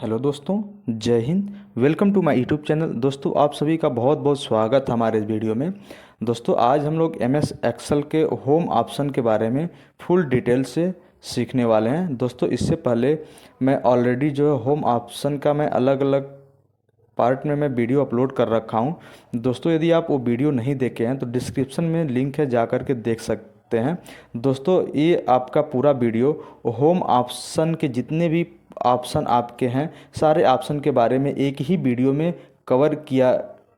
Hello दोस्तों, जय हिंद। Welcome to my YouTube channel. दोस्तों, आप सभी का बहुत बहुत स्वागत है हमारे इस वीडियो में। दोस्तों, आज हम लोग MS एक्सेल के होम ऑप्शन के बारे में फुल डिटेल से सीखने वाले हैं। दोस्तों, इससे पहले मैं ऑलरेडी जो है होम ऑप्शन का मैं अलग अलग पार्ट में मैं वीडियो अपलोड कर रखा हूँ। दोस्तों, यदि आप वो वीडियो नहीं देखे हैं तो डिस्क्रिप्शन में लिंक है, जा कर के देख सकते हैं। दोस्तों, ये आपका पूरा वीडियो होम ऑप्शन के जितने भी ऑप्शन आपके हैं, सारे ऑप्शन के बारे में एक ही वीडियो में कवर किया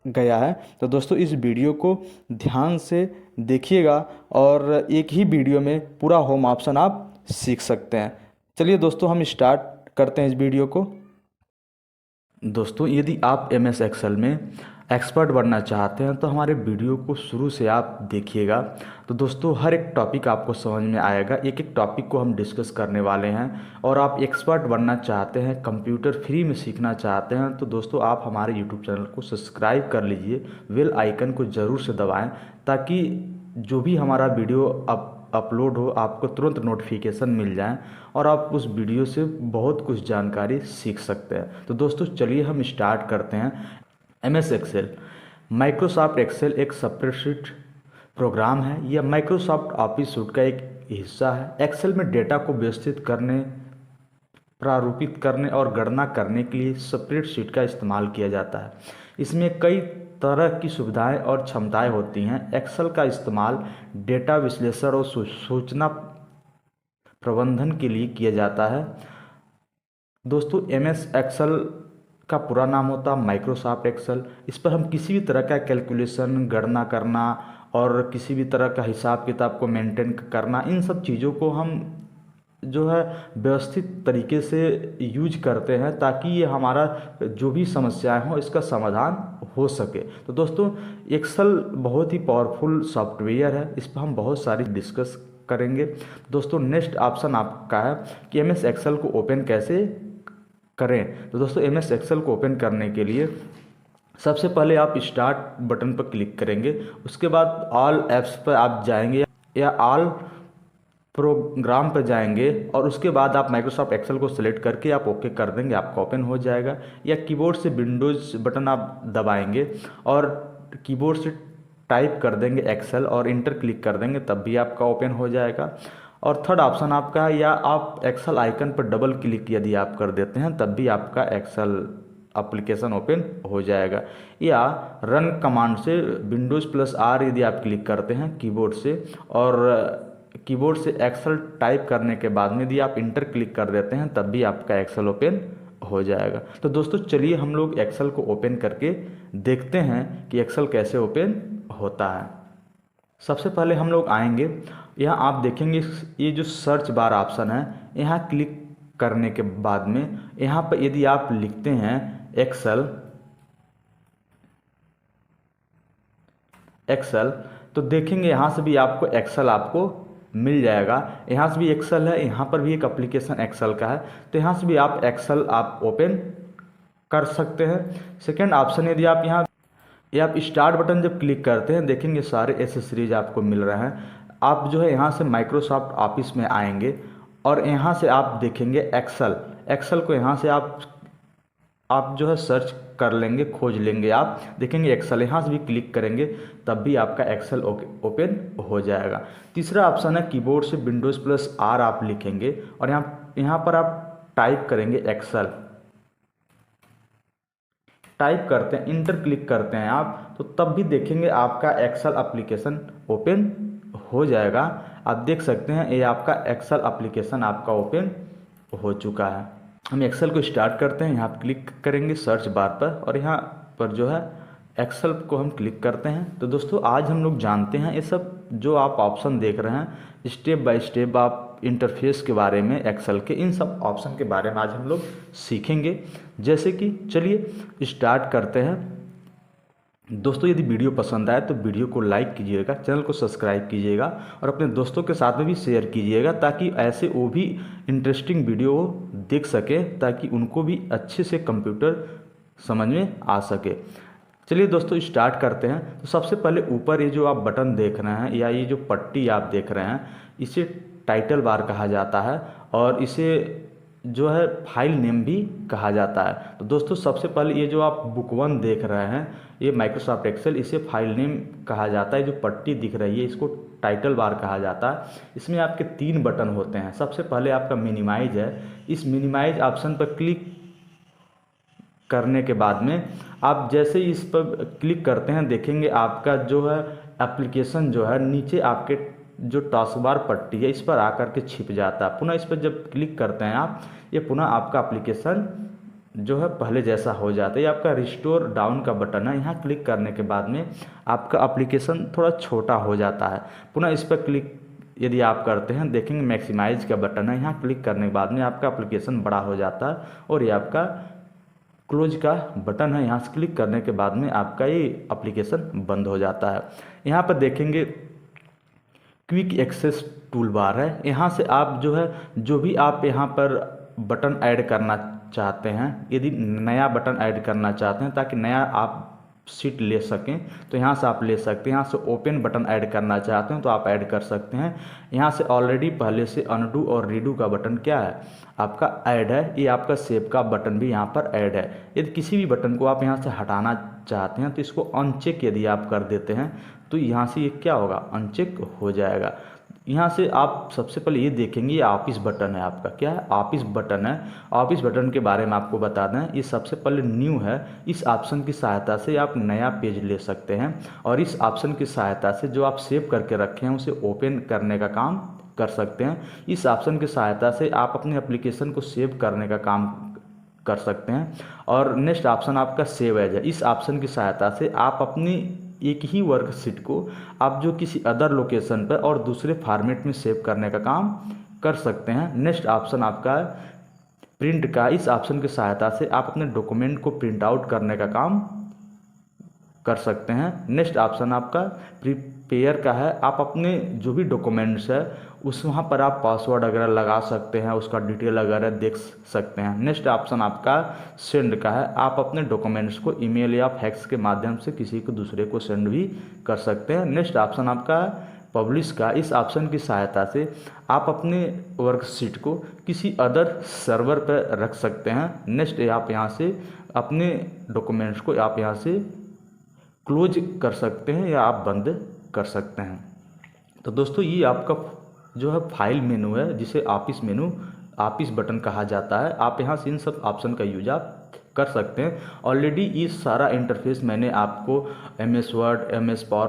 गया है। तो दोस्तों, इस वीडियो को ध्यान से देखिएगा और एक ही वीडियो में पूरा होम ऑप्शन आप सीख सकते हैं। चलिए दोस्तों, हम स्टार्ट करते हैं इस वीडियो को। दोस्तों, यदि आप MS एक्सेल में एक्सपर्ट बनना चाहते हैं तो हमारे वीडियो को शुरू से आप देखिएगा। तो दोस्तों, हर एक टॉपिक आपको समझ में आएगा, एक एक टॉपिक को हम डिस्कस करने वाले हैं। और आप एक्सपर्ट बनना चाहते हैं, कंप्यूटर फ्री में सीखना चाहते हैं, तो दोस्तों आप हमारे यूट्यूब चैनल को सब्सक्राइब कर लीजिए, बेल आइकन को ज़रूर से दबाएँ, ताकि जो भी हमारा वीडियो अपलोड हो आपको तुरंत नोटिफिकेशन मिल जाए और आप उस वीडियो से बहुत कुछ जानकारी सीख सकते हैं। तो दोस्तों, चलिए हम स्टार्ट करते हैं। MS एक्सेल, माइक्रोसॉफ्ट एक्सेल एक स्प्रेडशीट प्रोग्राम है। यह माइक्रोसॉफ्ट ऑफिस सूट का एक हिस्सा है। एक्सेल में डेटा को व्यवस्थित करने, प्रारूपित करने और गणना करने के लिए स्प्रेडशीट का इस्तेमाल किया जाता है। इसमें कई तरह की सुविधाएं और क्षमताएं होती हैं। एक्सेल का इस्तेमाल डेटा विश्लेषण और सूचना प्रबंधन के लिए किया जाता है। दोस्तों, MS एक्सेल का पूरा नाम होता है माइक्रोसॉफ्ट एक्सेल। इस पर हम किसी भी तरह का कैलकुलेशन, गणना करना और किसी भी तरह का हिसाब किताब को मेंटेन करना, इन सब चीज़ों को हम जो है व्यवस्थित तरीके से यूज करते हैं, ताकि ये हमारा जो भी समस्याएं हों इसका समाधान हो सके। तो दोस्तों, एक्सेल बहुत ही पावरफुल सॉफ्टवेयर है, इस पर हम बहुत सारी डिस्कस करेंगे। दोस्तों, नेक्स्ट ऑप्शन आपका है कि MS एक्सेल को ओपन कैसे करें। तो दोस्तों, MS एक्सेल को ओपन करने के लिए सबसे पहले आप स्टार्ट बटन पर क्लिक करेंगे। उसके बाद ऑल ऐप्स पर आप जाएंगे या ऑल प्रोग्राम पर जाएंगे और उसके बाद आप माइक्रोसॉफ्ट एक्सेल को सिलेक्ट करके आप ओके कर देंगे, आपका ओपन हो जाएगा। या कीबोर्ड से विंडोज़ बटन आप दबाएंगे और कीबोर्ड से टाइप कर देंगे एक्सेल और इंटर क्लिक कर देंगे, तब भी आपका ओपन हो जाएगा। और थर्ड ऑप्शन आपका है, या आप एक्सेल आइकन पर डबल क्लिक यदि आप कर देते हैं तब भी आपका एक्सेल एप्लीकेशन ओपन हो जाएगा। या रन कमांड से Windows+R यदि आप क्लिक करते हैं कीबोर्ड से और कीबोर्ड से एक्सेल टाइप करने के बाद में यदि आप इंटर क्लिक कर देते हैं तब भी आपका एक्सेल ओपन हो जाएगा। तो दोस्तों, चलिए हम लोग एक्सेल को ओपन करके देखते हैं कि एक्सेल कैसे ओपन होता है। सबसे पहले हम लोग आएंगे, यहाँ आप देखेंगे ये जो सर्च बार ऑप्शन है, यहाँ क्लिक करने के बाद में यहाँ पर यदि आप लिखते हैं एक्सेल, तो देखेंगे यहाँ से भी आपको एक्सेल आपको मिल जाएगा। यहाँ से भी एक्सेल है, यहाँ पर भी एक एप्लीकेशन एक्सेल का है, तो यहाँ से भी आप एक्सेल आप ओपन कर सकते हैं। सेकेंड ऑप्शन, यदि आप यहाँ या आप स्टार्ट बटन जब क्लिक करते हैं, देखेंगे सारे एसेसरीज आपको मिल रहे हैं। आप जो है यहाँ से माइक्रोसॉफ्ट ऑफिस में आएंगे और यहाँ से आप देखेंगे एक्सेल को यहाँ से आप जो है सर्च कर लेंगे, खोज लेंगे, आप देखेंगे एक्सेल, यहाँ से भी क्लिक करेंगे तब भी आपका एक्सेल ओपन हो जाएगा। तीसरा ऑप्शन है कीबोर्ड से Windows+R आप लिखेंगे और यहाँ पर आप टाइप करेंगे एक्सेल, टाइप करते हैं, इंटर क्लिक करते हैं आप, तो तब भी देखेंगे आपका एक्सेल एप्लीकेशन ओपन हो जाएगा। आप देख सकते हैं ये आपका एक्सेल एप्लीकेशन आपका ओपन हो चुका है। हम एक्सेल को स्टार्ट करते हैं, यहाँ पर क्लिक करेंगे सर्च बार पर और यहाँ पर जो है एक्सेल को हम क्लिक करते हैं। तो दोस्तों, आज हम लोग जानते हैं ये सब जो आप ऑप्शन देख रहे हैं, स्टेप बाय स्टेप आप इंटरफेस के बारे में, एक्सेल के इन सब ऑप्शन के बारे में आज हम लोग सीखेंगे। जैसे कि चलिए स्टार्ट करते हैं। दोस्तों, यदि वीडियो पसंद आए तो वीडियो को लाइक कीजिएगा, चैनल को सब्सक्राइब कीजिएगा और अपने दोस्तों के साथ में भी शेयर कीजिएगा, ताकि ऐसे वो भी इंटरेस्टिंग वीडियो देख सके, ताकि उनको भी अच्छे से कंप्यूटर समझ में आ सके। चलिए दोस्तों, स्टार्ट करते हैं। तो सबसे पहले ऊपर ये जो आप बटन देख रहे हैं या ये जो पट्टी आप देख रहे हैं, इसे टाइटल बार कहा जाता है और इसे जो है फाइल नेम भी कहा जाता है। तो दोस्तों सबसे पहले ये जो आप बुक 1 देख रहे हैं, ये माइक्रोसॉफ्ट एक्सेल, इसे फाइल नेम कहा जाता है। जो पट्टी दिख रही है इसको टाइटल बार कहा जाता है। इसमें आपके 3 बटन होते हैं। सबसे पहले आपका मिनिमाइज है। इस मिनिमाइज ऑप्शन पर क्लिक करने के बाद में आप जैसे ही इस पर क्लिक करते हैं, देखेंगे आपका जो है एप्लीकेशन जो है नीचे आपके जो टास्कबार पट्टी है इस पर आकर के छिप जाता है। पुनः इस पर जब क्लिक करते हैं आप, ये पुनः आपका एप्लीकेशन जो है पहले जैसा हो जाता है। ये आपका रिस्टोर डाउन का बटन है। यहाँ क्लिक करने के बाद में आपका एप्लीकेशन थोड़ा छोटा हो जाता है। पुनः इस पर क्लिक यदि आप करते हैं, देखेंगे मैक्सिमाइज का बटन है। यहाँ क्लिक करने के बाद में आपका एप्लीकेशन बड़ा हो जाता है और ये आपका क्लोज का बटन है। यहाँ से क्लिक करने के बाद में आपका ये एप्लीकेशन बंद हो जाता है। यहाँ पर देखेंगे क्विक एक्सेस टूल बार है। यहाँ से आप जो है जो भी आप यहाँ पर बटन ऐड करना चाहते हैं, यदि नया बटन ऐड करना चाहते हैं ताकि नया आप सीट ले सकें, तो यहाँ से आप ले सकते हैं। यहाँ से ओपन बटन ऐड करना चाहते हैं तो आप ऐड कर सकते हैं। यहाँ से ऑलरेडी पहले से अनडू और रीडू का बटन क्या है, आपका ऐड है। ये आपका सेव का बटन भी यहाँ पर ऐड है। यदि किसी भी बटन को आप यहाँ से हटाना चाहते हैं तो इसको अनचेक यदि आप कर देते हैं तो यहाँ से ये क्या होगा, अनचेक हो जाएगा। यहाँ से आप सबसे पहले ये देखेंगे, ये ऑफिस बटन है आपका, क्या है, ऑफिस बटन है। ऑफिस बटन के बारे में आपको बता दें, ये सबसे पहले न्यू है। इस ऑप्शन की सहायता से आप नया पेज ले सकते हैं और इस ऑप्शन की सहायता से जो आप सेव करके रखे हैं उसे ओपन करने का काम कर सकते हैं। इस ऑप्शन की सहायता से आप अपने एप्लीकेशन को सेव करने का काम कर सकते हैं। और नेक्स्ट ऑप्शन आपका सेव एज है। इस ऑप्शन की सहायता से आप अपनी एक ही वर्कशीट को आप जो किसी अदर लोकेशन पर और दूसरे फॉर्मेट में सेव करने का काम कर सकते हैं। नेक्स्ट ऑप्शन आपका प्रिंट का। इस ऑप्शन की सहायता से आप अपने डॉक्यूमेंट को प्रिंट आउट करने का काम कर सकते हैं। नेक्स्ट ऑप्शन आपका प्रिपेयर का है। आप अपने जो भी डॉक्यूमेंट्स है उस वहाँ पर आप पासवर्ड वगैरह लगा सकते हैं, उसका डिटेल वगैरह देख सकते हैं। नेक्स्ट ऑप्शन आपका सेंड का है। आप अपने डॉक्यूमेंट्स को ईमेल या फैक्स के माध्यम से किसी को दूसरे को सेंड भी कर सकते हैं। नेक्स्ट ऑप्शन आपका पब्लिश का। इस ऑप्शन की सहायता से आप अपने वर्कशीट को किसी अदर सर्वर पर रख सकते हैं। नेक्स्ट आप यहाँ से अपने डॉक्यूमेंट्स को आप यहाँ से क्लोज कर सकते हैं या आप बंद कर सकते हैं। तो दोस्तों ये आपका जो है फाइल मेनू है, जिसे ऑफिस मेनू, ऑफिस बटन कहा जाता है। आप यहाँ से इन सब ऑप्शन का यूज आप कर सकते हैं। ऑलरेडी ये सारा इंटरफेस मैंने आपको MS word, MS power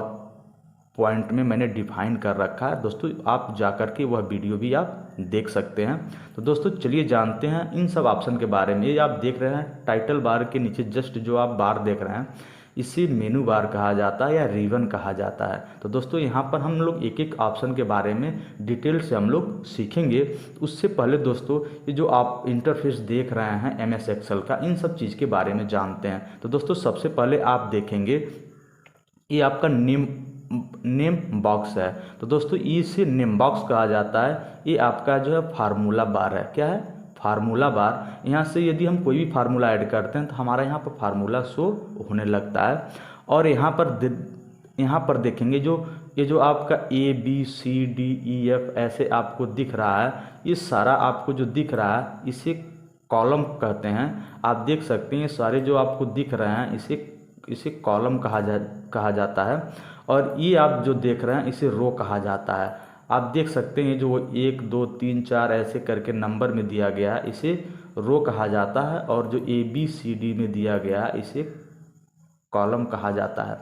point में मैंने डिफाइन कर रखा है। दोस्तों आप जा कर के वह वीडियो भी आप देख सकते हैं। तो दोस्तों चलिए जानते हैं इन सब ऑप्शन के बारे में। ये आप देख रहे हैं टाइटल बार के नीचे जस्ट जो आप बार देख रहे हैं, इसे मेनू बार कहा जाता है या रिबन कहा जाता है। तो दोस्तों यहाँ पर हम लोग एक एक ऑप्शन के बारे में डिटेल से हम लोग सीखेंगे। उससे पहले दोस्तों ये जो आप इंटरफेस देख रहे हैं MS एक्सेल का, इन सब चीज़ के बारे में जानते हैं। तो दोस्तों सबसे पहले आप देखेंगे ये आपका नेम बॉक्स है। तो दोस्तों इसे नेम बॉक्स कहा जाता है। ये आपका जो है फार्मूला बार है, क्या है, फार्मूला बार। यहाँ से यदि हम कोई भी फार्मूला ऐड करते हैं तो हमारा यहाँ पर फार्मूला शो होने लगता है। और यहाँ पर देखेंगे ये जो आपका ABCDEF ऐसे आपको दिख रहा है, ये सारा आपको जो दिख रहा है इसे कॉलम कहते हैं। आप देख सकते हैं ये सारे जो आपको दिख रहे हैं इसे कॉलम कहा जाता है। और ये आप जो देख रहे हैं इसे रो कहा जाता है। आप देख सकते हैं जो 1 2 3 4 ऐसे करके नंबर में दिया गया है इसे रो कहा जाता है। और जो ABCD में दिया गया है इसे कॉलम कहा जाता है।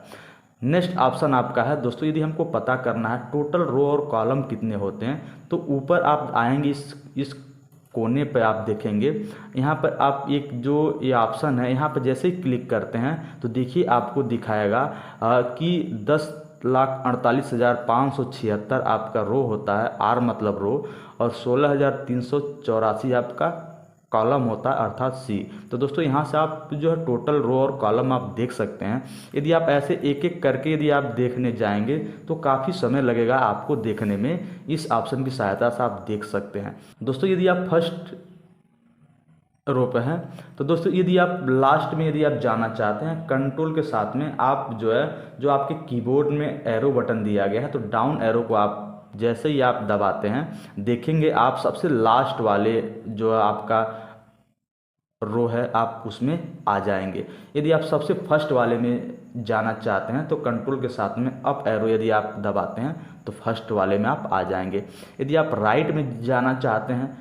नेक्स्ट ऑप्शन आपका है दोस्तों, यदि हमको पता करना है टोटल रो और कॉलम कितने होते हैं, तो ऊपर आप आएंगे इस कोने पे आप देखेंगे, यहाँ पर आप एक जो ये ऑप्शन है यहाँ पर जैसे ही क्लिक करते हैं तो देखिए आपको दिखाएगा कि 10,48,576 आपका रो होता है, R मतलब रो, और 16,384 आपका कॉलम होता है अर्थात C। तो दोस्तों यहाँ से आप जो है टोटल रो और कॉलम आप देख सकते हैं। यदि आप ऐसे एक एक करके यदि आप देखने जाएंगे तो काफ़ी समय लगेगा आपको देखने में। इस ऑप्शन की सहायता से आप देख सकते हैं। दोस्तों यदि आप फर्स्ट रो पे हैं तो दोस्तों यदि आप लास्ट में यदि आप जाना चाहते हैं, कंट्रोल के साथ में आप जो आपके कीबोर्ड में एरो बटन दिया गया है तो डाउन एरो को आप जैसे ही आप दबाते हैं देखेंगे आप सबसे लास्ट वाले जो आपका रो है आप उसमें आ जाएंगे। यदि आप सबसे फर्स्ट वाले में जाना चाहते हैं तो कंट्रोल के साथ में अप एरो यदि आप दबाते हैं तो फर्स्ट वाले में आप आ जाएंगे। यदि आप राइट में जाना चाहते हैं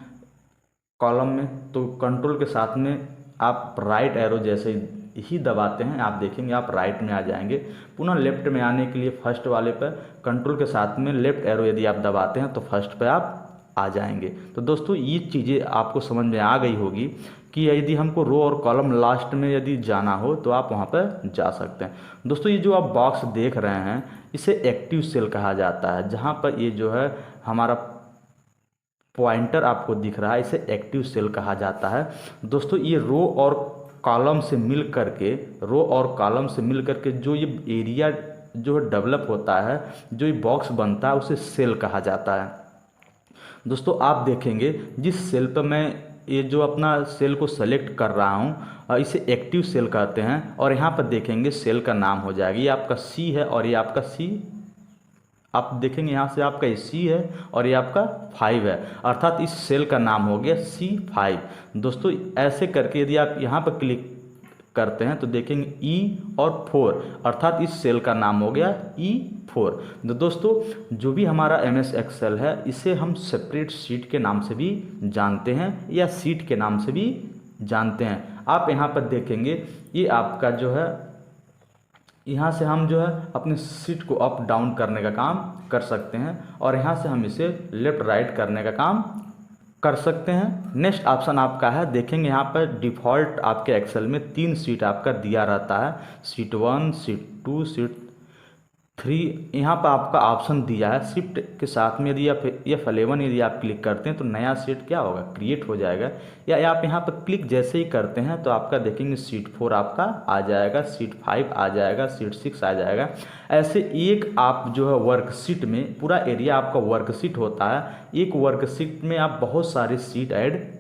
कॉलम में तो कंट्रोल के साथ में आप राइट एरो जैसे ही दबाते हैं आप देखेंगे आप राइट में आ जाएंगे। पुनः लेफ्ट में आने के लिए फर्स्ट वाले पर कंट्रोल के साथ में लेफ्ट एरो यदि आप दबाते हैं तो फर्स्ट पे आप आ जाएंगे। तो दोस्तों ये चीज़ें आपको समझ में आ गई होगी कि यदि हमको रो और कॉलम लास्ट में यदि जाना हो तो आप वहाँ पर जा सकते हैं। दोस्तों ये जो आप बॉक्स देख रहे हैं इसे एक्टिव सेल कहा जाता है। जहाँ पर ये जो है हमारा पॉइंटर आपको दिख रहा है इसे एक्टिव सेल कहा जाता है। दोस्तों ये रो और कॉलम से मिल करके जो ये एरिया जो डेवलप होता है, जो ये बॉक्स बनता है उसे सेल कहा जाता है। दोस्तों आप देखेंगे जिस सेल पर मैं ये जो अपना सेल को सेलेक्ट कर रहा हूँ इसे एक्टिव सेल कहते हैं। और यहाँ पर देखेंगे सेल का नाम हो जाएगा, ये आपका सी है और ये आपका सी, आप देखेंगे यहाँ से आपका सी है और ये आपका 5 है, अर्थात इस सेल का नाम हो गया C5। दोस्तों ऐसे करके यदि आप यहाँ पर क्लिक करते हैं तो देखेंगे E और 4, अर्थात इस सेल का नाम हो गया E4। तो दोस्तों जो भी हमारा MS एक्सेल है इसे हम सेपरेट शीट के नाम से भी जानते हैं या सीट के नाम से भी जानते हैं। आप यहाँ पर देखेंगे ये आपका जो है यहाँ से हम जो है अपने सीट को अप डाउन करने का काम कर सकते हैं और यहाँ से हम इसे लेफ़्ट राइट करने का काम कर सकते हैं। नेक्स्ट ऑप्शन आपका है, देखेंगे यहाँ पर डिफ़ॉल्ट आपके एक्सेल में 3 सीट आपका दिया रहता है, सीट 1, सीट 2, सीट 3। यहाँ पर आपका ऑप्शन दिया है शिफ्ट के साथ में यदि आप F11 यदि आप क्लिक करते हैं तो नया सीट क्या होगा, क्रिएट हो जाएगा। या आप यहाँ पर क्लिक जैसे ही करते हैं तो आपका देखेंगे सीट 4 आपका आ जाएगा, सीट 5 आ जाएगा, सीट 6 आ जाएगा। ऐसे एक आप जो है वर्कशीट में, पूरा एरिया आपका वर्कशीट होता है, एक वर्कशीट में आप बहुत सारे सीट ऐड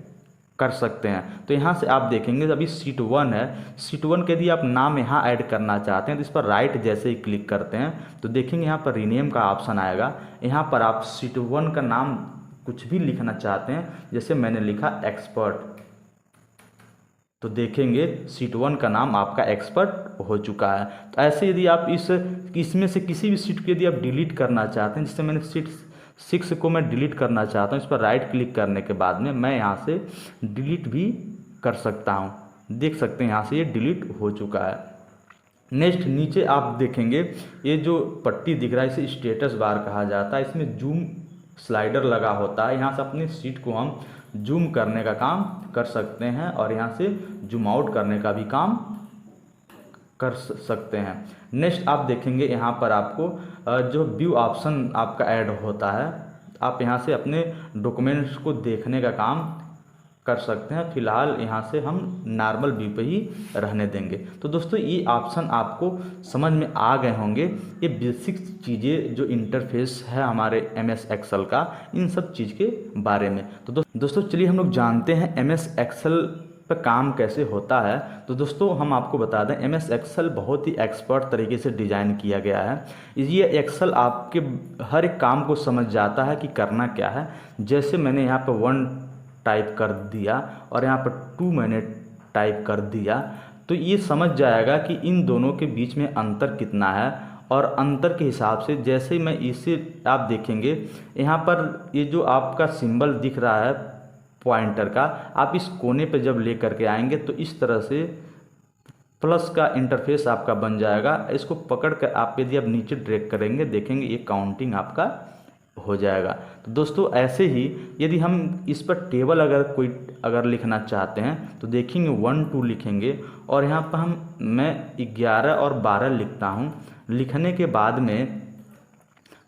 कर सकते हैं। तो यहाँ से आप देखेंगे अभी सीट 1 है, सीट 1 के यदि आप नाम यहाँ ऐड करना चाहते हैं तो इस पर राइट जैसे ही क्लिक करते हैं तो देखेंगे यहाँ पर रीनेम का ऑप्शन आएगा। यहाँ पर आप सीट 1 का नाम कुछ भी लिखना चाहते हैं, जैसे मैंने लिखा एक्सपर्ट, तो देखेंगे सीट 1 का नाम आपका एक्सपर्ट हो चुका है। तो ऐसे यदि आप इसमें से किसी भी सीट को यदि आप डिलीट करना चाहते हैं, जिससे मैंने सीट 6 को मैं डिलीट करना चाहता हूँ, इस पर राइट क्लिक करने के बाद में मैं यहाँ से डिलीट भी कर सकता हूँ। देख सकते हैं यहाँ से ये डिलीट हो चुका है। नेक्स्ट नीचे आप देखेंगे ये जो पट्टी दिख रहा है इसे स्टेटस बार कहा जाता है। इसमें जूम स्लाइडर लगा होता है, यहाँ से अपनी सीट को हम जूम करने का काम कर सकते हैं और यहाँ से जूम आउट करने का भी काम कर सकते हैं। नेक्स्ट आप देखेंगे यहाँ पर आपको जो व्यू ऑप्शन आपका ऐड होता है, आप यहाँ से अपने डॉक्यूमेंट्स को देखने का काम कर सकते हैं। फिलहाल यहाँ से हम नॉर्मल व्यू पे ही रहने देंगे। तो दोस्तों ये ऑप्शन आपको समझ में आ गए होंगे, ये बेसिक चीज़ें जो इंटरफेस है हमारे MS एक्सेल का, इन सब चीज़ के बारे में। तो दोस्तों चलिए हम लोग जानते हैं MS एक्सेल पर काम कैसे होता है। तो दोस्तों हम आपको बता दें MS एक्सेल बहुत ही एक्सपर्ट तरीके से डिज़ाइन किया गया है। ये एक्सेल आपके हर एक काम को समझ जाता है कि करना क्या है। जैसे मैंने यहाँ पर 1 टाइप कर दिया और यहाँ पर 2 मैंने टाइप कर दिया तो ये समझ जाएगा कि इन दोनों के बीच में अंतर कितना है। और अंतर के हिसाब से जैसे मैं इसे आप देखेंगे यहाँ पर ये जो आपका सिंबल दिख रहा है पॉइंटर का, आप इस कोने पे जब ले करके आएंगे तो इस तरह से प्लस का इंटरफेस आपका बन जाएगा। इसको पकड़ कर आप यदि आप नीचे ड्रैग करेंगे देखेंगे ये काउंटिंग आपका हो जाएगा। तो दोस्तों ऐसे ही यदि हम इस पर टेबल अगर लिखना चाहते हैं तो देखेंगे 1 2 लिखेंगे और यहाँ पर मैं 11 और 12 लिखता हूँ। लिखने के बाद में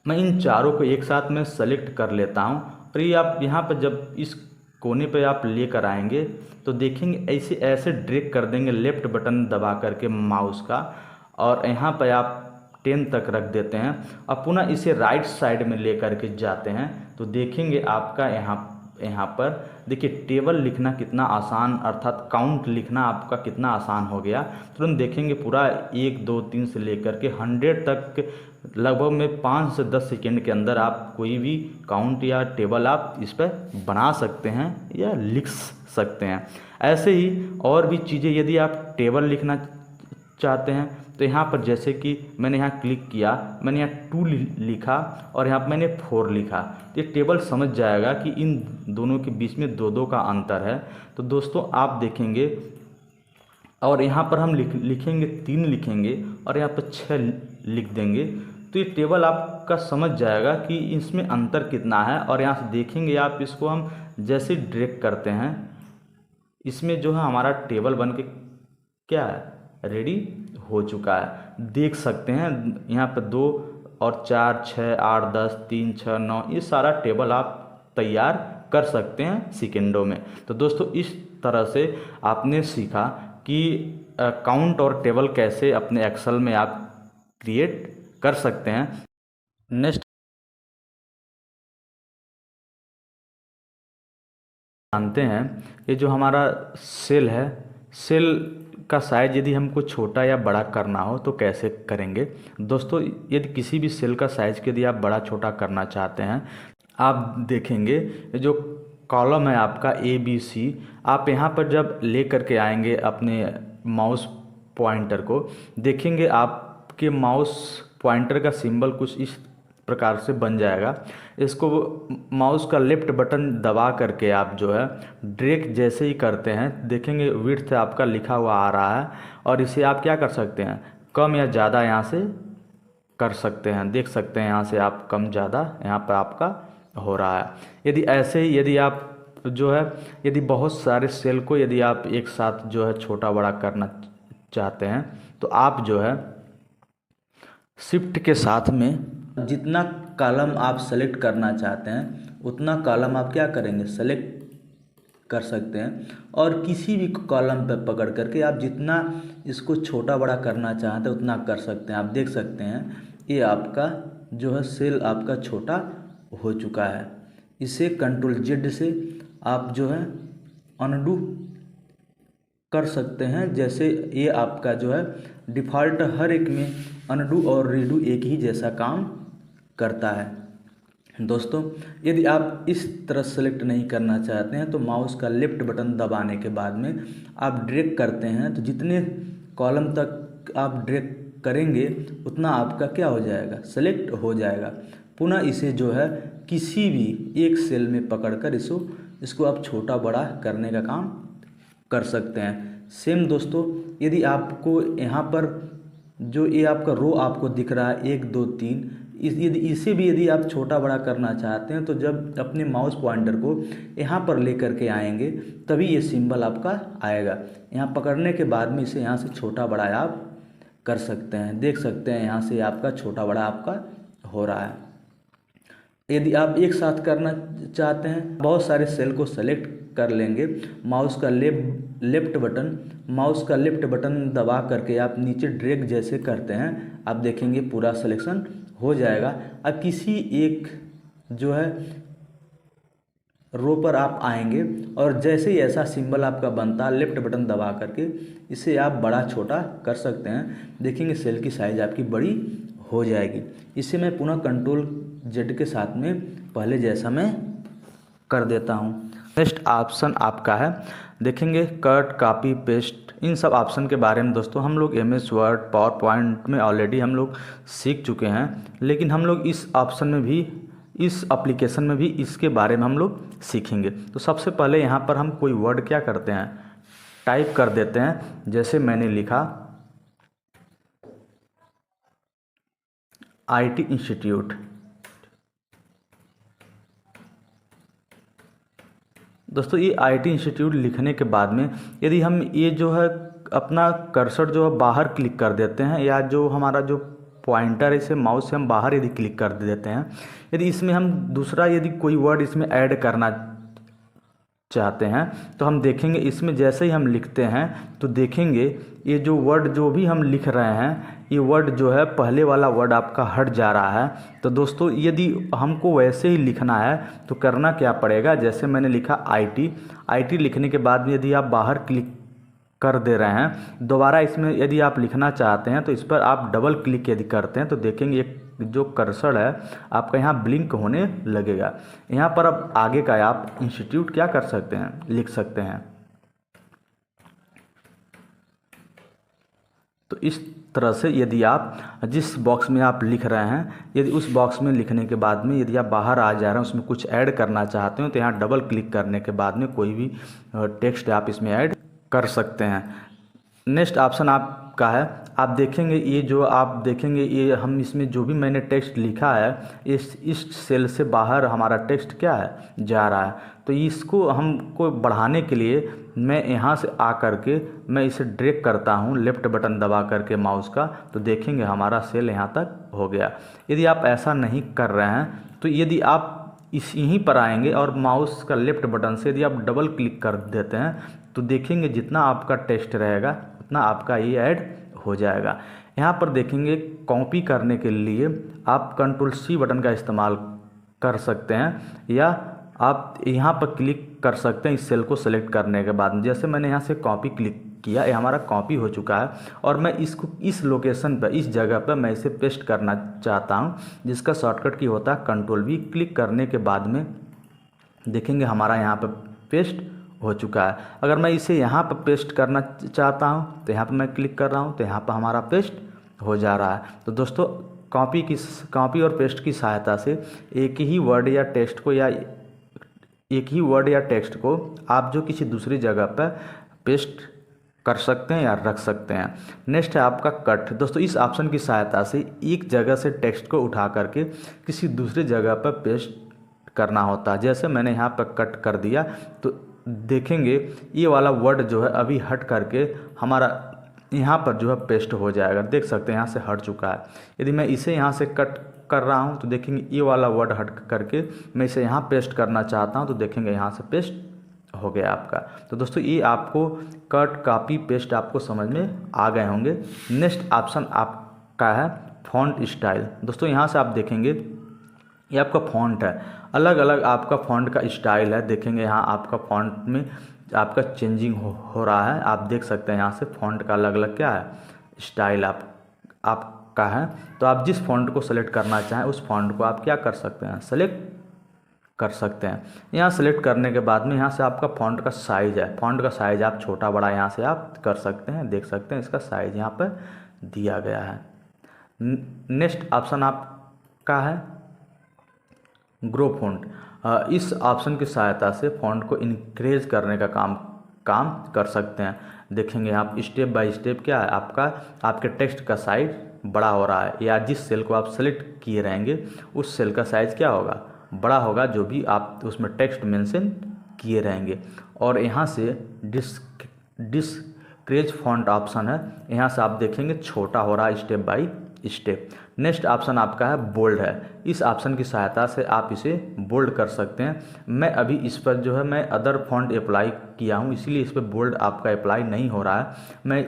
मैं इन चारों को एक साथ में सेलेक्ट कर लेता हूँ और ये आप यहाँ पर जब इस कोने पे आप लेकर आएंगे तो देखेंगे ऐसे ड्रैग कर देंगे लेफ़्ट बटन दबा करके माउस का और यहाँ पर आप 10 तक रख देते हैं। अब पुनः इसे राइट साइड में ले करके जाते हैं तो देखेंगे आपका यहाँ यहाँ पर देखिए टेबल लिखना कितना आसान, अर्थात काउंट लिखना आपका कितना आसान हो गया। तुरंत देखेंगे पूरा 1 2 3 से लेकर के 100 तक लगभग में 5 से 10 सेकेंड के अंदर आप कोई भी काउंट या टेबल आप इस पर बना सकते हैं या लिख सकते हैं। ऐसे ही और भी चीज़ें यदि आप टेबल लिखना चाहते हैं तो यहाँ पर जैसे कि मैंने यहाँ क्लिक किया, मैंने यहाँ 2 लिखा और यहाँ पर मैंने 4 लिखा, तो ये टेबल समझ जाएगा कि इन दोनों के बीच में 2 का अंतर है। तो दोस्तों आप देखेंगे और यहाँ पर हम लिखेंगे 3 लिखेंगे और यहाँ पर 6 लिख देंगे, तो ये टेबल आपका समझ जाएगा कि इसमें अंतर कितना है। और यहाँ से देखेंगे आप, इसको हम जैसे ड्रैग करते हैं इसमें जो है हमारा टेबल बन के क्या है, रेडी हो चुका है। देख सकते हैं यहाँ पर 2 और 4 6 8 10 3 6 9 ये सारा टेबल आप तैयार कर सकते हैं सेकेंडों में। तो दोस्तों इस तरह से आपने सीखा कि काउंट और टेबल कैसे अपने एक्सेल में आप क्रिएट कर सकते हैं। नेक्स्ट जानते हैं ये जो हमारा सेल है, सेल का साइज यदि हमको छोटा या बड़ा करना हो तो कैसे करेंगे। दोस्तों यदि किसी भी सेल का साइज के यदि आप बड़ा छोटा करना चाहते हैं, आप देखेंगे जो कॉलम है आपका ABC, आप यहाँ पर जब ले करके आएंगे अपने माउस पॉइंटर को, देखेंगे आपके माउस पॉइंटर का सिंबल कुछ इस प्रकार से बन जाएगा। इसको माउस का लेफ्ट बटन दबा करके आप जो है ड्रैग जैसे ही करते हैं, देखेंगे विड्थ आपका लिखा हुआ आ रहा है और इसे आप क्या कर सकते हैं, कम या ज़्यादा यहाँ से कर सकते हैं। देख सकते हैं यहाँ से आप कम ज़्यादा यहाँ पर आपका हो रहा है। यदि ऐसे ही यदि आप जो है यदि बहुत सारे सेल को यदि आप एक साथ जो है छोटा बड़ा करना चाहते हैं तो आप जो है शिफ्ट के साथ में जितना कॉलम आप सेलेक्ट करना चाहते हैं उतना कॉलम आप क्या करेंगे, सेलेक्ट कर सकते हैं और किसी भी कॉलम पर पकड़ करके आप जितना इसको छोटा बड़ा करना चाहते हैं उतना कर सकते हैं। आप देख सकते हैं ये आपका जो है सेल आपका छोटा हो चुका है। इसे Ctrl+Z से आप जो है अनडू कर सकते हैं। जैसे ये आपका जो है डिफ़ॉल्ट हर एक में अनडू और रीडू एक ही जैसा काम करता है। दोस्तों यदि आप इस तरह सेलेक्ट नहीं करना चाहते हैं तो माउस का लेफ्ट बटन दबाने के बाद में आप ड्रैग करते हैं, तो जितने कॉलम तक आप ड्रैग करेंगे उतना आपका क्या हो जाएगा, सेलेक्ट हो जाएगा। पुनः इसे जो है किसी भी एक सेल में पकड़कर इसको आप छोटा बड़ा करने का काम कर सकते हैं। सेम दोस्तों यदि आपको यहाँ पर जो ये आपका रो आपको दिख रहा है 1 2 3, इसे भी यदि आप छोटा बड़ा करना चाहते हैं तो जब अपने माउस पॉइंटर को यहाँ पर ले करके आएंगे तभी ये सिंबल आपका आएगा। यहाँ पकड़ने के बाद में इसे यहाँ से छोटा बड़ा आप कर सकते हैं। देख सकते हैं यहाँ से आपका छोटा बड़ा आपका हो रहा है। यदि आप एक साथ करना चाहते हैं, बहुत सारे सेल को सेलेक्ट कर लेंगे, माउस का लेफ्ट बटन दबा करके आप नीचे ड्रैग जैसे करते हैं, आप देखेंगे पूरा सिलेक्शन हो जाएगा। अब किसी एक जो है रो पर आप आएंगे और जैसे ही ऐसा सिंबल आपका बनता है लेफ्ट बटन दबा करके इसे आप बड़ा छोटा कर सकते हैं। देखेंगे सेल की साइज़ आपकी बड़ी हो जाएगी। इसे मैं पुनः Ctrl+Z के साथ में पहले जैसा मैं कर देता हूँ। नेक्स्ट ऑप्शन आपका है, देखेंगे कट कॉपी पेस्ट। इन सब ऑप्शन के बारे में दोस्तों हम लोग MS वर्ड पावर पॉइंट में ऑलरेडी हम लोग सीख चुके हैं, लेकिन हम लोग इस ऑप्शन में भी, इस एप्लीकेशन में भी इसके बारे में हम लोग सीखेंगे। तो सबसे पहले यहाँ पर हम कोई वर्ड क्या करते हैं, टाइप कर देते हैं। जैसे मैंने लिखा IT इंस्टीट्यूट। दोस्तों ये IT इंस्टीट्यूट लिखने के बाद में यदि हम ये जो है अपना कर्सर जो है बाहर क्लिक कर देते हैं, या जो हमारा जो पॉइंटर है इसे माउस से हम बाहर यदि क्लिक कर देते हैं, यदि इसमें हम दूसरा यदि कोई वर्ड इसमें ऐड करना चाहते हैं तो हम देखेंगे इसमें जैसे ही हम लिखते हैं तो देखेंगे ये जो वर्ड जो भी हम लिख रहे हैं ये वर्ड जो है पहले वाला वर्ड आपका हट जा रहा है। तो दोस्तों यदि हमको वैसे ही लिखना है तो करना क्या पड़ेगा, जैसे मैंने लिखा IT लिखने के बाद में यदि आप बाहर क्लिक कर दे रहे हैं, दोबारा इसमें यदि आप लिखना चाहते हैं तो इस पर आप डबल क्लिक यदि करते हैं तो देखेंगे एक जो कर्सर है आपका यहाँ ब्लिंक होने लगेगा। यहाँ पर अब आगे का आप इंस्टीट्यूट क्या कर सकते हैं, लिख सकते हैं। तो इस तरह से यदि आप जिस बॉक्स में आप लिख रहे हैं यदि उस बॉक्स में लिखने के बाद में यदि आप बाहर आ जा रहे हैं उसमें कुछ ऐड करना चाहते हो तो यहाँ डबल क्लिक करने के बाद में कोई भी टेक्स्ट आप इसमें ऐड कर सकते हैं। नेक्स्ट ऑप्शन आपका है, आप देखेंगे ये जो आप देखेंगे ये हम इसमें जो भी मैंने टेक्स्ट लिखा है इस सेल से बाहर हमारा टेक्स्ट क्या है जा रहा है। तो इसको हमको बढ़ाने के लिए मैं यहाँ से आ करके मैं इसे ड्रैग करता हूँ लेफ़्ट बटन दबा करके माउस का, तो देखेंगे हमारा सेल यहाँ तक हो गया। यदि आप ऐसा नहीं कर रहे हैं तो यदि आप यहीं पर आएंगे और माउस का लेफ़्ट बटन से यदि आप डबल क्लिक कर देते हैं तो देखेंगे जितना आपका टेक्स्ट रहेगा उतना आपका ये ऐड हो जाएगा। यहाँ पर देखेंगे कॉपी करने के लिए आप Ctrl+C बटन का इस्तेमाल कर सकते हैं या आप यहाँ पर क्लिक कर सकते हैं इस सेल को सेलेक्ट करने के बाद। जैसे मैंने यहाँ से कॉपी क्लिक किया, ये हमारा कॉपी हो चुका है और मैं इसको इस लोकेशन पर इस जगह पर मैं इसे पेस्ट करना चाहता हूँ, जिसका शॉर्टकट की होता है Ctrl+V। क्लिक करने के बाद में देखेंगे हमारा यहाँ पर पेस्ट हो चुका है। अगर मैं इसे यहाँ पर पेस्ट करना चाहता हूँ तो यहाँ पर मैं क्लिक कर रहा हूँ तो यहाँ पर हमारा पेस्ट हो जा रहा है। तो दोस्तों कॉपी और पेस्ट की सहायता से एक ही वर्ड या टेक्स्ट को आप जो किसी दूसरी जगह पर पेस्ट कर सकते हैं या रख सकते हैं। नेक्स्ट है आपका कट। दोस्तों इस ऑप्शन की सहायता से एक जगह से टेक्स्ट को उठा करके किसी दूसरी जगह पर पेस्ट करना होता है। जैसे मैंने यहाँ पर कट कर दिया तो देखेंगे ये वाला वर्ड जो है अभी हट करके हमारा यहाँ पर जो है पेस्ट हो जाएगा। देख सकते हैं यहाँ से हट चुका है। यदि मैं इसे यहाँ से कट कर रहा हूँ तो देखेंगे ये वाला वर्ड हट करके मैं इसे यहाँ पेस्ट करना चाहता हूँ तो देखेंगे यहाँ से पेस्ट हो गया आपका। तो दोस्तों ये आपको कट कॉपी पेस्ट आपको समझ में आ गए होंगे। नेक्स्ट ऑप्शन आपका है फॉन्ट स्टाइल। दोस्तों यहाँ से आप देखेंगे ये आपका फॉन्ट है, अलग अलग आपका फॉन्ट का स्टाइल है। देखेंगे यहाँ आपका फॉन्ट में आपका चेंजिंग हो रहा है। आप देख सकते हैं यहाँ से फॉन्ट का अलग अलग क्या है स्टाइल आपका है। तो आप जिस फॉन्ट को सेलेक्ट करना चाहें उस फॉन्ट को आप क्या कर सकते हैं, सेलेक्ट कर सकते हैं। यहाँ सेलेक्ट करने के बाद में यहाँ से आपका फॉन्ट का साइज़ है, फॉन्ट का साइज़ आप छोटा बड़ा यहाँ से आप कर सकते हैं। देख सकते हैं इसका साइज़ यहाँ पर दिया गया है। नेक्स्ट ऑप्शन आपका है ग्रो फॉन्ट। इस ऑप्शन की सहायता से फॉन्ट को इंक्रीज करने का काम कर सकते हैं। देखेंगे आप स्टेप बाय स्टेप क्या है आपके टेक्स्ट का साइज बड़ा हो रहा है, या जिस सेल को आप सेलेक्ट किए रहेंगे उस सेल का साइज़ क्या होगा, बड़ा होगा, जो भी आप उसमें टेक्स्ट मेंशन किए रहेंगे। और यहाँ से डिस्क्रीज फॉन्ट ऑप्शन है, यहाँ से आप देखेंगे छोटा हो रहा है step by step. Next option आपका है बोल्ड है। इस ऑप्शन की सहायता से आप इसे बोल्ड कर सकते हैं। मैं अभी इस पर जो है मैं अदर फॉन्ट अप्लाई किया हूँ, इसीलिए इस पर बोल्ड आपका अप्लाई नहीं हो रहा है। मैं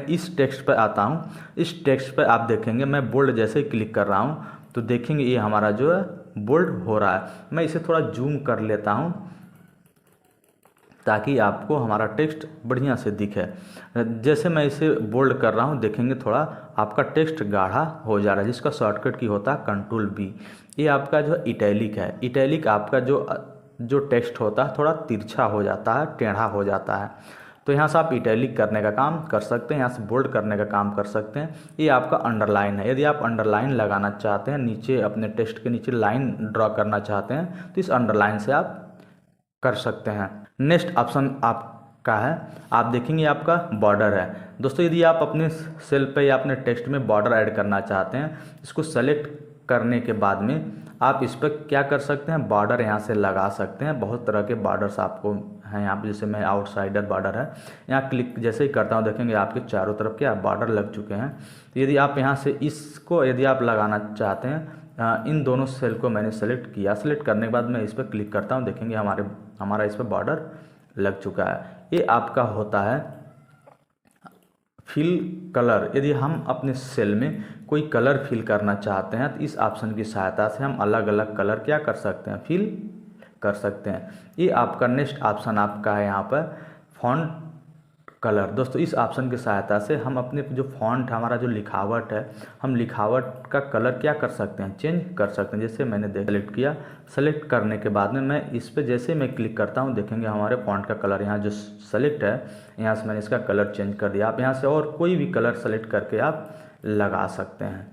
इस टेक्स्ट पर आता हूँ। इस टेक्स्ट पर आप देखेंगे मैं बोल्ड जैसे ही क्लिक कर रहा हूँ तो देखेंगे ये हमारा जो है बोल्ड हो रहा है। मैं इसे थोड़ा जूम कर लेता हूँ ताकि आपको हमारा टेक्स्ट बढ़िया से दिखे। जैसे मैं इसे बोल्ड कर रहा हूँ देखेंगे थोड़ा आपका टेक्स्ट गाढ़ा हो जा रहा है, जिसका शॉर्टकट की होता है Ctrl+V। ये आपका जो इटैलिक है, इटैलिक आपका जो टेक्स्ट होता है थोड़ा तिरछा हो जाता है, टेढ़ा हो जाता है। तो यहाँ से आप इटैलिक करने का काम कर सकते हैं, यहाँ से बोल्ड करने का काम कर सकते हैं। ये आपका अंडरलाइन है। यदि आप अंडरलाइन लगाना चाहते हैं, नीचे अपने टेक्स्ट के नीचे लाइन ड्रॉ करना चाहते हैं तो इस अंडरलाइन से आप कर सकते हैं। नेक्स्ट ऑप्शन आपका है, आप देखेंगे आपका बॉर्डर है। दोस्तों यदि आप अपने सेल पे या अपने टेक्स्ट में बॉर्डर ऐड करना चाहते हैं, इसको सेलेक्ट करने के बाद में आप इस पर क्या कर सकते हैं, बॉर्डर यहाँ से लगा सकते हैं। बहुत तरह के बॉर्डर्स आपको हैं यहाँ पे, जैसे मैं आउटसाइडर बॉर्डर है, यहाँ क्लिक जैसे ही करता हूँ देखेंगे आपके चारों तरफ क्या बॉर्डर लग चुके हैं। तो यदि आप यहाँ से इसको यदि आप लगाना चाहते हैं इन दोनों सेल को मैंने सेलेक्ट किया। सेलेक्ट करने के बाद मैं इस पर क्लिक करता हूँ, देखेंगे हमारा इस पर बॉर्डर लग चुका है। ये आपका होता है फिल कलर। यदि हम अपने सेल में कोई कलर फिल करना चाहते हैं तो इस ऑप्शन की सहायता से हम अलग अलग कलर क्या कर सकते हैं, फिल कर सकते हैं। ये आपका नेक्स्ट ऑप्शन आपका है यहाँ पर फॉन्ट कलर। दोस्तों इस ऑप्शन की सहायता से हम अपने जो फॉन्ट हमारा जो लिखावट है, हम लिखावट का कलर क्या कर सकते हैं, चेंज कर सकते हैं। जैसे मैंने सेलेक्ट किया, सेलेक्ट करने के बाद में मैं इस पर जैसे मैं क्लिक करता हूँ, देखेंगे हमारे फॉन्ट का कलर यहाँ जो सेलेक्ट है, यहाँ से मैंने इसका कलर चेंज कर दिया। आप यहाँ से और कोई भी कलर सेलेक्ट करके आप लगा सकते हैं।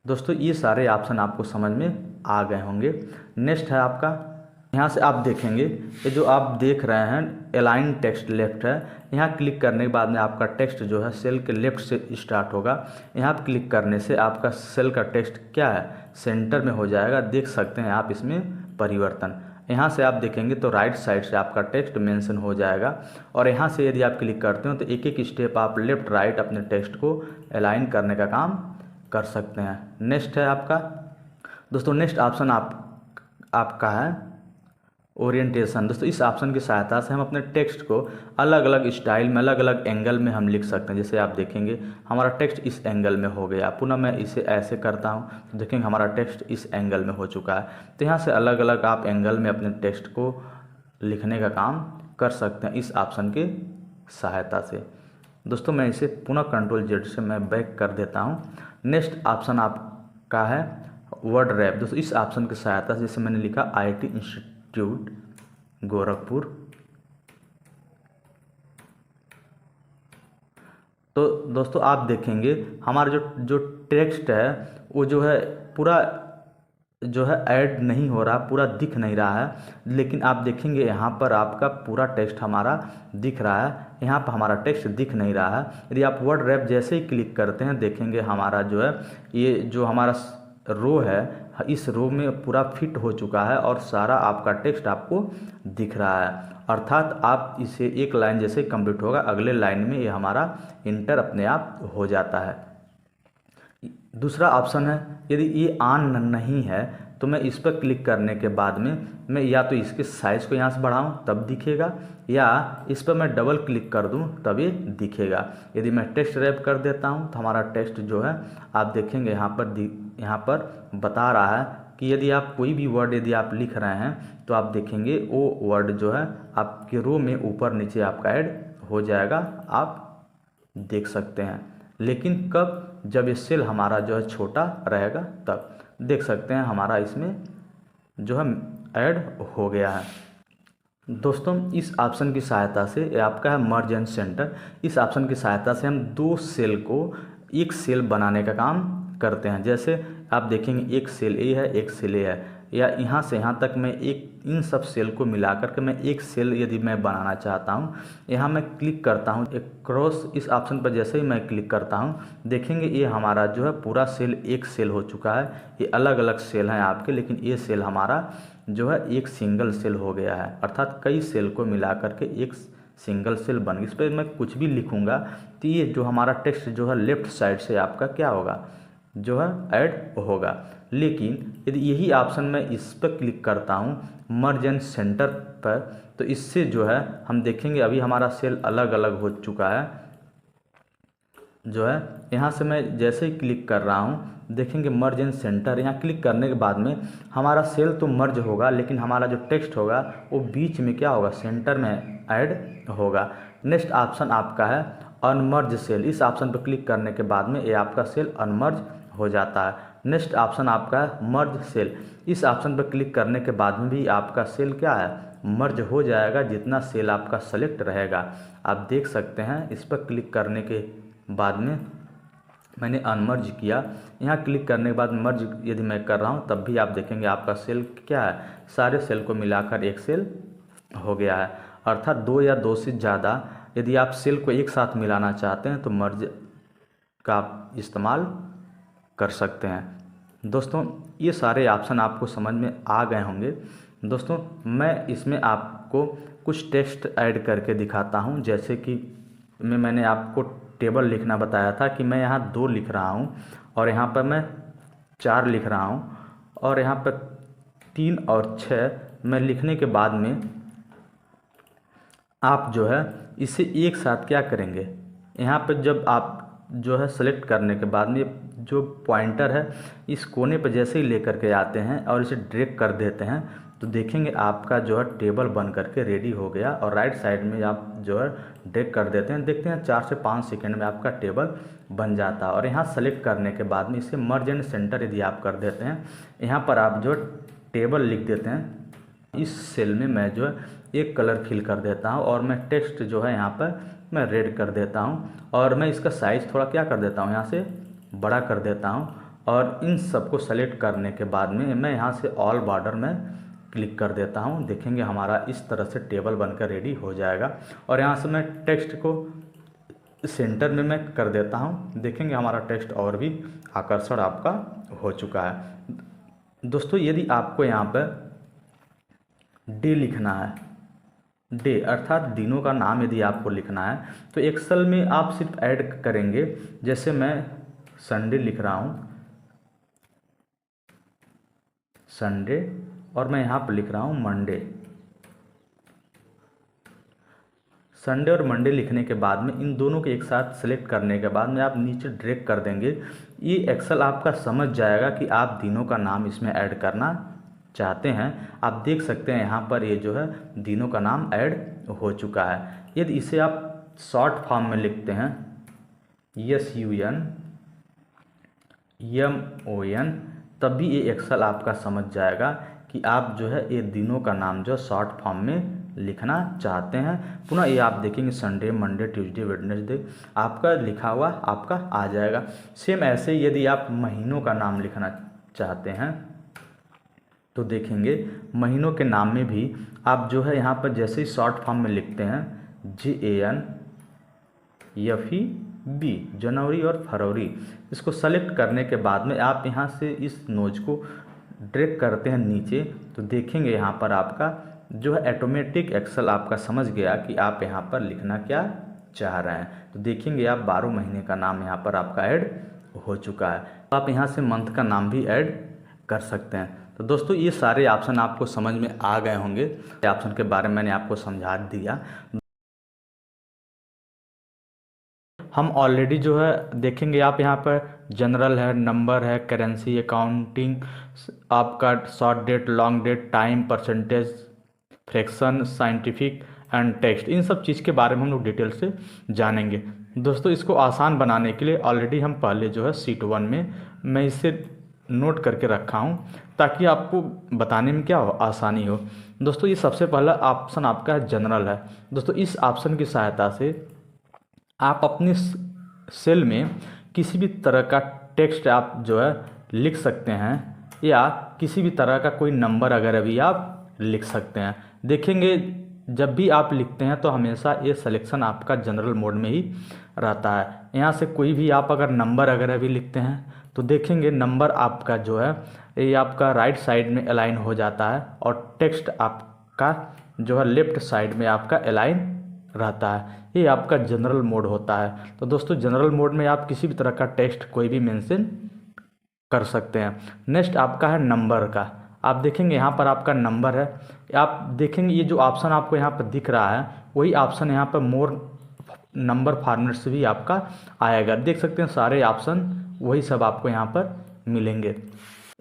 दोस्तों ये सारे ऑप्शन आपको समझ में आ गए होंगे। नेक्स्ट है आपका, यहाँ से आप देखेंगे ये जो आप देख रहे हैं अलाइन टेक्स्ट लेफ्ट है। यहाँ क्लिक करने के बाद में आपका टेक्स्ट जो है सेल के लेफ्ट से स्टार्ट होगा। यहाँ पर क्लिक करने से आपका सेल का टेक्स्ट क्या है, सेंटर में हो जाएगा। देख सकते हैं आप इसमें परिवर्तन। यहाँ से आप देखेंगे तो राइट साइड से आपका टेक्स्ट मेंशन हो जाएगा, और यहाँ से यदि आप क्लिक करते हो तो एक एक स्टेप आप लेफ्ट राइट अपने टेक्स्ट को अलाइन करने का काम कर सकते हैं। नेक्स्ट है आपका दोस्तों, नेक्स्ट ऑप्शन आपका है ओरिएंटेशन। दोस्तों इस ऑप्शन की सहायता से हम अपने टेक्स्ट को अलग अलग स्टाइल में, अलग अलग एंगल में हम लिख सकते हैं। जैसे आप देखेंगे हमारा टेक्स्ट इस एंगल में हो गया, पुनः मैं इसे ऐसे करता हूं तो देखेंगे हमारा टेक्स्ट इस एंगल में हो चुका है। तो यहाँ से अलग अलग आप एंगल में अपने टेक्स्ट को लिखने का काम कर सकते हैं इस ऑप्शन की सहायता से। दोस्तों मैं इसे पुनः Ctrl+Z से मैं बैक कर देता हूँ। नेक्स्ट ऑप्शन आपका है वर्ड रैप। दोस्तों इस ऑप्शन की सहायता से जैसे मैंने लिखा IIT इंस्टीट्यूट गोरखपुर, तो दोस्तों आप देखेंगे हमारा जो टेक्स्ट है वो जो है पूरा जो है ऐड नहीं हो रहा, पूरा दिख नहीं रहा है। लेकिन आप देखेंगे यहाँ पर आपका पूरा टेक्स्ट हमारा दिख रहा है, यहाँ पर हमारा टेक्स्ट दिख नहीं रहा है। यदि आप वर्ड रैप जैसे ही क्लिक करते हैं, देखेंगे हमारा जो है ये जो हमारा रो है, इस रो में पूरा फिट हो चुका है और सारा आपका टेक्स्ट आपको दिख रहा है। अर्थात आप इसे एक लाइन जैसे कंप्लीट होगा, अगले लाइन में ये हमारा इंटर अपने आप हो जाता है। दूसरा ऑप्शन है, यदि ये ऑन नहीं है तो मैं इस पर क्लिक करने के बाद में मैं या तो इसके साइज़ को यहाँ से बढ़ाऊँ तब दिखेगा, या इस पर मैं डबल क्लिक कर दूँ तब ये दिखेगा। यदि मैं टेक्स्ट रैप कर देता हूँ तो हमारा टेक्स्ट जो है आप देखेंगे यहाँ पर बता रहा है कि यदि आप कोई भी वर्ड यदि आप लिख रहे हैं तो आप देखेंगे वो वर्ड जो है आपके रो में ऊपर नीचे आपका ऐड हो जाएगा, आप देख सकते हैं। लेकिन कब, जब ये सेल हमारा जो है छोटा रहेगा तब। देख सकते हैं हमारा इसमें जो है ऐड हो गया है। दोस्तों इस ऑप्शन की सहायता से ये आपका है मर्ज एंड सेंटर। इस ऑप्शन की सहायता से हम दो सेल को एक सेल बनाने का काम करते हैं। जैसे आप देखेंगे एक सेल ए है, एक सेल ए है, या यहाँ से यहाँ तक मैं इन सब सेल को मिला करके मैं एक सेल यदि मैं बनाना चाहता हूँ, यहाँ मैं क्लिक करता हूँ एक क्रॉस, इस ऑप्शन पर जैसे ही मैं क्लिक करता हूँ देखेंगे ये हमारा जो है पूरा सेल एक सेल हो चुका है। ये अलग अलग सेल हैं आपके, लेकिन ये सेल हमारा जो है एक सिंगल सेल हो गया है। अर्थात कई सेल को मिला करके एक सिंगल सेल बन गई। इस पर मैं कुछ भी लिखूँगा तो ये जो हमारा टेक्स्ट जो है लेफ्ट साइड से आपका क्या होगा, जो है ऐड होगा। लेकिन यदि यही ऑप्शन मैं इस पर क्लिक करता हूँ मर्ज एंड सेंटर पर, तो इससे जो है हम देखेंगे अभी हमारा सेल अलग अलग हो चुका है। जो है यहाँ से मैं जैसे ही क्लिक कर रहा हूँ देखेंगे मर्ज एंड सेंटर। यहाँ क्लिक करने के बाद में हमारा सेल तो मर्ज होगा, लेकिन हमारा जो टेक्स्ट होगा वो बीच में क्या होगा, सेंटर में ऐड होगा। नेक्स्ट ऑप्शन आपका है अनमर्ज सेल। इस ऑप्शन पर क्लिक करने के बाद में ये आपका सेल अनमर्ज हो जाता है। नेक्स्ट ऑप्शन आपका है मर्ज सेल। इस ऑप्शन पर क्लिक करने के बाद में भी आपका सेल क्या है, मर्ज हो जाएगा, जितना सेल आपका सेलेक्ट रहेगा। आप देख सकते हैं इस पर क्लिक करने के बाद में मैंने अनमर्ज किया। यहाँ क्लिक करने के बाद मर्ज यदि मैं कर रहा हूँ तब भी आप देखेंगे आपका सेल क्या है, सारे सेल को मिलाकर एक सेल हो गया है। अर्थात दो या दो से ज़्यादा यदि आप सेल को एक साथ मिलाना चाहते हैं तो मर्ज का आप इस्तेमाल कर सकते हैं। दोस्तों ये सारे ऑप्शन आपको समझ में आ गए होंगे। दोस्तों मैं इसमें आपको कुछ टेक्स्ट ऐड करके दिखाता हूं। जैसे कि मैंने आपको टेबल लिखना बताया था कि मैं यहाँ 2 लिख रहा हूं और यहाँ पर मैं 4 लिख रहा हूं, और यहाँ पर 3 और 6 में लिखने के बाद में आप जो है इसे एक साथ क्या करेंगे, यहाँ पर जब आप जो है सेलेक्ट करने के बाद में जो पॉइंटर है इस कोने पर जैसे ही लेकर के आते हैं और इसे ड्रैग कर देते हैं तो देखेंगे आपका जो है टेबल बन करके रेडी हो गया। और राइट साइड में आप जो है ड्रैग कर देते हैं, देखते हैं 4 से 5 सेकंड में आपका टेबल बन जाता है। और यहाँ सेलेक्ट करने के बाद में इसे मर्ज एंड सेंटर यदि आप कर देते हैं, यहाँ पर आप जो टेबल लिख देते हैं। इस सेल में मैं जो है एक कलर फिल कर देता हूँ और मैं टेक्स्ट जो है यहाँ पर मैं रेड कर देता हूँ और मैं इसका साइज़ थोड़ा क्या कर देता हूँ, यहाँ से बड़ा कर देता हूँ। और इन सबको सेलेक्ट करने के बाद में मैं यहाँ से ऑल बॉर्डर में क्लिक कर देता हूँ। देखेंगे हमारा इस तरह से टेबल बनकर रेडी हो जाएगा। और यहाँ से मैं टेक्स्ट को सेंटर में मैं कर देता हूँ, देखेंगे हमारा टेक्स्ट और भी आकर्षण आपका हो चुका है। दोस्तों यदि आपको यहाँ पर डे लिखना है, डे अर्थात दिनों का नाम यदि आपको लिखना है तो एक्सेल में आप सिर्फ ऐड करेंगे। जैसे मैं संडे लिख रहा हूँ, संडे, और मैं यहाँ पर लिख रहा हूँ मंडे। संडे और मंडे लिखने के बाद में इन दोनों को एक साथ सेलेक्ट करने के बाद में आप नीचे ड्रैग कर देंगे। ये एक्सेल आपका समझ जाएगा कि आप दिनों का नाम इसमें ऐड करना चाहते हैं। आप देख सकते हैं यहाँ पर ये जो है दिनों का नाम ऐड हो चुका है। यदि इसे आप शॉर्ट फॉर्म में लिखते हैं SUNMON, तब भी ये एक्सेल आपका समझ जाएगा कि आप जो है ये दिनों का नाम जो शॉर्ट फॉर्म में लिखना चाहते हैं। पुनः ये आप देखेंगे संडे, मंडे, ट्यूसडे, वेडनेसडे आपका लिखा हुआ आपका आ जाएगा। सेम ऐसे यदि आप महीनों का नाम लिखना चाहते हैं तो देखेंगे महीनों के नाम में भी आप जो है यहाँ पर जैसे ही शॉर्ट फॉर्म में लिखते हैं JANFEB, जनवरी और फरवरी, इसको सेलेक्ट करने के बाद में आप यहाँ से इस नोज को ड्रैग करते हैं नीचे तो देखेंगे यहाँ पर आपका जो है ऑटोमेटिक एक्सेल आपका समझ गया कि आप यहाँ पर लिखना क्या चाह रहे हैं। तो देखेंगे आप 12 महीने का नाम यहाँ पर आपका ऐड हो चुका है। तो आप यहाँ से मंथ का नाम भी ऐड कर सकते हैं। तो दोस्तों ये सारे ऑप्शन आपको समझ में आ गए होंगे। ऑप्शन के बारे में मैंने आपको समझा दिया। हम ऑलरेडी जो है देखेंगे आप यहाँ पर जनरल है, नंबर है, करेंसी, अकाउंटिंग, आपका short date, long date, time, percentage, fraction, scientific and text, इन सब चीज़ के बारे में हम लोग डिटेल से जानेंगे। दोस्तों इसको आसान बनाने के लिए ऑलरेडी हम पहले जो है शीट 1 में मैं इसे नोट करके रखा हूँ ताकि आपको बताने में क्या हो, आसानी हो। दोस्तों ये सबसे पहला ऑप्शन आपका जनरल है। दोस्तों इस ऑप्शन की सहायता से आप अपने सेल में किसी भी तरह का टेक्स्ट आप जो है लिख सकते हैं या किसी भी तरह का कोई नंबर अगर भी आप लिख सकते हैं। देखेंगे जब भी आप लिखते हैं तो हमेशा ये सिलेक्शन आपका जनरल मोड में ही रहता है। यहाँ से कोई भी आप अगर नंबर अगर भी लिखते हैं तो देखेंगे नंबर आपका जो है ये आपका राइट साइड में अलाइन हो जाता है और टेक्स्ट आपका जो है लेफ्ट साइड में आपका अलाइन रहता है। ये आपका जनरल मोड होता है। तो दोस्तों जनरल मोड में आप किसी भी तरह का टेक्स्ट कोई भी मेंशन कर सकते हैं। नेक्स्ट आपका है नंबर का। आप देखेंगे यहाँ पर आपका नंबर है। आप देखेंगे ये जो ऑप्शन आपको यहाँ पर दिख रहा है वही ऑप्शन यहाँ पर मोर नंबर फॉर्मेट से भी आपका आएगा। देख सकते हैं सारे ऑप्शन वही सब आपको यहाँ पर मिलेंगे।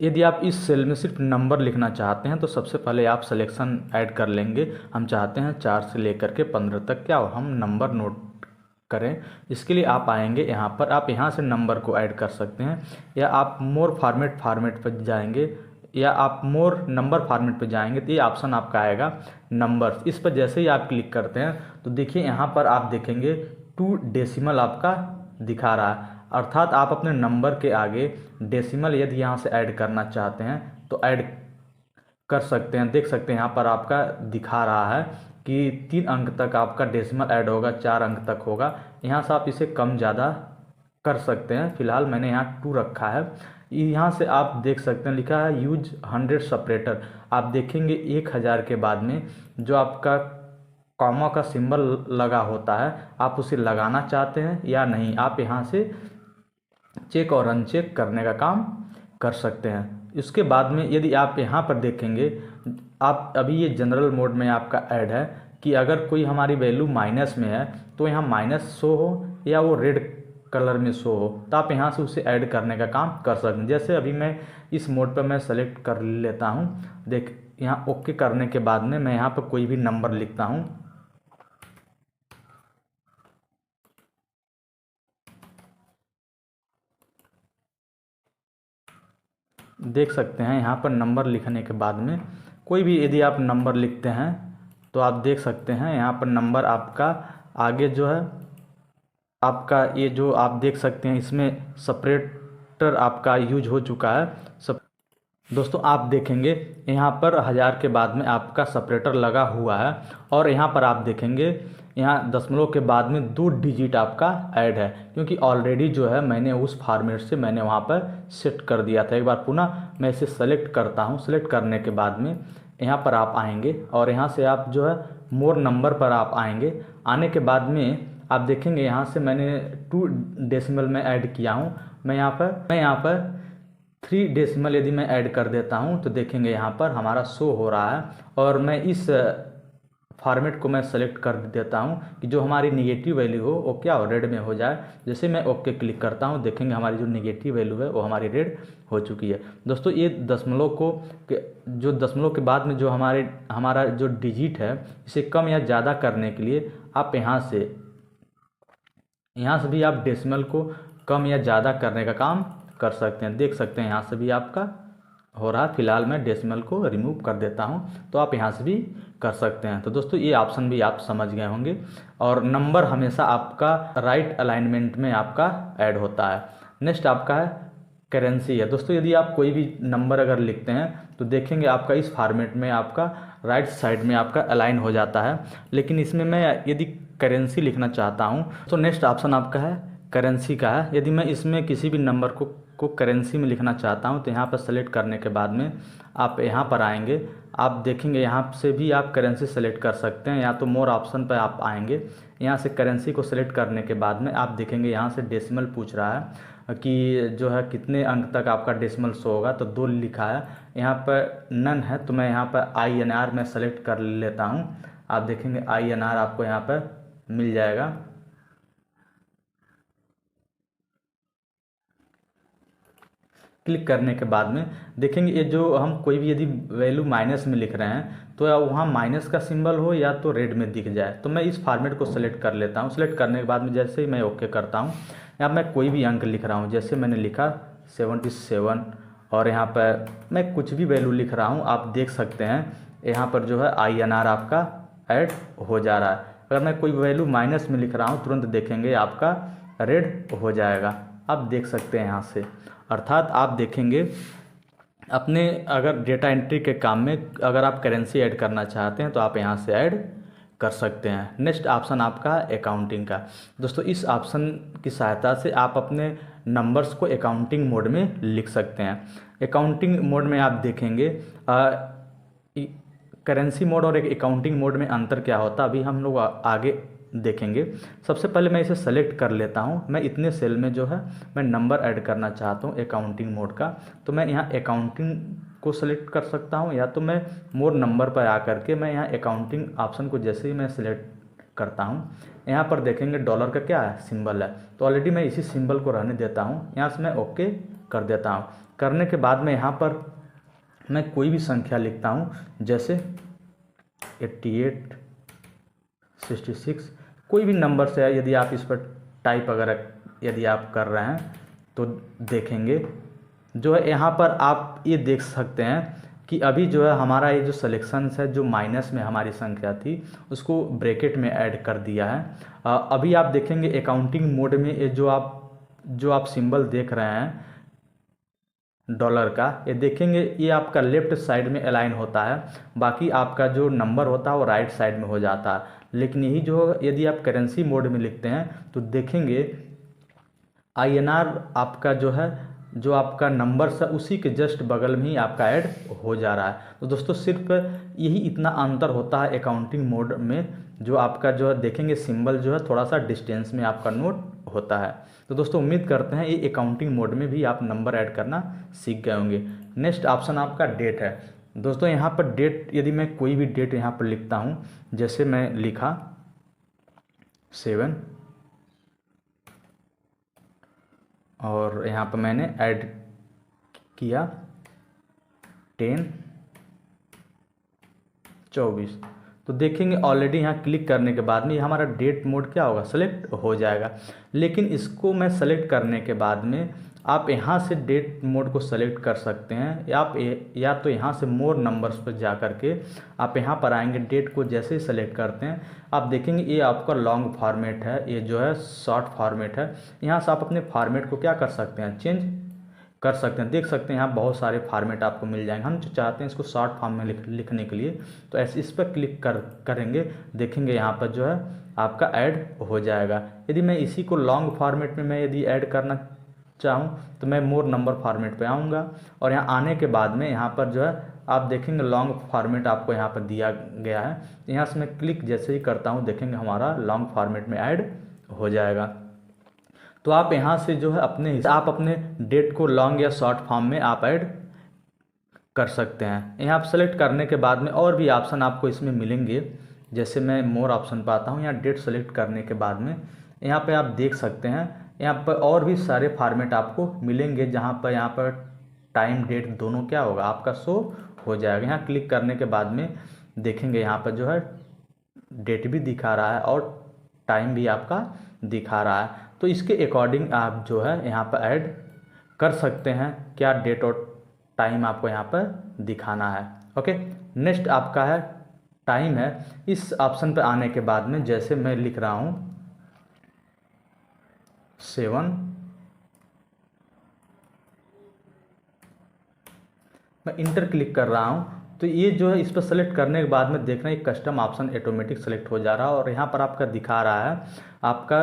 यदि आप इस सेल में सिर्फ नंबर लिखना चाहते हैं तो सबसे पहले आप सिलेक्शन ऐड कर लेंगे। हम चाहते हैं 4 से लेकर के 15 तक क्या हो हम नंबर नोट करें। इसके लिए आप आएंगे यहाँ पर, आप यहाँ से नंबर को ऐड कर सकते हैं या आप मोर फॉर्मेट पर जाएंगे या आप मोर नंबर फॉर्मेट पर जाएंगे तो ये ऑप्शन आपका आएगा नंबर। इस पर जैसे ही आप क्लिक करते हैं तो देखिए यहाँ पर आप देखेंगे 2 डेसिमल आपका दिखा रहा है, अर्थात आप अपने नंबर के आगे डेसिमल यदि यहाँ से ऐड करना चाहते हैं तो ऐड कर सकते हैं। देख सकते हैं यहाँ पर आपका दिखा रहा है कि 3 अंक तक आपका डेसिमल ऐड होगा, 4 अंक तक होगा। यहाँ से आप इसे कम ज़्यादा कर सकते हैं। फिलहाल मैंने यहाँ 2 रखा है। यहाँ से आप देख सकते हैं लिखा है यूज 100 सेपरेटर। आप देखेंगे 1000 के बाद में जो आपका कॉमा का सिंबल लगा होता है आप उसे लगाना चाहते हैं या नहीं, आप यहाँ से चेक और अनचेक करने का काम कर सकते हैं। उसके बाद में यदि आप यहाँ पर देखेंगे, आप अभी ये जनरल मोड में आपका ऐड है कि अगर कोई हमारी वैल्यू माइनस में है तो यहाँ माइनस शो हो या वो रेड कलर में शो हो, तो आप यहाँ से उसे ऐड करने का काम कर सकते हैं। जैसे अभी मैं इस मोड पर मैं सेलेक्ट कर लेता हूँ, देख यहाँ ओके करने के बाद में मैं यहाँ पर कोई भी नंबर लिखता हूँ। देख सकते हैं यहाँ पर नंबर लिखने के बाद में कोई भी यदि आप नंबर लिखते हैं तो आप देख सकते हैं यहाँ पर नंबर आपका आगे जो है आपका ये जो आप देख सकते हैं इसमें सेपरेटर आपका यूज हो चुका है। सब दोस्तों आप देखेंगे यहाँ पर 1000 के बाद में आपका सेपरेटर लगा हुआ है और यहाँ पर आप देखेंगे यहाँ दशमलव के बाद में 2 डिजिट आपका ऐड है, क्योंकि ऑलरेडी जो है मैंने उस फॉर्मेट से मैंने वहाँ पर सेट कर दिया था। एक बार पुनः मैं इसे सेलेक्ट करता हूँ। सेलेक्ट करने के बाद में यहाँ पर आप आएंगे और यहाँ से आप जो है मोर नंबर पर आप आएंगे। आने के बाद में आप देखेंगे यहाँ से मैंने 2 डेसिमल में ऐड किया हूँ। मैं यहाँ पर 3 डेसिमल यदि मैं ऐड कर देता हूँ तो देखेंगे यहाँ पर हमारा शो हो रहा है। और मैं इस फॉर्मेट को मैं सेलेक्ट कर देता हूँ कि जो हमारी नेगेटिव वैल्यू हो वो क्या हो, रेड में हो जाए। जैसे मैं ओके क्लिक करता हूँ देखेंगे हमारी जो नेगेटिव वैल्यू है वो हमारी रेड हो चुकी है। दोस्तों ये दशमलव के बाद में जो हमारा जो डिजिट है इसे कम या ज़्यादा करने के लिए आप यहाँ से भी आप डेसिमल को कम या ज़्यादा करने का काम कर सकते हैं। देख सकते हैं यहाँ से भी आपका हो रहा है। फिलहाल मैं डेसिमल को रिमूव कर देता हूँ, तो आप यहाँ से भी कर सकते हैं। तो दोस्तों ये ऑप्शन भी आप समझ गए होंगे। और नंबर हमेशा आपका राइट अलाइनमेंट में आपका ऐड होता है। नेक्स्ट आपका है करेंसी है। दोस्तों यदि आप कोई भी नंबर अगर लिखते हैं तो देखेंगे आपका इस फॉर्मेट में आपका राइट साइड में आपका अलाइन हो जाता है। लेकिन इसमें मैं यदि करेंसी लिखना चाहता हूँ तो नेक्स्ट ऑप्शन आपका है करेंसी का है। यदि मैं इसमें किसी भी नंबर को करेंसी में लिखना चाहता हूं तो यहाँ पर सेलेक्ट करने के बाद में आप यहाँ पर आएंगे। आप देखेंगे यहाँ से भी आप करेंसी सेलेक्ट कर सकते हैं, या तो मोर ऑप्शन पर आप आएंगे। यहाँ से करेंसी को सेलेक्ट करने के बाद में आप देखेंगे यहाँ से डेसिमल पूछ रहा है कि जो है कितने अंक तक आपका डेसिमल शो होगा, तो 2 लिखा है। यहाँ पर नन है तो मैं यहाँ पर INR में सेलेक्ट कर लेता हूँ। आप देखेंगे INR आपको यहाँ पर मिल जाएगा। क्लिक करने के बाद में देखेंगे ये जो हम कोई भी यदि वैल्यू माइनस में लिख रहे हैं तो वहाँ माइनस का सिंबल हो या तो रेड में दिख जाए। तो मैं इस फॉर्मेट को सेलेक्ट कर लेता हूँ। सेलेक्ट करने के बाद में जैसे ही मैं ओके करता हूँ, यहाँ मैं कोई भी अंक लिख रहा हूँ। जैसे मैंने लिखा 77 और यहाँ पर मैं कुछ भी वैल्यू लिख रहा हूँ। आप देख सकते हैं यहाँ पर जो है INR आपका ऐड हो जा रहा है। अगर मैं कोई वैल्यू माइनस में लिख रहा हूँ तुरंत देखेंगे आपका रेड हो जाएगा। आप देख सकते हैं यहाँ से, अर्थात आप देखेंगे अपने अगर डेटा एंट्री के काम में अगर आप करेंसी ऐड करना चाहते हैं तो आप यहाँ से ऐड कर सकते हैं। नेक्स्ट ऑप्शन आपका अकाउंटिंग का। दोस्तों इस ऑप्शन की सहायता से आप अपने नंबर्स को अकाउंटिंग मोड में लिख सकते हैं। अकाउंटिंग मोड में आप देखेंगे करेंसी मोड और एक अकाउंटिंग मोड में अंतर क्या होता है अभी हम लोग आगे देखेंगे। सबसे पहले मैं इसे सेलेक्ट कर लेता हूँ। मैं इतने सेल में जो है मैं नंबर ऐड करना चाहता हूँ अकाउंटिंग मोड का, तो मैं यहाँ अकाउंटिंग को सेलेक्ट कर सकता हूँ, या तो मैं मोर नंबर पर आकर के मैं यहाँ अकाउंटिंग ऑप्शन को जैसे ही मैं सेलेक्ट करता हूँ, यहाँ पर देखेंगे डॉलर का क्या है सिंबल है। तो ऑलरेडी मैं इसी सिंबल को रहने देता हूँ। यहाँ से मैं ओके कर देता हूँ। करने के बाद में यहाँ पर मैं कोई भी संख्या लिखता हूँ, जैसे 88 66 कोई भी नंबर से है। यदि आप इस पर टाइप अगर यदि आप कर रहे हैं तो देखेंगे जो है यहाँ पर आप ये देख सकते हैं कि अभी जो है हमारा ये जो सिलेक्शंस है जो माइनस में हमारी संख्या थी उसको ब्रैकेट में ऐड कर दिया है। अभी आप देखेंगे अकाउंटिंग मोड में ये जो आप सिंबल देख रहे हैं डॉलर का, ये देखेंगे ये आपका लेफ्ट साइड में अलाइन होता है, बाकी आपका जो नंबर होता है वो राइट साइड में हो जाता है। लेकिन यही जो यदि आप करेंसी मोड में लिखते हैं तो देखेंगे INR आपका जो है जो आपका नंबर है उसी के जस्ट बगल में ही आपका ऐड हो जा रहा है। तो दोस्तों सिर्फ यही इतना अंतर होता है अकाउंटिंग मोड में, जो आपका जो है देखेंगे सिंबल जो है थोड़ा सा डिस्टेंस में आपका नोट होता है। तो दोस्तों उम्मीद करते हैं ये अकाउंटिंग मोड में भी आप नंबर ऐड करना सीख गए होंगे। नेक्स्ट ऑप्शन आपका डेट है। दोस्तों यहाँ पर डेट, यदि मैं कोई भी डेट यहाँ पर लिखता हूँ, जैसे मैं लिखा 7 और यहाँ पर मैंने ऐड किया 10/24, तो देखेंगे ऑलरेडी यहाँ क्लिक करने के बाद में ये हमारा डेट मोड क्या होगा, सेलेक्ट हो जाएगा। लेकिन इसको मैं सेलेक्ट करने के बाद में आप यहाँ से डेट मोड को सेलेक्ट कर सकते हैं, या तो यहाँ से मोर नंबर्स पर जा करके आप यहाँ पर आएंगे। डेट को जैसे ही सेलेक्ट करते हैं आप देखेंगे ये आपका लॉन्ग फॉर्मेट है, ये जो है शॉर्ट फॉर्मेट है। यहाँ से आप अपने फॉर्मेट को क्या कर सकते हैं, चेंज कर सकते हैं। देख सकते हैं यहाँ बहुत सारे फॉर्मेट आपको मिल जाएंगे। हम जो चाहते हैं इसको शॉर्ट फॉर्म में लिखने के लिए, तो ऐसे इस पर क्लिक करेंगे, देखेंगे यहाँ पर जो है आपका ऐड हो जाएगा। यदि मैं इसी को लॉन्ग फॉर्मेट में मैं यदि ऐड करना चाहूँ तो मैं मोर नंबर फॉर्मेट पे आऊँगा, और यहाँ आने के बाद में यहाँ पर जो है आप देखेंगे लॉन्ग फॉर्मेट आपको यहाँ पर दिया गया है। यहाँ से मैं क्लिक जैसे ही करता हूँ देखेंगे हमारा लॉन्ग फॉर्मेट में ऐड हो जाएगा। तो आप यहाँ से जो है आप अपने डेट को लॉन्ग या शॉर्ट फॉर्म में आप ऐड कर सकते हैं। यहाँ आप सेलेक्ट करने के बाद में और भी ऑप्शन आपको इसमें मिलेंगे, जैसे मैं मोर ऑप्शन पाता हूँ। यहाँ डेट सेलेक्ट करने के बाद में यहाँ पे आप देख सकते हैं यहाँ पर और भी सारे फॉर्मेट आपको मिलेंगे, जहाँ पर यहाँ पर टाइम डेट दोनों क्या होगा आपका शो हो जाएगा। यहाँ क्लिक करने के बाद में देखेंगे यहाँ पर जो है डेट भी दिखा रहा है और टाइम भी आपका दिखा रहा है। तो इसके अकॉर्डिंग आप जो है यहाँ पर ऐड कर सकते हैं क्या डेट और टाइम आपको यहाँ पर दिखाना है। ओके, नेक्स्ट आपका है टाइम है। इस ऑप्शन पर आने के बाद में जैसे मैं लिख रहा हूँ 7, मैं इंटर क्लिक कर रहा हूँ, तो ये जो है इस पर सेलेक्ट करने के बाद में देखना एक कस्टम ऑप्शन ऑटोमेटिक सेलेक्ट हो जा रहा है, और यहाँ पर आपका दिखा रहा है आपका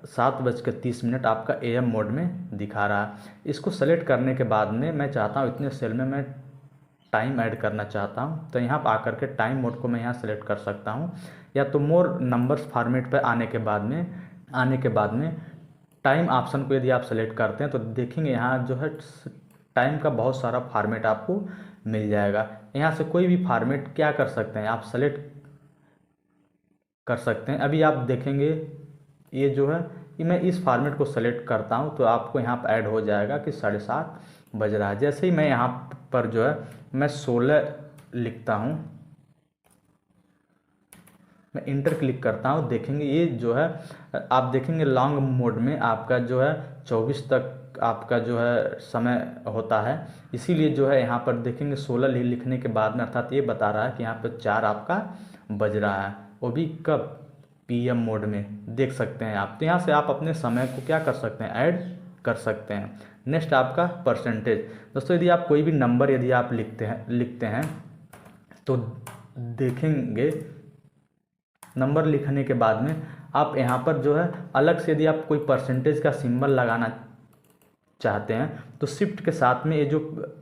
7:30 आपका AM मोड में दिखा रहा है। इसको सेलेक्ट करने के बाद में मैं चाहता हूँ इतने सेल में मैं टाइम ऐड करना चाहता हूँ, तो यहाँ पर आकर के टाइम मोड को मैं यहाँ सेलेक्ट कर सकता हूँ, या तो मोर नंबर्स फॉर्मेट पर आने के बाद में टाइम ऑप्शन को यदि आप सेलेक्ट करते हैं तो देखेंगे यहाँ जो है टाइम का बहुत सारा फॉर्मेट आपको मिल जाएगा। यहाँ से कोई भी फॉर्मेट क्या कर सकते हैं आप सेलेक्ट कर सकते हैं। अभी आप देखेंगे ये जो है कि मैं इस फॉर्मेट को सेलेक्ट करता हूँ तो आपको यहाँ पर ऐड हो जाएगा कि 7:30 बज रहा है। जैसे ही मैं यहाँ पर जो है मैं 16 लिखता हूँ, मैं इंटर क्लिक करता हूँ, देखेंगे ये जो है आप देखेंगे लॉन्ग मोड में आपका जो है 24 तक आपका जो है समय होता है। इसीलिए जो है यहाँ पर देखेंगे 16 लिखने के बाद में, अर्थात ये बता रहा है कि यहाँ पर 4 आपका बज रहा है, वो भी कब, PM मोड में। देख सकते हैं आप, तो यहाँ से आप अपने समय को क्या कर सकते हैं, ऐड कर सकते हैं। नेक्स्ट आपका परसेंटेज। दोस्तों यदि आप कोई भी नंबर यदि आप लिखते हैं तो देखेंगे नंबर लिखने के बाद में आप यहाँ पर जो है अलग से यदि आप कोई परसेंटेज का सिंबल लगाना चाहते हैं तो शिफ्ट के साथ में ये जो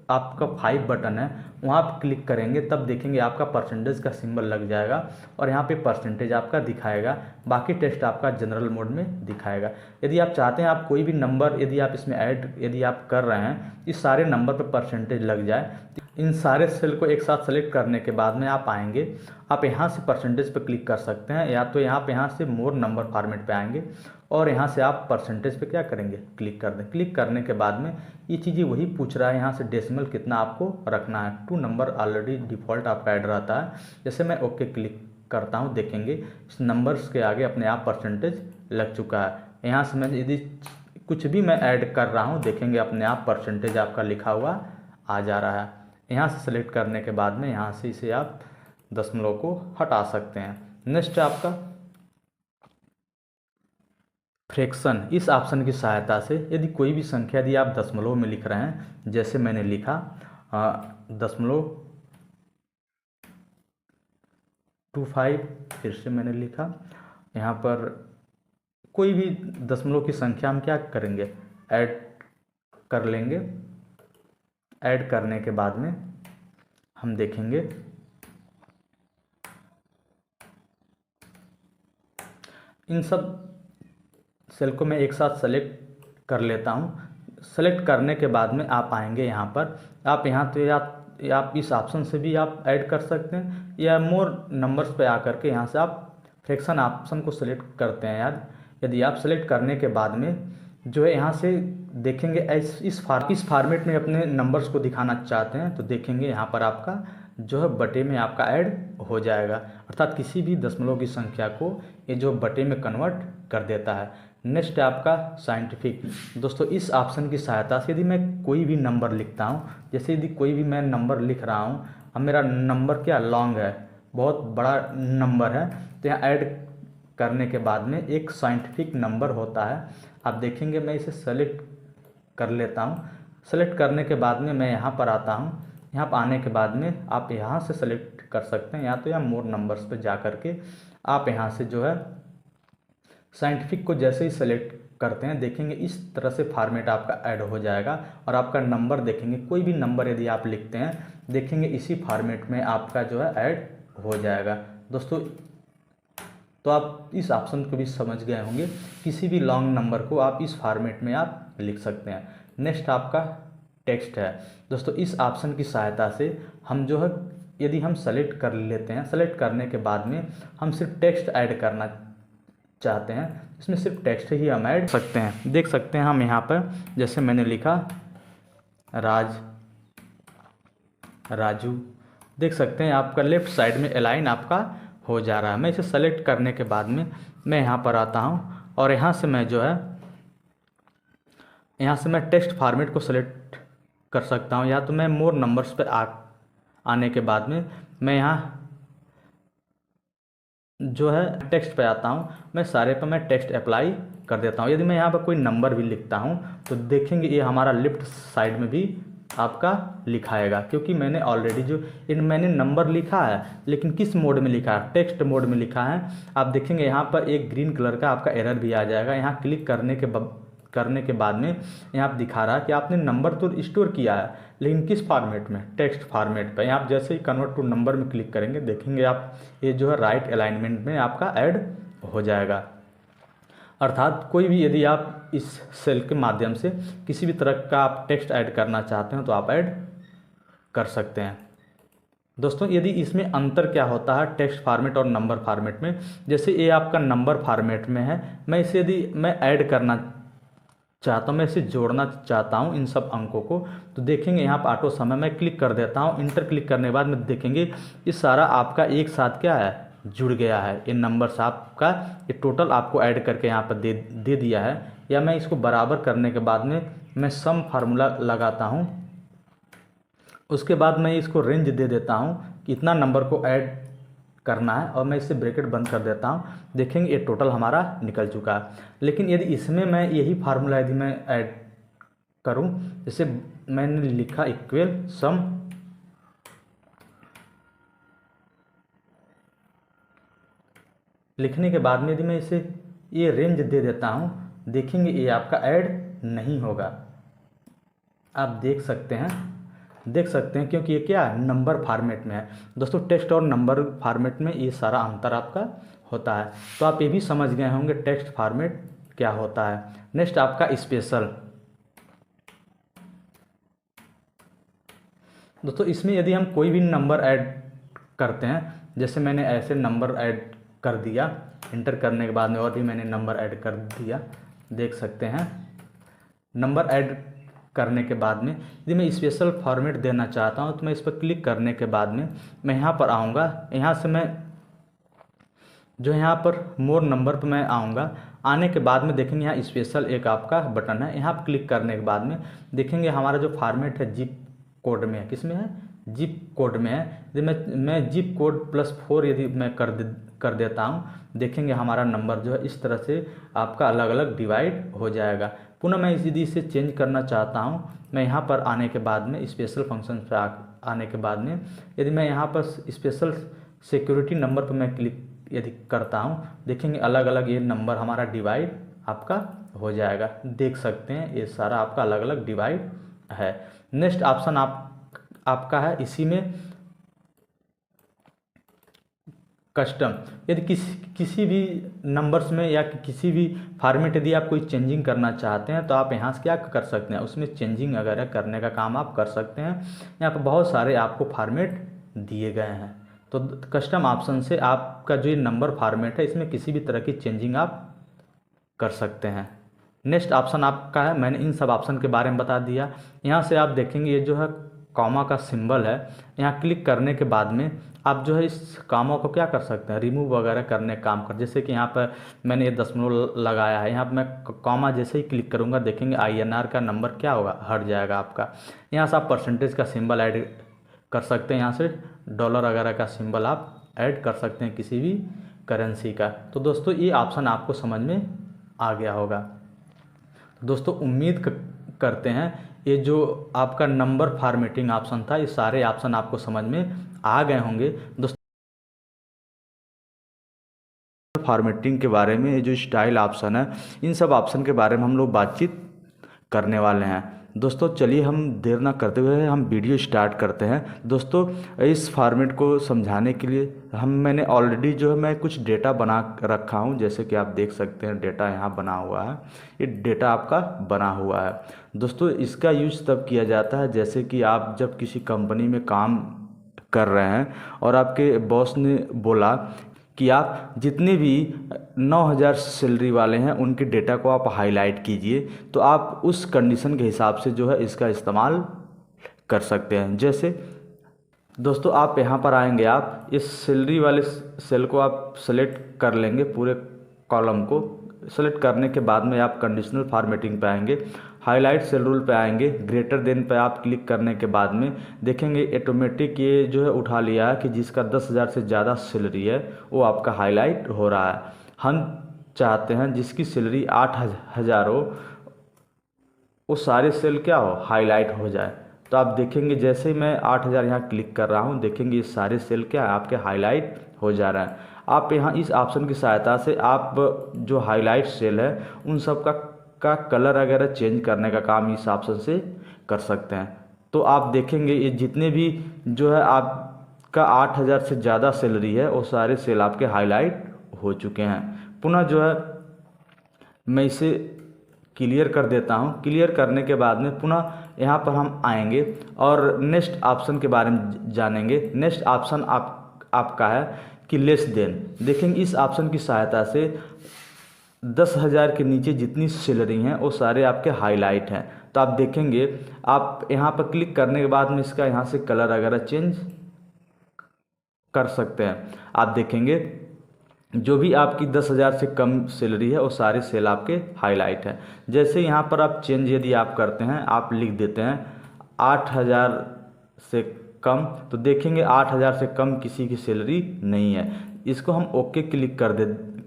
आपका 5 बटन है वहाँ आप क्लिक करेंगे, तब देखेंगे आपका परसेंटेज का सिंबल लग जाएगा और यहाँ पे परसेंटेज आपका दिखाएगा। बाकी टेक्स्ट आपका जनरल मोड में दिखाएगा। यदि आप चाहते हैं आप कोई भी नंबर यदि आप इसमें ऐड यदि आप कर रहे हैं, इस सारे नंबर पर परसेंटेज लग जाए, इन सारे सेल को एक साथ सेलेक्ट करने के बाद में आप आएंगे, आप यहाँ से परसेंटेज पर क्लिक कर सकते हैं, या तो यहाँ से मोर नंबर फॉर्मेट पे आएंगे और यहाँ से आप परसेंटेज पे क्या करेंगे, क्लिक कर दें। क्लिक करने के बाद में ये चीज़ें वही पूछ रहा है यहाँ से डेसिमल कितना आपको रखना है। 2 नंबर ऑलरेडी डिफ़ॉल्ट आपका ऐड रहता है। जैसे मैं ओके क्लिक करता हूँ, देखेंगे इस नंबर्स के आगे अपने आप परसेंटेज लग चुका है। यहाँ से मैं यदि कुछ भी मैं ऐड कर रहा हूँ, देखेंगे अपने आप परसेंटेज आपका लिखा हुआ आ जा रहा है। यहाँ से सेलेक्ट करने के बाद में यहाँ से इसे आप दशमलव को हटा सकते हैं। नेक्स्ट आपका फ्रैक्शन। इस ऑप्शन की सहायता से यदि कोई भी संख्या यदि आप दशमलव में लिख रहे हैं, जैसे मैंने लिखा 0.25, फिर से मैंने लिखा, यहाँ पर कोई भी दशमलव की संख्या हम क्या करेंगे, ऐड कर लेंगे। ऐड करने के बाद में हम देखेंगे इन सब सेल को मैं एक साथ सेलेक्ट कर लेता हूँ। सेलेक्ट करने के बाद में आप आएंगे यहाँ पर, आप यहाँ तो आप इस ऑप्शन से भी आप ऐड कर सकते हैं, या मोर नंबर्स पे आकर के यहाँ से आप फ्रैक्शन ऑप्शन को सेलेक्ट करते हैं। यार यदि आप सेलेक्ट करने के बाद में जो है यहाँ से देखेंगे इस फॉर्मेट में अपने नंबर्स को दिखाना चाहते हैं तो देखेंगे यहाँ पर आपका जो है बटे में आपका ऐड हो जाएगा, अर्थात किसी भी दशमलव की संख्या को ये जो बटे में कन्वर्ट कर देता है। नेक्स्ट है आपका साइंटिफिक। दोस्तों इस ऑप्शन की सहायता से यदि मैं कोई भी नंबर लिखता हूँ, जैसे यदि कोई भी मैं नंबर लिख रहा हूँ, अब मेरा नंबर क्या लॉन्ग है, बहुत बड़ा नंबर है, तो यहाँ ऐड करने के बाद में एक साइंटिफिक नंबर होता है। आप देखेंगे मैं इसे सेलेक्ट कर लेता हूँ। सेलेक्ट करने के बाद में मैं यहाँ पर आता हूँ। यहाँ पर आने के बाद में आप यहाँ से सेलेक्ट कर सकते हैं, या तो या मोर नंबर्स पे जा कर के आप यहाँ से जो है साइंटिफिक को जैसे ही सेलेक्ट करते हैं देखेंगे इस तरह से फॉर्मेट आपका ऐड हो जाएगा, और आपका नंबर देखेंगे, कोई भी नंबर यदि आप लिखते हैं देखेंगे इसी फॉर्मेट में आपका जो है ऐड हो जाएगा। दोस्तों तो आप इस ऑप्शन को भी समझ गए होंगे, किसी भी लॉन्ग नंबर को आप इस फॉर्मेट में आप लिख सकते हैं। नेक्स्ट आपका टेक्स्ट है। दोस्तों इस ऑप्शन की सहायता से हम जो है यदि हम सेलेक्ट कर लेते हैं, सेलेक्ट करने के बाद में हम सिर्फ टेक्स्ट ऐड करना चाहते हैं, इसमें सिर्फ टेक्स्ट ही हम ऐड सकते हैं। देख सकते हैं हम यहाँ पर जैसे मैंने लिखा राजू, देख सकते हैं आपका लेफ्ट साइड में अलाइन आपका हो जा रहा है। मैं इसे सेलेक्ट करने के बाद में मैं यहाँ पर आता हूँ और यहाँ से मैं जो है यहाँ से मैं टेक्स्ट फॉर्मेट को सेलेक्ट कर सकता हूँ, या तो मैं मोर नंबर्स पे आने के बाद में मैं यहाँ जो है टेक्स्ट पे आता हूँ, मैं सारे पे मैं टेक्स्ट अप्लाई कर देता हूँ। यदि मैं यहाँ पर कोई नंबर भी लिखता हूँ तो देखेंगे ये हमारा लेफ्ट साइड में भी आपका लिखाएगा, क्योंकि मैंने ऑलरेडी जो मैंने नंबर लिखा है, लेकिन किस मोड में लिखा है, टेक्स्ट मोड में लिखा है। आप देखेंगे यहाँ पर एक ग्रीन कलर का आपका एरर भी आ जाएगा। यहाँ क्लिक करने के बाद में यहाँ आप दिखा रहा है कि आपने नंबर तो स्टोर किया है, लेकिन किस फॉर्मेट में, टेक्स्ट फॉर्मेट पे। आप जैसे ही कन्वर्ट टू नंबर में क्लिक करेंगे देखेंगे आप ये जो है राइट अलाइनमेंट में आपका ऐड हो जाएगा। अर्थात कोई भी यदि आप इस सेल के माध्यम से किसी भी तरह का आप टेक्स्ट ऐड करना चाहते हैं तो आप ऐड कर सकते हैं। दोस्तों यदि इसमें अंतर क्या होता है टेक्स्ट फॉर्मेट और नंबर फॉर्मेट में, जैसे ये आपका नंबर फॉर्मेट में है, मैं इसे यदि मैं ऐड करना चाहता हूँ, मैं इसे जोड़ना चाहता हूँ इन सब अंकों को, तो देखेंगे यहाँ पर ऑटो समय मैं क्लिक कर देता हूँ। इंटर क्लिक करने के बाद में देखेंगे ये सारा आपका एक साथ क्या है, जुड़ गया है। ये नंबर्स आपका ये टोटल आपको ऐड करके यहाँ पर दे दिया है। या मैं इसको बराबर करने के बाद में मैं सम फार्मूला लगाता हूँ, उसके बाद मैं इसको रेंज दे देता हूँ कि इतना नंबर को ऐड करना है, और मैं इसे ब्रैकेट बंद कर देता हूँ। देखेंगे ये टोटल हमारा निकल चुका है। लेकिन यदि इसमें मैं यही फार्मूला यदि मैं ऐड करूँ, जैसे मैंने लिखा इक्वल सम, लिखने के बाद में यदि मैं इसे ये रेंज दे देता हूँ, देखेंगे ये आपका ऐड नहीं होगा। आप देख सकते हैं क्योंकि ये क्या नंबर फॉर्मेट में है। दोस्तों टेक्स्ट और नंबर फॉर्मेट में ये सारा अंतर आपका होता है। तो आप ये भी समझ गए होंगे टेक्स्ट फॉर्मेट क्या होता है। नेक्स्ट आपका स्पेशल। दोस्तों इसमें यदि हम कोई भी नंबर ऐड करते हैं, जैसे मैंने ऐसे नंबर ऐड कर दिया, इंटर करने के बाद में और भी मैंने नंबर ऐड कर दिया, देख सकते हैं। नंबर ऐड करने के बाद में यदि मैं स्पेशल फॉर्मेट देना चाहता हूं तो मैं इस पर क्लिक करने के बाद में मैं यहाँ पर आऊँगा, यहाँ से मैं जो यहाँ पर मोर नंबर पर मैं आऊँगा। आने के बाद में देखेंगे यहाँ स्पेशल एक आपका बटन है, यहाँ पर क्लिक करने के बाद में देखेंगे हमारा जो फॉर्मेट है जिप कोड में है, किस में है, जिप कोड में है। यदि मैं जिप कोड +4 यदि मैं कर देता हूँ, देखेंगे हमारा नंबर जो है इस तरह से आपका अलग अलग डिवाइड हो जाएगा। पुनः मैं यदि इसे चेंज करना चाहता हूँ, मैं यहाँ पर आने के बाद में स्पेशल फंक्शन पर आने के बाद में यदि मैं यहाँ पर स्पेशल सिक्योरिटी नंबर पर मैं क्लिक यदि करता हूँ, देखेंगे अलग अलग ये नंबर हमारा डिवाइड आपका हो जाएगा। देख सकते हैं ये सारा आपका अलग अलग डिवाइड है। नेक्स्ट ऑप्शन आपका है, इसी में कस्टम, यदि किसी भी नंबर्स में या किसी भी फॉर्मेट यदि आप कोई चेंजिंग करना चाहते हैं तो आप यहाँ से क्या कर सकते हैं, उसमें चेंजिंग वगैरह करने का काम आप कर सकते हैं। यहाँ पर बहुत सारे आपको फॉर्मेट दिए गए हैं। तो कस्टम ऑप्शन से आपका जो ये नंबर फॉर्मेट है इसमें किसी भी तरह की चेंजिंग आप कर सकते हैं। नेक्स्ट ऑप्शन आपका है, मैंने इन सब ऑप्शन के बारे में बता दिया। यहाँ से आप देखेंगे ये जो है कॉमा का सिंबल है, यहाँ क्लिक करने के बाद में आप जो है इस कॉमा को क्या कर सकते हैं, रिमूव वगैरह करने का काम कर। जैसे कि यहाँ पर मैंने ये दशमलव लगाया है, यहाँ पर मैं कॉमा जैसे ही क्लिक करूँगा देखेंगे INR का नंबर क्या होगा, हट जाएगा आपका। यहाँ से आप परसेंटेज का सिंबल ऐड कर सकते हैं, यहाँ से डॉलर वगैरह का सिंबल आप ऐड कर सकते हैं किसी भी करेंसी का। तो दोस्तों ये ऑप्शन आपको समझ में आ गया होगा। दोस्तों उम्मीद करते हैं ये जो आपका नंबर फॉर्मेटिंग ऑप्शन था, ये सारे ऑप्शन आपको समझ में आ गए होंगे। दोस्तों फॉर्मेटिंग के बारे में ये जो स्टाइल ऑप्शन है, इन सब ऑप्शन के बारे में हम लोग बातचीत करने वाले हैं। दोस्तों चलिए हम देर ना करते हुए हम वीडियो स्टार्ट करते हैं। दोस्तों इस फॉर्मेट को समझाने के लिए मैंने ऑलरेडी जो है मैं कुछ डेटा बना रखा हूं, जैसे कि आप देख सकते हैं डेटा यहाँ बना हुआ है, ये डेटा आपका बना हुआ है। दोस्तों इसका यूज तब किया जाता है जैसे कि आप जब किसी कंपनी में काम कर रहे हैं और आपके बॉस ने बोला कि आप जितने भी 9,000 सैलरी वाले हैं उनके डेटा को आप हाईलाइट कीजिए, तो आप उस कंडीशन के हिसाब से जो है इसका इस्तेमाल कर सकते हैं। जैसे दोस्तों आप यहाँ पर आएंगे, आप इस सैलरी वाले सेल को आप सेलेक्ट कर लेंगे, पूरे कॉलम को सेलेक्ट करने के बाद में आप कंडीशनल फॉर्मेटिंग पे आएंगे, हाईलाइट सेल रूल पे आएंगे, ग्रेटर देन पे आप क्लिक करने के बाद में देखेंगे ऑटोमेटिक ये जो है उठा लिया है कि जिसका 10,000 से ज़्यादा सैलरी है वो आपका हाईलाइट हो रहा है। हम चाहते हैं जिसकी सैलरी 8,000 हो वो सारे सेल क्या हो, हाईलाइट हो जाए। तो आप देखेंगे जैसे ही मैं 8,000 यहाँ क्लिक कर रहा हूँ देखेंगे ये सारे सेल क्या है आपके हाईलाइट हो जा रहा है। आप यहाँ इस ऑप्शन की सहायता से आप जो हाईलाइट सेल है उन सब का कलर वगैरह चेंज करने का काम इस ऑप्शन से कर सकते हैं। तो आप देखेंगे ये जितने भी जो है आपका 8,000 से ज़्यादा सैलरी है वो सारे सेल आपके हाईलाइट हो चुके हैं। पुनः जो है मैं इसे क्लियर कर देता हूँ। क्लियर करने के बाद में पुनः यहाँ पर हम आएंगे और नेक्स्ट ऑप्शन के बारे में जानेंगे। नेक्स्ट ऑप्शन आपका है कि लेस देन। देखेंगे इस ऑप्शन की सहायता से 10,000 के नीचे जितनी सैलरी हैं वो सारे आपके हाईलाइट हैं। तो आप देखेंगे आप यहाँ पर क्लिक करने के बाद में इसका यहाँ से कलर वगैरह चेंज कर सकते हैं। आप देखेंगे जो भी आपकी 10,000 से कम सैलरी है वो सारे सेल आपके हाईलाइट है। जैसे यहाँ पर आप चेंज यदि आप करते हैं, आप लिख देते हैं 8,000 से कम, तो देखेंगे 8,000 से कम किसी की सैलरी नहीं है। इसको हम ओके क्लिक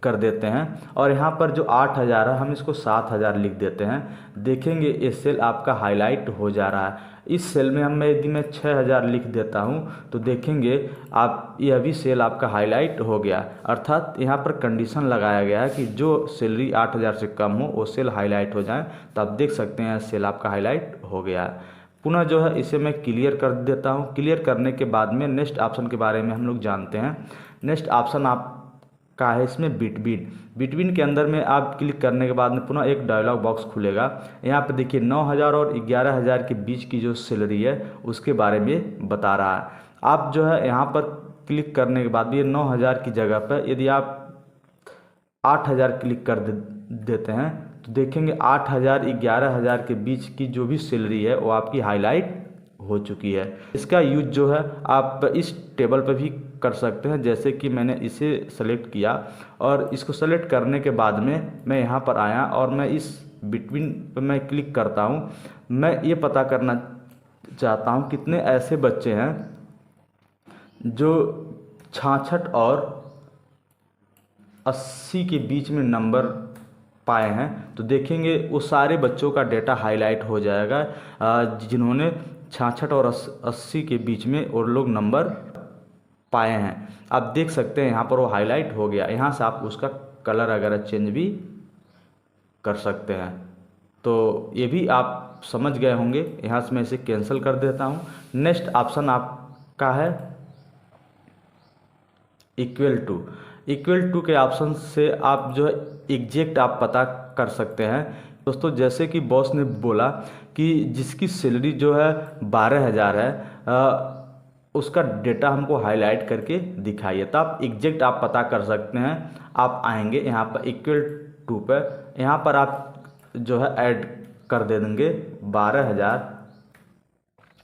कर देते हैं और यहाँ पर जो 8,000 है हम इसको 7,000 लिख देते हैं। देखेंगे ये सेल आपका हाईलाइट हो जा रहा है। इस सेल में यदि मैं 6,000 लिख देता हूँ तो देखेंगे आप यह भी सेल आपका हाईलाइट हो गया। अर्थात यहाँ पर कंडीशन लगाया गया है कि जो सैलरी 8,000 से कम हो वो सेल हाईलाइट हो जाए। तो आप देख सकते हैं सेल आपका हाईलाइट हो गया है। पुनः जो है इसे मैं क्लियर कर देता हूँ। क्लियर करने के बाद में नेक्स्ट ऑप्शन के बारे में हम लोग जानते हैं। नेक्स्ट ऑप्शन आपका है इसमें बिटवीन। बिटवीन के अंदर में आप क्लिक करने के बाद में पुनः एक डायलॉग बॉक्स खुलेगा। यहाँ पर देखिए 9,000 और 11,000 के बीच की जो सैलरी है उसके बारे में बता रहा है। आप जो है यहाँ पर क्लिक करने के बाद भी 9,000 की जगह पर यदि आप 8,000 क्लिक कर देते हैं तो देखेंगे 8,000 11,000 के बीच की जो भी सैलरी है वो आपकी हाईलाइट हो चुकी है। इसका यूज जो है आप इस टेबल पर भी कर सकते हैं। जैसे कि मैंने इसे सेलेक्ट किया और इसको सेलेक्ट करने के बाद में मैं यहाँ पर आया और मैं इस बिटवीन पर मैं क्लिक करता हूँ। मैं ये पता करना चाहता हूँ कितने ऐसे बच्चे हैं जो 66 और 80 के बीच में नंबर पाए हैं। तो देखेंगे वो सारे बच्चों का डेटा हाईलाइट हो जाएगा जिन्होंने 66 और 80 के बीच में और लोग नंबर पाए हैं। आप देख सकते हैं यहाँ पर वो हाईलाइट हो गया। यहाँ से आप उसका कलर वगैरह चेंज भी कर सकते हैं। तो ये भी आप समझ गए होंगे। यहाँ से मैं इसे कैंसिल कर देता हूँ। नेक्स्ट ऑप्शन आपका है इक्वल टू के ऑप्शन से आप जो है एग्जैक्ट आप पता कर सकते हैं। दोस्तों जैसे कि बॉस ने बोला कि जिसकी सैलरी जो है 12,000 है, उसका डेटा हमको हाईलाइट करके दिखाइए। तो आप एग्जैक्ट आप पता कर सकते हैं। आप आएंगे यहाँ पर इक्वल टू पर, यहाँ पर आप जो है ऐड कर दे देंगे 12,000।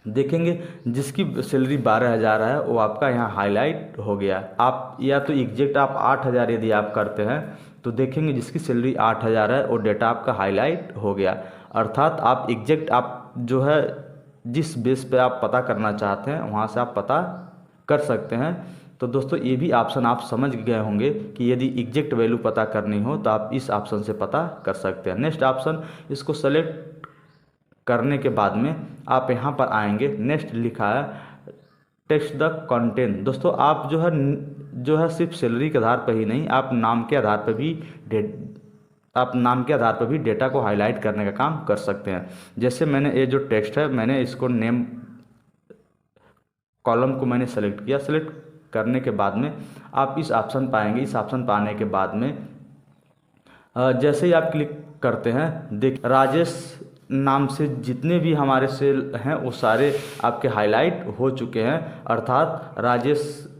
देखेंगे जिसकी सैलरी 12,000 है वो आपका यहाँ हाईलाइट हो गया। आप या तो एग्जैक्ट आप 8,000 यदि आप करते हैं तो देखेंगे जिसकी सैलरी 8,000 है वो डेटा आपका हाईलाइट हो गया। अर्थात आप एग्जैक्ट आप जो है जिस बेस पे आप पता करना चाहते हैं वहाँ से आप पता कर सकते हैं। तो दोस्तों ये भी ऑप्शन आप समझ गए होंगे कि यदि एग्जैक्ट वैल्यू पता करनी हो तो आप इस ऑप्शन से पता कर सकते हैं। नेक्स्ट ऑप्शन, इसको सेलेक्ट करने के बाद में आप यहाँ पर आएंगे, नेक्स्ट लिखा है टेक्स्ट द कंटेंट। दोस्तों आप जो है सिर्फ सैलरी के आधार पर ही नहीं, आप नाम के आधार पर भी डेटा को हाईलाइट करने का काम कर सकते हैं। जैसे मैंने ये जो टेक्स्ट है मैंने इसको नेम कॉलम को मैंने सेलेक्ट किया। सेलेक्ट करने के बाद में आप इस ऑप्शन पाएंगे। इस ऑप्शन पाने के बाद में जैसे ही आप क्लिक करते हैं, देख राजेश नाम से जितने भी हमारे सेल हैं वो सारे आपके हाईलाइट हो चुके हैं। अर्थात राजेश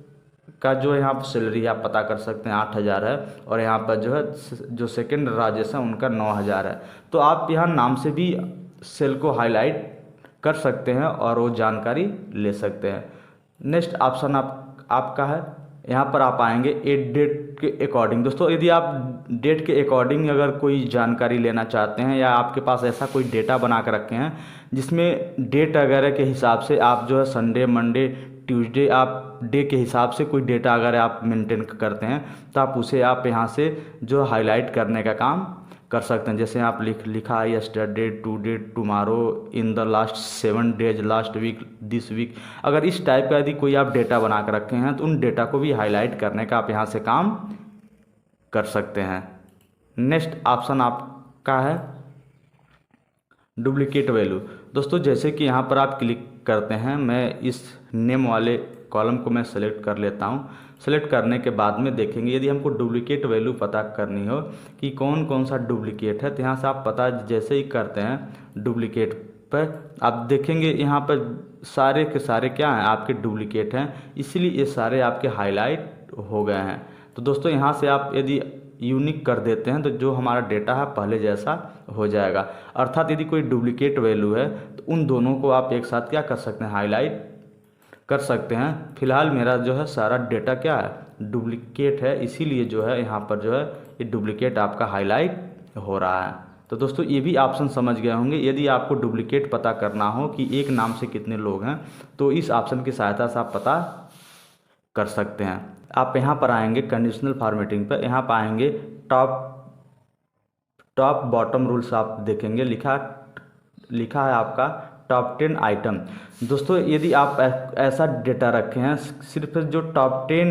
का जो यहाँ पर सैलरी आप पता कर सकते हैं 8,000 है, और यहाँ पर जो है जो सेकंड राजेश है उनका 9,000 है। तो आप यहाँ नाम से भी सेल को हाईलाइट कर सकते हैं और वो जानकारी ले सकते हैं। नेक्स्ट ऑप्शन आपका है, यहाँ पर आप आएंगे एड डेट के अकॉर्डिंग। दोस्तों यदि आप डेट के अकॉर्डिंग अगर कोई जानकारी लेना चाहते हैं या आपके पास ऐसा कोई डेटा बना कर रखे हैं जिसमें डेट वगैरह के हिसाब से आप जो है संडे मंडे ट्यूसडे आप डे के हिसाब से कोई डेटा अगर आप मेंटेन करते हैं तो आप उसे आप यहाँ से जो हाईलाइट करने का काम कर सकते हैं। जैसे आप लिखा है yesterday, today, tomorrow, in the last 7 days, last week, this week. अगर इस टाइप का यदि कोई आप डेटा बना कर रखे हैं तो उन डेटा को भी हाईलाइट करने का आप यहाँ से काम कर सकते हैं। नेक्स्ट ऑप्शन आपका है डुप्लीकेट वैल्यू। दोस्तों जैसे कि यहाँ पर आप क्लिक करते हैं, मैं इस नेम वाले कॉलम को मैं सेलेक्ट कर लेता हूँ। सेलेक्ट करने के बाद में देखेंगे यदि हमको डुप्लीकेट वैल्यू पता करनी हो कि कौन कौन सा डुप्लीकेट है, तो यहाँ से आप पता जैसे ही करते हैं डुप्लीकेट पर, आप देखेंगे यहाँ पर सारे के सारे क्या हैं आपके डुप्लीकेट हैं, इसीलिए ये सारे आपके हाईलाइट हो गए हैं। तो दोस्तों यहाँ से आप यदि यूनिक कर देते हैं तो जो हमारा डेटा है पहले जैसा हो जाएगा। अर्थात यदि कोई डुप्लीकेट वैल्यू है तो उन दोनों को आप एक साथ क्या कर सकते हैं, हाईलाइट कर सकते हैं। फिलहाल मेरा जो है सारा डेटा क्या है, डुप्लीकेट है, इसीलिए जो है यहाँ पर जो है ये डुप्लीकेट आपका हाईलाइट हो रहा है। तो दोस्तों ये भी ऑप्शन समझ गए होंगे। यदि आपको डुप्लीकेट पता करना हो कि एक नाम से कितने लोग हैं तो इस ऑप्शन की सहायता से आप पता कर सकते हैं। आप यहाँ पर आएंगे कंडीशनल फॉर्मेटिंग पर, यहाँ पर आएंगे टॉप बॉटम रूल्स आप देखेंगे, लिखा है आपका टॉप 10 आइटम। दोस्तों यदि आप ऐसा डेटा रखे हैं सिर्फ जो टॉप 10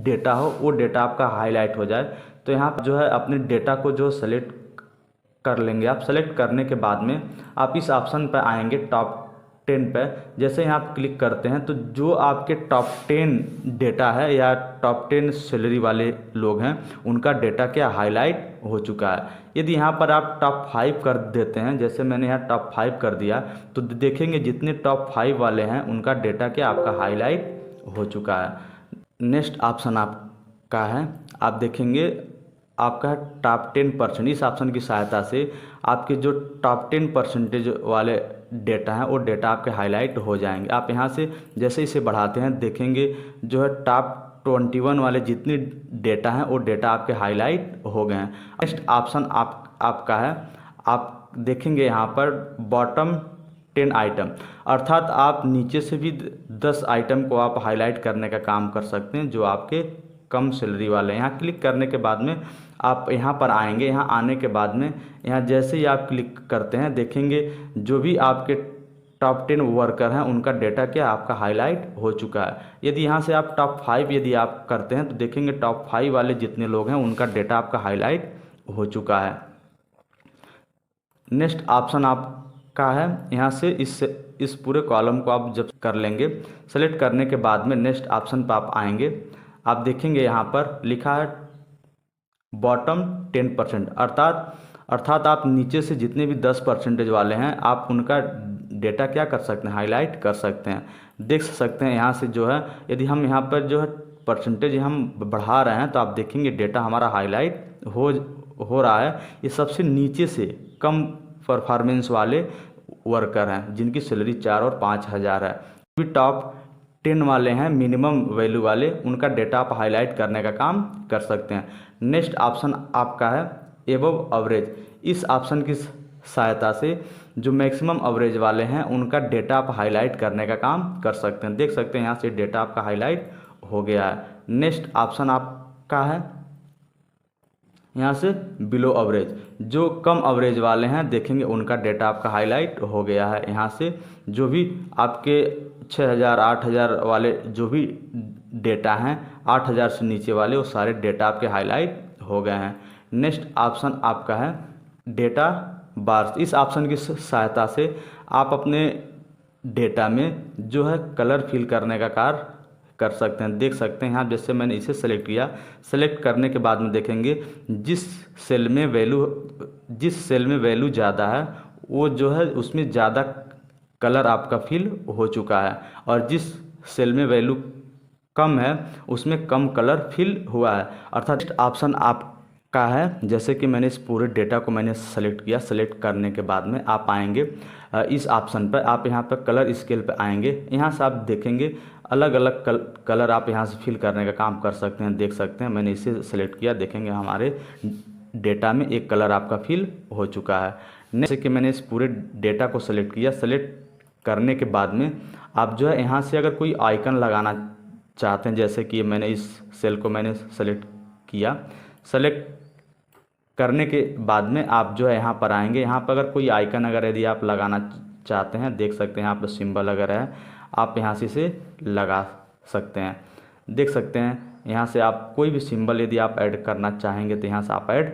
डेटा हो वो डेटा आपका हाईलाइट हो जाए, तो यहाँ पर जो है अपने डेटा को जो सेलेक्ट कर लेंगे। आप सेलेक्ट करने के बाद में आप इस ऑप्शन पर आएंगे टॉप 10 पे। जैसे ही आप क्लिक करते हैं तो जो आपके टॉप 10 डेटा है या टॉप 10 सैलरी वाले लोग हैं उनका डेटा क्या हाईलाइट हो चुका है। यदि यहाँ पर आप टॉप 5 कर देते हैं, जैसे मैंने यहाँ टॉप 5 कर दिया, तो देखेंगे जितने टॉप 5 वाले हैं उनका डेटा क्या आपका हाईलाइट हो चुका है। नेक्स्ट ऑप्शन आपका है, आप देखेंगे आपका टॉप 10%। इस ऑप्शन की सहायता से आपके जो टॉप 10% वाले डेटा हैं वो डेटा आपके हाईलाइट हो जाएंगे। आप यहाँ से जैसे इसे बढ़ाते हैं देखेंगे जो है टॉप 21 वाले जितने डेटा हैं वो डेटा आपके हाईलाइट हो गए हैं। नेक्स्ट ऑप्शन आपका है, आप देखेंगे यहाँ पर बॉटम 10 आइटम, अर्थात आप नीचे से भी 10 आइटम को आप हाईलाइट करने का काम कर सकते हैं जो आपके कम सैलरी वाले हैं। यहाँ क्लिक करने के बाद में आप यहाँ पर आएंगे। यहाँ आने के बाद में यहाँ जैसे ही आप क्लिक करते हैं देखेंगे जो भी आपके टॉप 10 वर्कर हैं उनका डेटा क्या आपका हाईलाइट हो चुका है। यदि यहाँ से आप टॉप 5 यदि आप करते हैं तो देखेंगे टॉप 5 वाले जितने लोग हैं उनका डेटा आपका हाईलाइट हो चुका है। नेक्स्ट ऑप्शन आपका है, यहाँ से इस पूरे कॉलम को आप जब कर लेंगे, सेलेक्ट करने के बाद में नेक्स्ट ऑप्शन पर आप आएंगे। आप देखेंगे यहाँ पर लिखा है बॉटम 10%, अर्थात आप नीचे से जितने भी 10% वाले हैं आप उनका डेटा क्या कर सकते हैं, हाईलाइट कर सकते हैं। देख सकते हैं यहाँ से जो है, यदि हम यहाँ पर जो है परसेंटेज हम बढ़ा रहे हैं तो आप देखेंगे डेटा हमारा हाईलाइट हो रहा है। ये सबसे नीचे से कम परफॉर्मेंस वाले वर्कर हैं जिनकी सैलरी 4 और 5 हज़ार है। भी टॉप 10 वाले हैं मिनिमम वैल्यू वाले, उनका डेटा आप हाईलाइट करने का काम कर सकते हैं। नेक्स्ट ऑप्शन आपका है एबव एवरेज। इस ऑप्शन की सहायता से जो मैक्सिमम एवरेज वाले हैं उनका डेटा आप हाईलाइट करने का काम कर सकते हैं। देख सकते हैं यहाँ से डेटा आपका हाईलाइट हो गया है। नेक्स्ट ऑप्शन आपका है यहाँ से बिलो एवरेज। जो कम एवरेज वाले हैं देखेंगे उनका डेटा आपका हाईलाइट हो गया है। यहाँ से जो भी आपके 6000 8000 वाले जो भी डेटा हैं, 8000 से नीचे वाले वो सारे डेटा आपके हाईलाइट हो गए हैं। नेक्स्ट ऑप्शन आपका है डेटा बार्स। इस ऑप्शन की सहायता से आप अपने डेटा में जो है कलर फिल करने का कार्य कर सकते हैं। देख सकते हैं यहाँ जैसे मैंने इसे सेलेक्ट किया, सेलेक्ट करने के बाद में देखेंगे जिस सेल में वैल्यू ज़्यादा है वो जो है उसमें ज़्यादा कलर आपका फिल हो चुका है, और जिस सेल में वैल्यू कम है उसमें कम कलर फिल हुआ है। अर्थात ऑप्शन आपका है, जैसे कि मैंने इस पूरे डेटा को मैंने सेलेक्ट किया, सेलेक्ट करने के बाद में आप आएंगे इस ऑप्शन पर, आप यहाँ पर कलर स्केल पर आएंगे। यहाँ से आप देखेंगे अलग अलग कलर आप यहाँ से फिल करने का काम कर सकते हैं। देख सकते हैं मैंने इसे सेलेक्ट किया, देखेंगे हमारे डेटा में एक कलर आपका फिल हो चुका है। जैसे कि मैंने इस पूरे डेटा को सेलेक्ट किया, सेलेक्ट करने के बाद में आप जो है यहाँ से अगर कोई आइकन लगाना चाहते हैं, जैसे कि मैंने इस सेल को मैंने सेलेक्ट किया, सेलेक्ट करने के बाद में आप जो है यहाँ पर आएंगे। यहाँ पर अगर कोई आइकन अगर यदि आप लगाना चाहते हैं, देख सकते हैं यहाँ पर सिंबल अगर है, आप यहाँ से इसे लगा सकते हैं। देख सकते हैं यहाँ से आप कोई भी सिंबल यदि आप ऐड करना चाहेंगे तो यहाँ से आप ऐड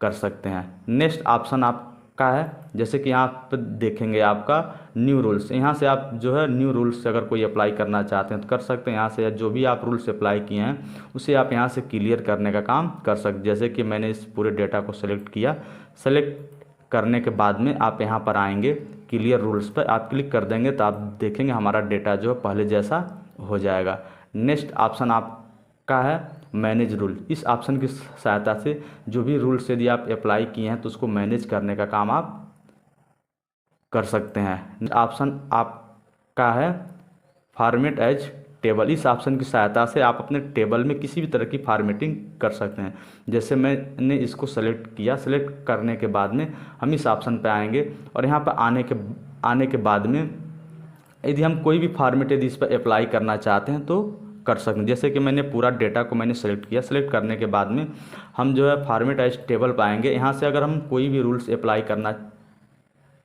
कर सकते हैं। नेक्स्ट ऑप्शन आपका है, जैसे कि यहाँ पर देखेंगे आपका न्यू रूल्स। यहाँ से आप जो है न्यू रूल्स अगर कोई अप्लाई करना चाहते हैं तो कर सकते हैं। यहाँ से जो भी आप रूल्स अप्लाई किए हैं उसे आप यहाँ से क्लियर करने का काम कर सकते। जैसे कि मैंने इस पूरे डेटा को सेलेक्ट किया, सेलेक्ट करने के बाद में आप यहाँ पर आएंगे, क्लियर रूल्स पर आप क्लिक कर देंगे तो आप देखेंगे हमारा डेटा जो है पहले जैसा हो जाएगा। नेक्स्ट ऑप्शन आपका है मैनेज रूल। इस ऑप्शन की सहायता से जो भी रूल्स यदि आप अप्लाई किए हैं तो उसको मैनेज करने का काम आप कर सकते हैं। ऑप्शन आपका है फॉर्मेट एज टेबल। इस ऑप्शन की सहायता से आप अपने टेबल में किसी भी तरह की फॉर्मेटिंग कर सकते हैं। जैसे मैंने इसको सेलेक्ट किया, सेलेक्ट करने के बाद में हम इस ऑप्शन पर आएंगे और यहाँ पर आने के बाद में यदि हम कोई भी फॉर्मेट यदि इस पर अप्लाई करना चाहते हैं तो कर सकते हैं। जैसे कि मैंने पूरा डेटा को मैंने सेलेक्ट किया, सेलेक्ट करने के बाद में हम जो है फॉर्मेट एज टेबल पाएंगे। यहाँ से अगर हम कोई भी रूल्स अप्लाई करना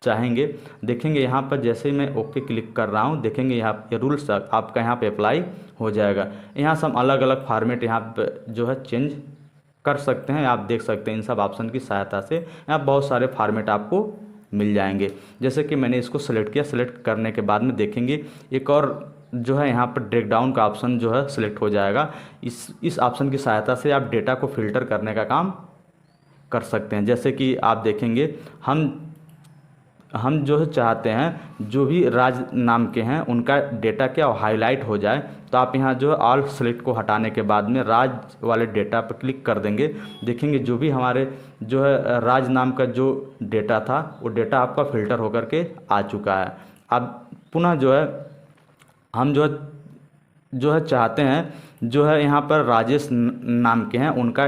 चाहेंगे, देखेंगे यहाँ पर जैसे ही मैं ओके क्लिक कर रहा हूँ, देखेंगे यहाँ पे रूल्स आपका यहाँ पे अप्लाई हो जाएगा। यहाँ से हम अलग अलग फॉर्मेट यहाँ पे जो है चेंज कर सकते हैं। आप देख सकते हैं इन सब ऑप्शन की सहायता से यहाँ बहुत सारे फॉर्मेट आपको मिल जाएंगे। जैसे कि मैंने इसको सेलेक्ट किया, सेलेक्ट करने के बाद में देखेंगे एक और जो है यहाँ पर ब्रेक डाउन का ऑप्शन जो है सिलेक्ट हो जाएगा। इस ऑप्शन की सहायता से आप डेटा को फिल्टर करने का काम कर सकते हैं। जैसे कि आप देखेंगे हम जो है चाहते हैं जो भी राज नाम के हैं उनका डेटा क्या हाईलाइट हो जाए, तो आप यहाँ जो है ऑल सेलेक्ट को हटाने के बाद में राज वाले डेटा पर क्लिक कर देंगे। देखेंगे जो भी हमारे जो है राज नाम का जो डेटा था वो डेटा आपका फ़िल्टर होकर के आ चुका है। अब पुनः जो है हम जो है चाहते हैं जो है यहाँ पर राजेश नाम के हैं उनका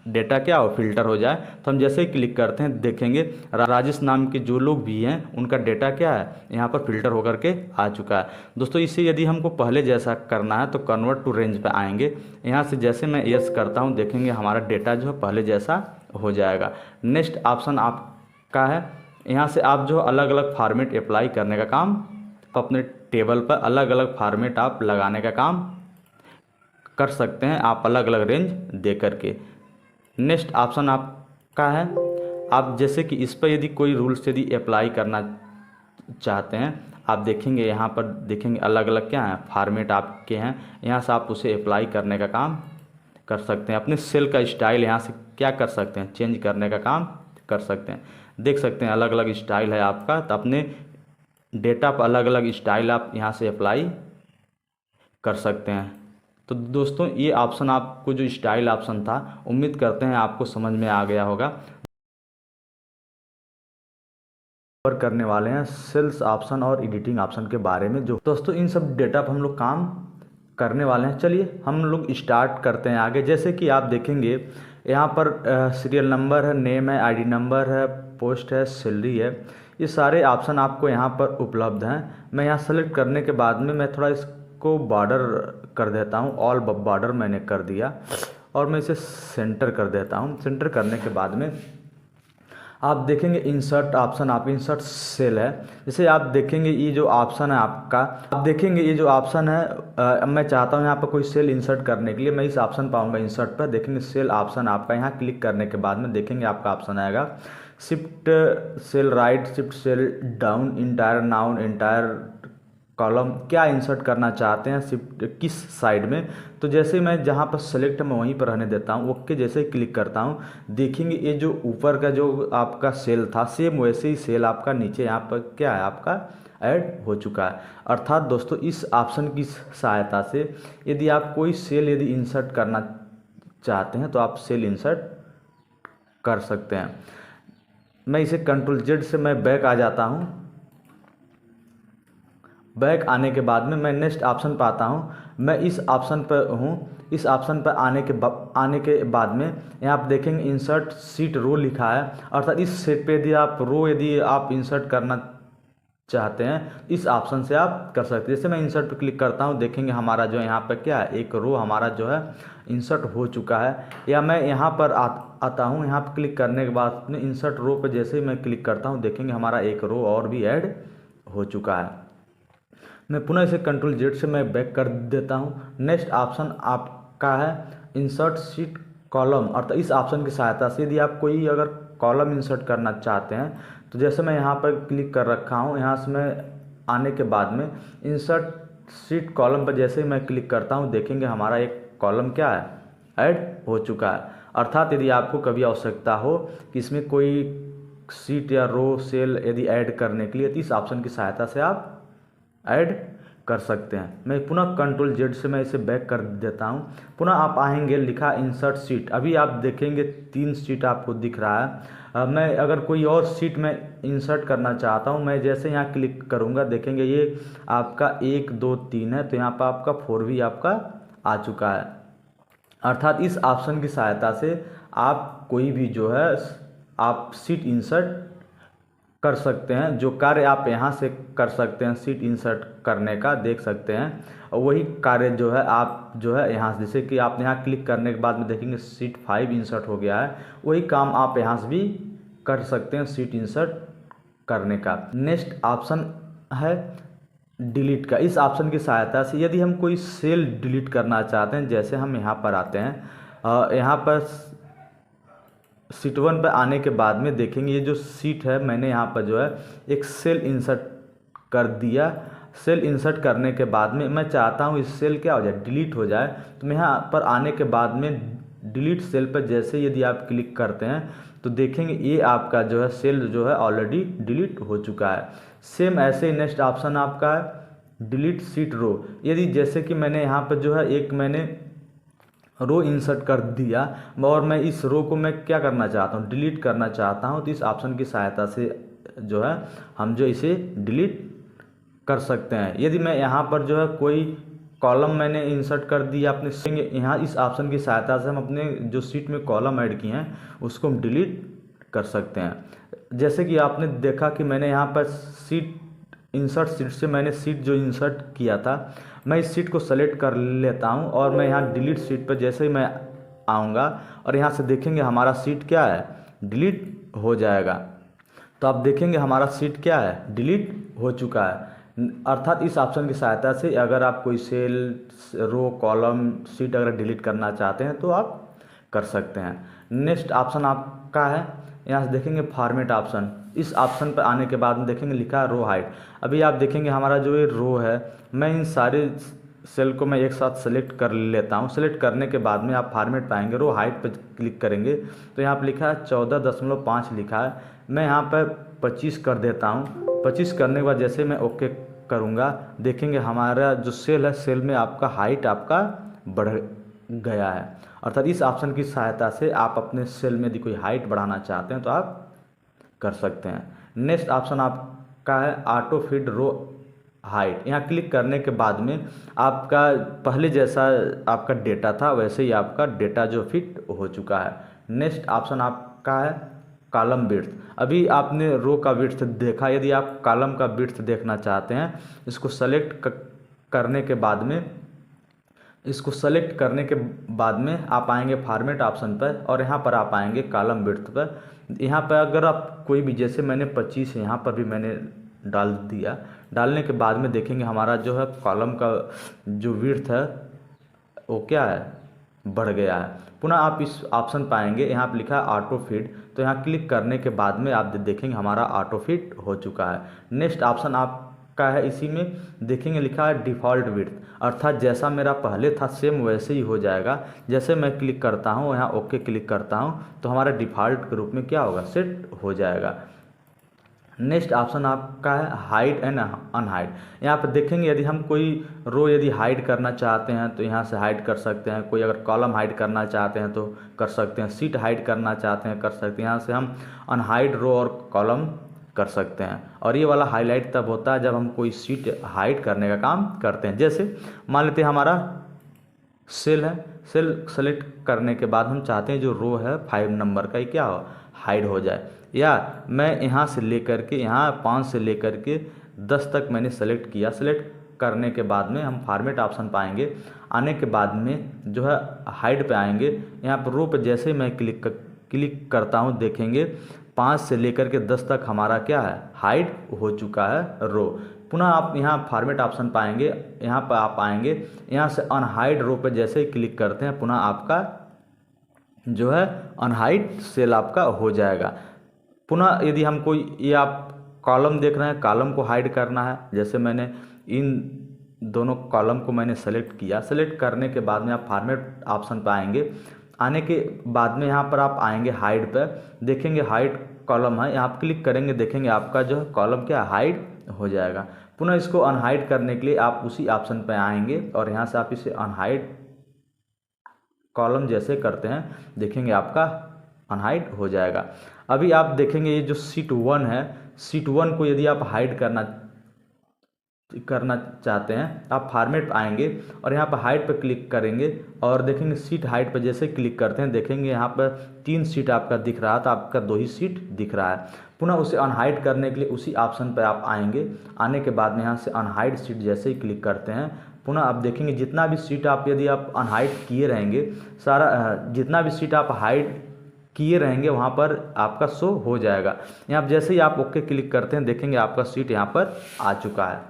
डेटा क्या हो फिल्टर हो जाए, तो हम जैसे ही क्लिक करते हैं देखेंगे राजेश नाम के जो लोग भी हैं उनका डेटा क्या है यहाँ पर फिल्टर होकर के आ चुका है। दोस्तों इसे यदि हमको पहले जैसा करना है तो कन्वर्ट टू रेंज पे आएंगे। यहाँ से जैसे मैं यस करता हूँ देखेंगे हमारा डेटा जो है पहले जैसा हो जाएगा। नेक्स्ट ऑप्शन आपका है, यहाँ से आप जो अलग अलग फॉर्मेट अप्लाई करने का काम अपने टेबल पर अलग अलग फॉर्मेट आप लगाने का काम कर सकते हैं, आप अलग अलग रेंज दे करके। नेक्स्ट ऑप्शन आपका है, आप जैसे कि इस पर यदि कोई रूल्स यदि अप्लाई करना चाहते हैं, आप देखेंगे यहाँ पर देखेंगे अलग अलग क्या है फॉर्मेट आपके हैं। यहाँ से आप उसे अप्लाई करने का काम कर सकते हैं। अपने सेल का स्टाइल यहाँ से क्या कर सकते हैं, चेंज करने का काम कर सकते हैं। देख सकते हैं अलग अलग स्टाइल है आपका, तो अपने डेटा पर अलग अलग स्टाइल आप यहाँ से अप्लाई कर सकते हैं। तो दोस्तों ये ऑप्शन आपको जो स्टाइल ऑप्शन था, उम्मीद करते हैं आपको समझ में आ गया होगा। और करने वाले हैं सेल्स ऑप्शन और एडिटिंग ऑप्शन के बारे में, जो दोस्तों इन सब डेटा पर हम लोग काम करने वाले हैं। चलिए हम लोग स्टार्ट करते हैं आगे। जैसे कि आप देखेंगे यहाँ पर सीरियल नंबर है, नेम है, आईडी नंबर है, पोस्ट है, सैलरी है, ये सारे ऑप्शन आपको यहाँ पर उपलब्ध हैं। मैं यहाँ सेलेक्ट करने के बाद में मैं थोड़ा इसको बॉर्डर कर देता हूँ, ऑल बॉर्डर मैंने कर दिया और मैं इसे सेंटर कर देता हूँ। सेंटर करने के बाद में आप देखेंगे इंसर्ट ऑप्शन, आप इंसर्ट सेल है। जैसे आप देखेंगे ये जो ऑप्शन है आपका, आप देखेंगे ये जो ऑप्शन है, मैं चाहता हूँ यहाँ पर कोई सेल इंसर्ट करने के लिए मैं इस ऑप्शन पाऊंगा इंसर्ट पर। देखेंगे सेल ऑप्शन आपका, यहाँ क्लिक करने के बाद में देखेंगे आपका ऑप्शन आएगा shift cell right, shift cell down, entire नाउन, इंटायर कॉलम, क्या इंसर्ट करना चाहते हैं, शिफ्ट किस साइड में। तो जैसे मैं जहाँ पर सेलेक्ट मैं वहीं पर रहने देता हूँ। ओके जैसे ही क्लिक करता हूँ देखेंगे ये जो ऊपर का जो आपका सेल था सेम वैसे ही सेल आपका नीचे यहाँ पर क्या है आपका ऐड हो चुका है। अर्थात दोस्तों इस ऑप्शन की सहायता से यदि आप कोई सेल यदि इंसर्ट करना चाहते हैं तो आप सेल इंसर्ट कर सकते हैं। मैं इसे कंट्रोल जेड से मैं बैक आ जाता हूँ। बैक आने के बाद में मैं नेक्स्ट ऑप्शन पाता हूँ। मैं इस ऑप्शन पर हूँ। इस ऑप्शन पर आने के बाद में यहाँ आप देखेंगे इंसर्ट सीट रो लिखा है। अर्थात इस सेट पे यदि आप इंसर्ट करना चाहते हैं इस ऑप्शन से आप कर सकते हैं। जैसे मैं इंसर्ट पर क्लिक करता हूँ देखेंगे हमारा जो है यहाँ पर क्या है एक रो हमारा जो है इंसर्ट हो चुका है। या मैं यहाँ पर आता हूँ, यहाँ पर क्लिक करने के बाद में इंसर्ट रो पर जैसे ही मैं क्लिक करता हूँ देखेंगे हमारा एक रो और भी ऐड हो चुका है। मैं पुनः इसे कंट्रोल जेड से मैं बैक कर देता हूँ। नेक्स्ट ऑप्शन आपका है इंसर्ट सीट कॉलम। अर्थात इस ऑप्शन की सहायता से यदि आप कोई अगर कॉलम इंसर्ट करना चाहते हैं तो जैसे मैं यहाँ पर क्लिक कर रखा हूँ, यहाँ से मैं आने के बाद में इंसर्ट सीट कॉलम पर जैसे ही मैं क्लिक करता हूँ देखेंगे हमारा एक कॉलम क्या है ऐड हो चुका है। अर्थात यदि आपको कभी आवश्यकता हो कि इसमें कोई सीट या रो सेल यदि ऐड करने के लिए तो इस ऑप्शन की सहायता से आप ऐड कर सकते हैं। मैं पुनः कंट्रोल जेड से मैं इसे बैक कर देता हूं। पुनः आप आएंगे लिखा इंसर्ट सीट, अभी आप देखेंगे 3 सीट आपको दिख रहा है। मैं अगर कोई और सीट में इंसर्ट करना चाहता हूं, मैं जैसे यहाँ क्लिक करूंगा देखेंगे ये आपका 1 2 3 है, तो यहाँ पर आपका 4 भी आपका आ चुका है। अर्थात इस ऑप्शन की सहायता से आप कोई भी जो है आप सीट इंसर्ट कर सकते हैं। जो कार्य आप यहाँ से कर सकते हैं सीट इंसर्ट करने का देख सकते हैं, और वही कार्य जो है आप जो है यहाँ से जैसे कि आप यहाँ क्लिक करने के बाद में देखेंगे सीट 5 इंसर्ट हो गया है, वही काम आप यहाँ से भी कर सकते हैं सीट इंसर्ट करने का। नेक्स्ट ऑप्शन है डिलीट का। इस ऑप्शन की सहायता से यदि हम कोई सेल डिलीट करना चाहते हैं, जैसे हम यहाँ पर आते हैं, यहाँ पर सीट 1 पर आने के बाद में देखेंगे ये जो सीट है मैंने यहाँ पर जो है एक सेल इंसर्ट कर दिया। सेल इंसर्ट करने के बाद में मैं चाहता हूँ इस सेल क्या हो जाए डिलीट हो जाए, तो मैं यहाँ पर आने के बाद में डिलीट सेल पर जैसे यदि आप क्लिक करते हैं तो देखेंगे ये आपका जो है सेल जो है ऑलरेडी डिलीट हो चुका है। सेम ऐसे ही नेक्स्ट ऑप्शन आपका है डिलीट सीट रो। यदि जैसे कि मैंने यहाँ पर जो है एक मैंने रो इंसर्ट कर दिया और मैं इस रो को मैं क्या करना चाहता हूँ डिलीट करना चाहता हूँ, तो इस ऑप्शन की सहायता से जो है हम जो इसे डिलीट कर सकते हैं। यदि मैं यहाँ पर जो है कोई कॉलम मैंने इंसर्ट कर दिया अपने यहाँ इस ऑप्शन की सहायता से हम अपने जो सीट में कॉलम ऐड किए हैं उसको हम डिलीट कर सकते हैं। जैसे कि आपने देखा कि मैंने यहाँ पर सीट इंसर्ट सीट से मैंने सीट जो इंसर्ट किया था मैं इस सीट को सेलेक्ट कर लेता हूं और मैं यहाँ डिलीट सीट पर जैसे ही मैं आऊँगा और यहाँ से देखेंगे हमारा सीट क्या है डिलीट हो जाएगा। तो आप देखेंगे हमारा सीट क्या है डिलीट हो चुका है। अर्थात इस ऑप्शन की सहायता से अगर आप कोई सेल रो कॉलम सीट अगर डिलीट करना चाहते हैं तो आप कर सकते हैं। नेक्स्ट ऑप्शन आपका है यहाँ से देखेंगे फॉर्मेट ऑप्शन, इस ऑप्शन पर आने के बाद में देखेंगे लिखा है रो हाइट। अभी आप देखेंगे हमारा जो ये रो है, मैं इन सारे सेल को मैं एक साथ सेलेक्ट कर लेता हूँ। सेलेक्ट करने के बाद में आप फॉर्मेट पाएंगे, रो हाइट पर क्लिक करेंगे तो यहाँ पर लिखा है 14.5 लिखा है। मैं यहाँ पर 25 कर देता हूँ। 25 करने के बाद जैसे मैं ओके करूँगा, देखेंगे हमारा जो सेल है, सेल में आपका हाइट आपका बढ़ गया है। अर्थात इस ऑप्शन की सहायता से आप अपने सेल में यदि कोई हाइट बढ़ाना चाहते हैं तो आप कर सकते हैं। नेक्स्ट ऑप्शन आपका है ऑटो फिट रो हाइट। यहाँ क्लिक करने के बाद में आपका पहले जैसा आपका डेटा था वैसे ही आपका डेटा जो फिट हो चुका है। नेक्स्ट ऑप्शन आपका है कॉलम विड्थ। अभी आपने रो का विड्थ देखा, यदि आप कॉलम का विड्थ देखना चाहते हैं, इसको सेलेक्ट करने के बाद में आप आएंगे फॉर्मेट ऑप्शन पर और यहाँ पर आप आएंगे कॉलम विड्थ पर। यहाँ पर अगर आप कोई भी, जैसे मैंने 25 यहाँ पर भी मैंने डाल दिया, डालने के बाद में देखेंगे हमारा जो है कॉलम का जो विड्थ है वो क्या है, बढ़ गया है। पुनः आप इस ऑप्शन पाएंगे, यहाँ पर लिखा है ऑटो फिट, तो यहाँ क्लिक करने के बाद में आप देखेंगे हमारा ऑटो फिट हो चुका है। नेक्स्ट ऑप्शन आपका है, इसी में देखेंगे लिखा है डिफ़ॉल्ट विड्थ, अर्थात जैसा मेरा पहले था सेम वैसे ही हो जाएगा। जैसे मैं क्लिक करता हूँ, यहाँ ओके क्लिक करता हूँ तो हमारा डिफ़ॉल्ट के रूप में क्या होगा, सेट हो जाएगा। नेक्स्ट ऑप्शन आपका है हाइड एंड अनहाइड। यहाँ पर देखेंगे यदि हम कोई रो यदि हाइड करना चाहते हैं तो यहाँ से हाइड कर सकते हैं। कोई अगर कॉलम हाइड करना चाहते हैं तो कर सकते हैं। सीट हाइड करना चाहते हैं कर सकते हैं। यहाँ से हम अनहाइड रो और कॉलम कर सकते हैं। और ये वाला हाईलाइट तब होता है जब हम कोई सीट हाइड करने का काम करते हैं। जैसे मान लेते हैं हमारा सेल है, सेल सेलेक्ट करने के बाद हम चाहते हैं जो रो है 5 नंबर का, ये क्या हो, हाइड हो जाए। या मैं यहाँ से लेकर के, यहाँ 5 से लेकर के 10 तक मैंने सेलेक्ट किया। सेलेक्ट करने के बाद में हम फॉर्मेट ऑप्शन पाएंगे। आने के बाद में जो है हाइड पे आएंगे। यहाँ पर रो पे जैसे ही मैं क्लिक करता हूँ, देखेंगे 5 से लेकर के 10 तक हमारा क्या है, हाइड हो चुका है रो। पुनः आप यहाँ फॉर्मेट ऑप्शन पाएंगे, यहाँ पर आप आएंगे, यहाँ से अनहाइड रो पे जैसे ही क्लिक करते हैं पुनः आपका जो है अनहाइड सेल आपका हो जाएगा। पुनः यदि हम कोई, ये आप कॉलम देख रहे हैं, कॉलम को हाइड करना है, जैसे मैंने इन दोनों कॉलम को मैंने सेलेक्ट किया। सेलेक्ट करने के बाद में आप फॉर्मेट ऑप्शन पर आएंगे। आने के बाद में यहाँ पर आप आएंगे हाइड पर, देखेंगे हाइड कॉलम है, यहाँ आप क्लिक करेंगे, देखेंगे आपका जो है कॉलम क्या हाइड हो जाएगा। पुनः इसको अनहाइड करने के लिए आप उसी ऑप्शन पर आएंगे और यहाँ से आप इसे अनहाइड कॉलम जैसे करते हैं, देखेंगे आपका अनहाइड हो जाएगा। अभी आप देखेंगे ये जो सीट 1 है, सीट 1 को यदि आप हाइड करना चाहते हैं, आप फॉर्मेट आएंगे और यहाँ पर हाइड पर क्लिक करेंगे और देखेंगे सीट हाइड पर जैसे क्लिक करते हैं, देखेंगे यहाँ पर 3 सीट आपका दिख रहा था, आपका 2 ही सीट दिख रहा है। पुनः उसे अनहाइड करने के लिए उसी ऑप्शन पर आप आएंगे। आने के बाद में यहाँ से अनहाइड सीट जैसे ही क्लिक करते हैं, पुनः आप देखेंगे जितना भी सीट आप यदि आप अनहाइड किए रहेंगे, सारा जितना भी सीट आप हाइड किए रहेंगे वहाँ पर आपका शो हो जाएगा। यहाँ जैसे ही आप ओके क्लिक करते हैं, देखेंगे आपका सीट यहाँ पर आ चुका है।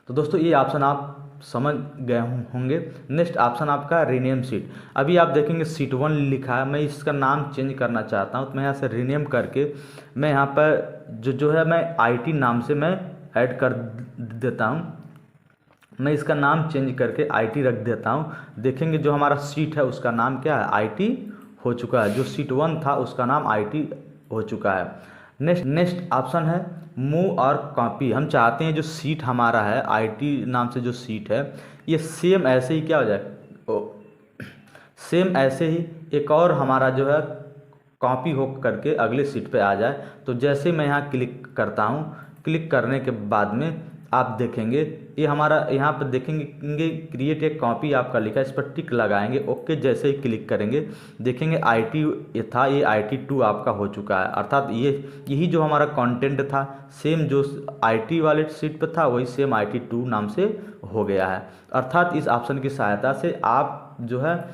तो दोस्तों ये ऑप्शन आप समझ गए होंगे। नेक्स्ट ऑप्शन आपका रीनेम सीट। अभी आप देखेंगे सीट 1 लिखा है, मैं इसका नाम चेंज करना चाहता हूँ तो मैं यहाँ से रीनेम करके मैं यहाँ पर जो है मैं IT नाम से मैं ऐड कर देता हूँ। मैं इसका नाम चेंज करके IT रख देता हूँ। देखेंगे जो हमारा सीट है उसका नाम क्या है, IT हो चुका है। जो सीट 1 था उसका नाम IT हो चुका है। नेक्स्ट ऑप्शन है मूव और कॉपी। हम चाहते हैं जो सीट हमारा है IT नाम से जो सीट है, ये सेम ऐसे ही क्या हो जाए, सेम ऐसे ही एक और हमारा जो है कॉपी हो करके अगले सीट पे आ जाए। तो जैसे मैं यहाँ क्लिक करता हूँ, क्लिक करने के बाद में आप देखेंगे ये हमारा यहाँ पर देखेंगे क्रिएट एक कॉपी आपका लिखा है, इस पर टिक लगाएंगे। ओके जैसे ही क्लिक करेंगे, देखेंगे IT ये था, ये IT2 आपका हो चुका है। अर्थात यही जो हमारा कंटेंट था सेम जो IT वाले सीट पर था वही सेम IT2 नाम से हो गया है। अर्थात इस ऑप्शन की सहायता से आप जो है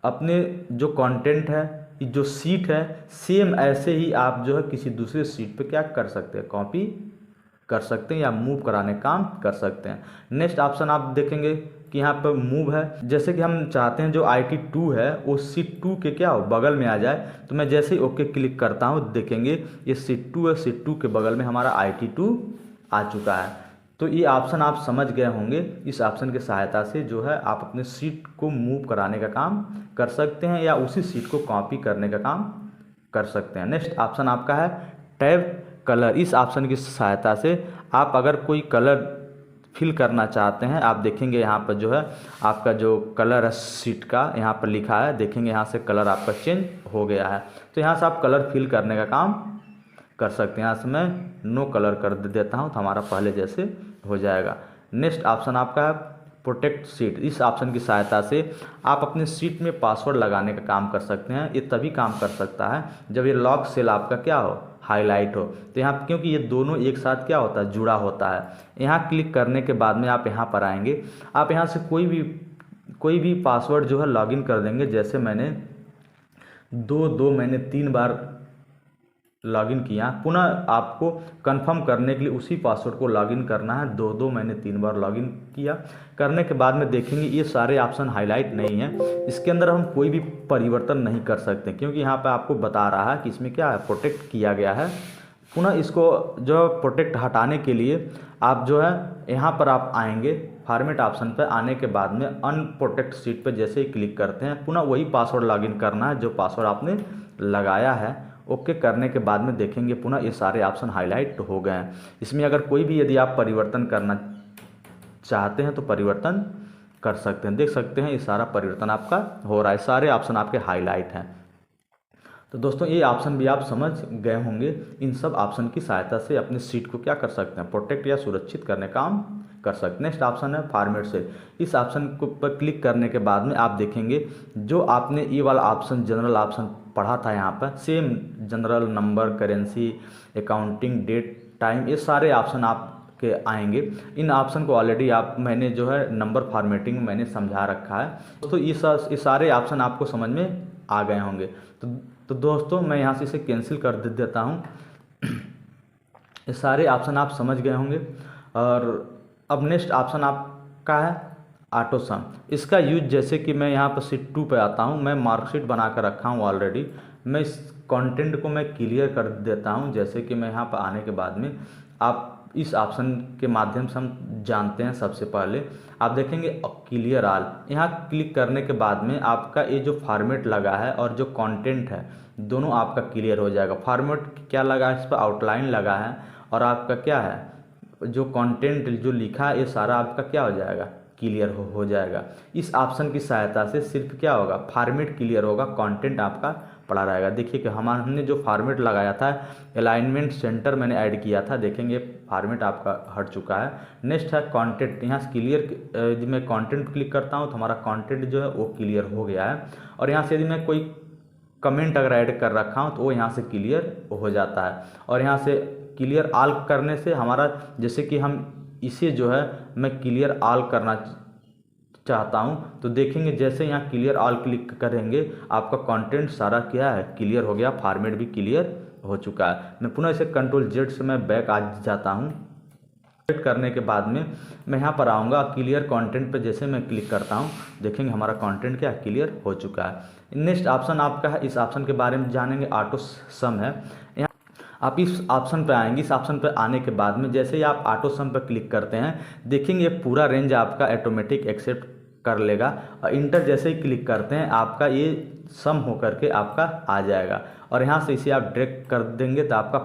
अपने जो कंटेंट है, जो सीट है, सेम ऐसे ही आप जो है किसी दूसरे सीट पे क्या कर सकते हैं, कॉपी कर सकते हैं या मूव कराने काम कर सकते हैं। नेक्स्ट ऑप्शन आप देखेंगे कि यहाँ पर मूव है, जैसे कि हम चाहते हैं जो IT2 है वो C2 के क्या हो बगल में आ जाए, तो मैं जैसे ही ओके क्लिक करता हूँ देखेंगे ये C2 है, C2 के बगल में हमारा IT2 आ चुका है। तो ये ऑप्शन आप समझ गए होंगे। इस ऑप्शन की सहायता से जो है आप अपने सीट को मूव कराने का काम कर सकते हैं या उसी सीट को कॉपी करने का काम कर सकते हैं। नेक्स्ट ऑप्शन आपका है टैब कलर। इस ऑप्शन की सहायता से आप अगर कोई कलर फिल करना चाहते हैं, आप देखेंगे यहाँ पर जो है आपका जो कलर है सीट का यहाँ पर लिखा है, देखेंगे यहाँ से कलर आपका चेंज हो गया है। तो यहाँ से आप कलर फिल करने का काम कर सकते हैं। यहाँ से मैं नो कलर कर देता हूँ तो हमारा पहले जैसे हो जाएगा। नेक्स्ट ऑप्शन आपका है प्रोटेक्ट सीट। इस ऑप्शन की सहायता से आप अपने सीट में पासवर्ड लगाने का काम कर सकते हैं। ये तभी काम कर सकता है जब ये लॉक सेल आपका क्या हो, हाईलाइट हो। तो यहाँ क्योंकि ये दोनों एक साथ क्या होता है, जुड़ा होता है। यहाँ क्लिक करने के बाद में आप यहाँ पर आएंगे, आप यहाँ से कोई भी पासवर्ड जो है लॉगिन कर देंगे। जैसे मैंने मैंने 3 बार लॉगिन किया, पुनः आपको कंफर्म करने के लिए उसी पासवर्ड को लॉगिन करना है। मैंने 3 बार लॉगिन किया। करने के बाद में देखेंगे ये सारे ऑप्शन हाईलाइट नहीं है, इसके अंदर हम कोई भी परिवर्तन नहीं कर सकते क्योंकि यहाँ पे आपको बता रहा है कि इसमें क्या है, प्रोटेक्ट किया गया है। पुनः इसको जो प्रोटेक्ट हटाने के लिए आप जो है यहाँ पर आप आएंगे, फॉर्मेट ऑप्शन पर आने के बाद में अनप्रोटेक्ट सीट पर जैसे ही क्लिक करते हैं पुनः वही पासवर्ड लॉगिन करना है जो पासवर्ड आपने लगाया है। ओके करने के बाद में देखेंगे पुनः ये सारे ऑप्शन हाईलाइट हो गए हैं। इसमें अगर कोई भी यदि आप परिवर्तन करना चाहते हैं तो परिवर्तन कर सकते हैं। देख सकते हैं ये सारा परिवर्तन आपका हो रहा है, सारे ऑप्शन आपके हाईलाइट हैं। तो दोस्तों ये ऑप्शन भी आप समझ गए होंगे। इन सब ऑप्शन की सहायता से अपने सीट को क्या कर सकते हैं, प्रोटेक्ट या सुरक्षित करने का काम कर सकते हैं। नेक्स्ट ऑप्शन है फॉर्मेट सेल। इस ऑप्शन को पर क्लिक करने के बाद में आप देखेंगे जो आपने ये वाला ऑप्शन जनरल ऑप्शन पढ़ा था, यहाँ पर same general, number, currency, accounting, date, time, ये सारे ऑप्शन आपके आएंगे। इन ऑप्शन को ऑलरेडी मैंने जो है नंबर फॉर्मेटिंग में मैंने समझा रखा है। तो ये सारे ऑप्शन आपको समझ में आ गए होंगे। तो दोस्तों मैं यहाँ से इसे कैंसिल कर देता हूँ। ये सारे ऑप्शन आप समझ गए होंगे। और अब नेक्स्ट ऑप्शन आपका है ऑटो सम। इसका यूज जैसे कि मैं यहाँ पर सीट 2 पे आता हूँ, मैं मार्कशीट बना कर रखा हूँ ऑलरेडी। मैं इस कंटेंट को मैं क्लियर कर देता हूँ। जैसे कि मैं यहाँ पर आने के बाद में आप इस ऑप्शन के माध्यम से हम जानते हैं, सबसे पहले आप देखेंगे क्लियर ऑल। यहाँ क्लिक करने के बाद में आपका ये जो फॉर्मेट लगा है और जो कंटेंट है दोनों आपका क्लियर हो जाएगा। फॉर्मेट क्या लगा है, इस पर आउटलाइन लगा है, और आपका क्या है जो कंटेंट जो लिखा है ये सारा आपका क्या हो जाएगा, क्लियर हो जाएगा। इस ऑप्शन की सहायता से सिर्फ क्या होगा, फॉर्मेट क्लियर होगा, कंटेंट आपका पड़ा रहेगा। देखिए कि हमने जो फॉर्मेट लगाया था, अलाइनमेंट सेंटर मैंने ऐड किया था, देखेंगे फॉर्मेट आपका हट चुका है। नेक्स्ट है कंटेंट। यहाँ से क्लियर यदि मैं कंटेंट क्लिक करता हूँ तो हमारा कंटेंट जो है वो क्लियर हो गया है। और यहाँ से यदि मैं कोई कमेंट अगर ऐड कर रखा हूँ तो वो यहाँ से क्लियर हो जाता है। और यहाँ से क्लियर ऑल करने से हमारा, जैसे कि हम इसे जो है मैं क्लियर ऑल करना चाहता हूं तो देखेंगे जैसे यहाँ क्लियर ऑल क्लिक करेंगे आपका कंटेंट सारा क्या है, क्लियर हो गया, फॉर्मेट भी क्लियर हो चुका है। मैं पुनः इसे Ctrl Z से मैं बैक आ जाता हूं। सेलेक्ट करने के बाद में मैं यहाँ पर आऊँगा, क्लियर कंटेंट पे जैसे मैं क्लिक करता हूँ देखेंगे हमारा कंटेंट क्या क्लियर हो चुका है। नेक्स्ट ऑप्शन आपका है, इस ऑप्शन के बारे में जानेंगे, ऑटो सम है। यहाँ आप इस ऑप्शन पर आएंगे। इस ऑप्शन पर आने के बाद में जैसे ही आप ऑटो सम पर क्लिक करते हैं देखेंगे पूरा रेंज आपका ऑटोमेटिक एक्सेप्ट कर लेगा। और इंटर जैसे ही क्लिक करते हैं आपका ये सम होकर के आपका आ जाएगा। और यहाँ से इसे आप ड्रैग कर देंगे तो आपका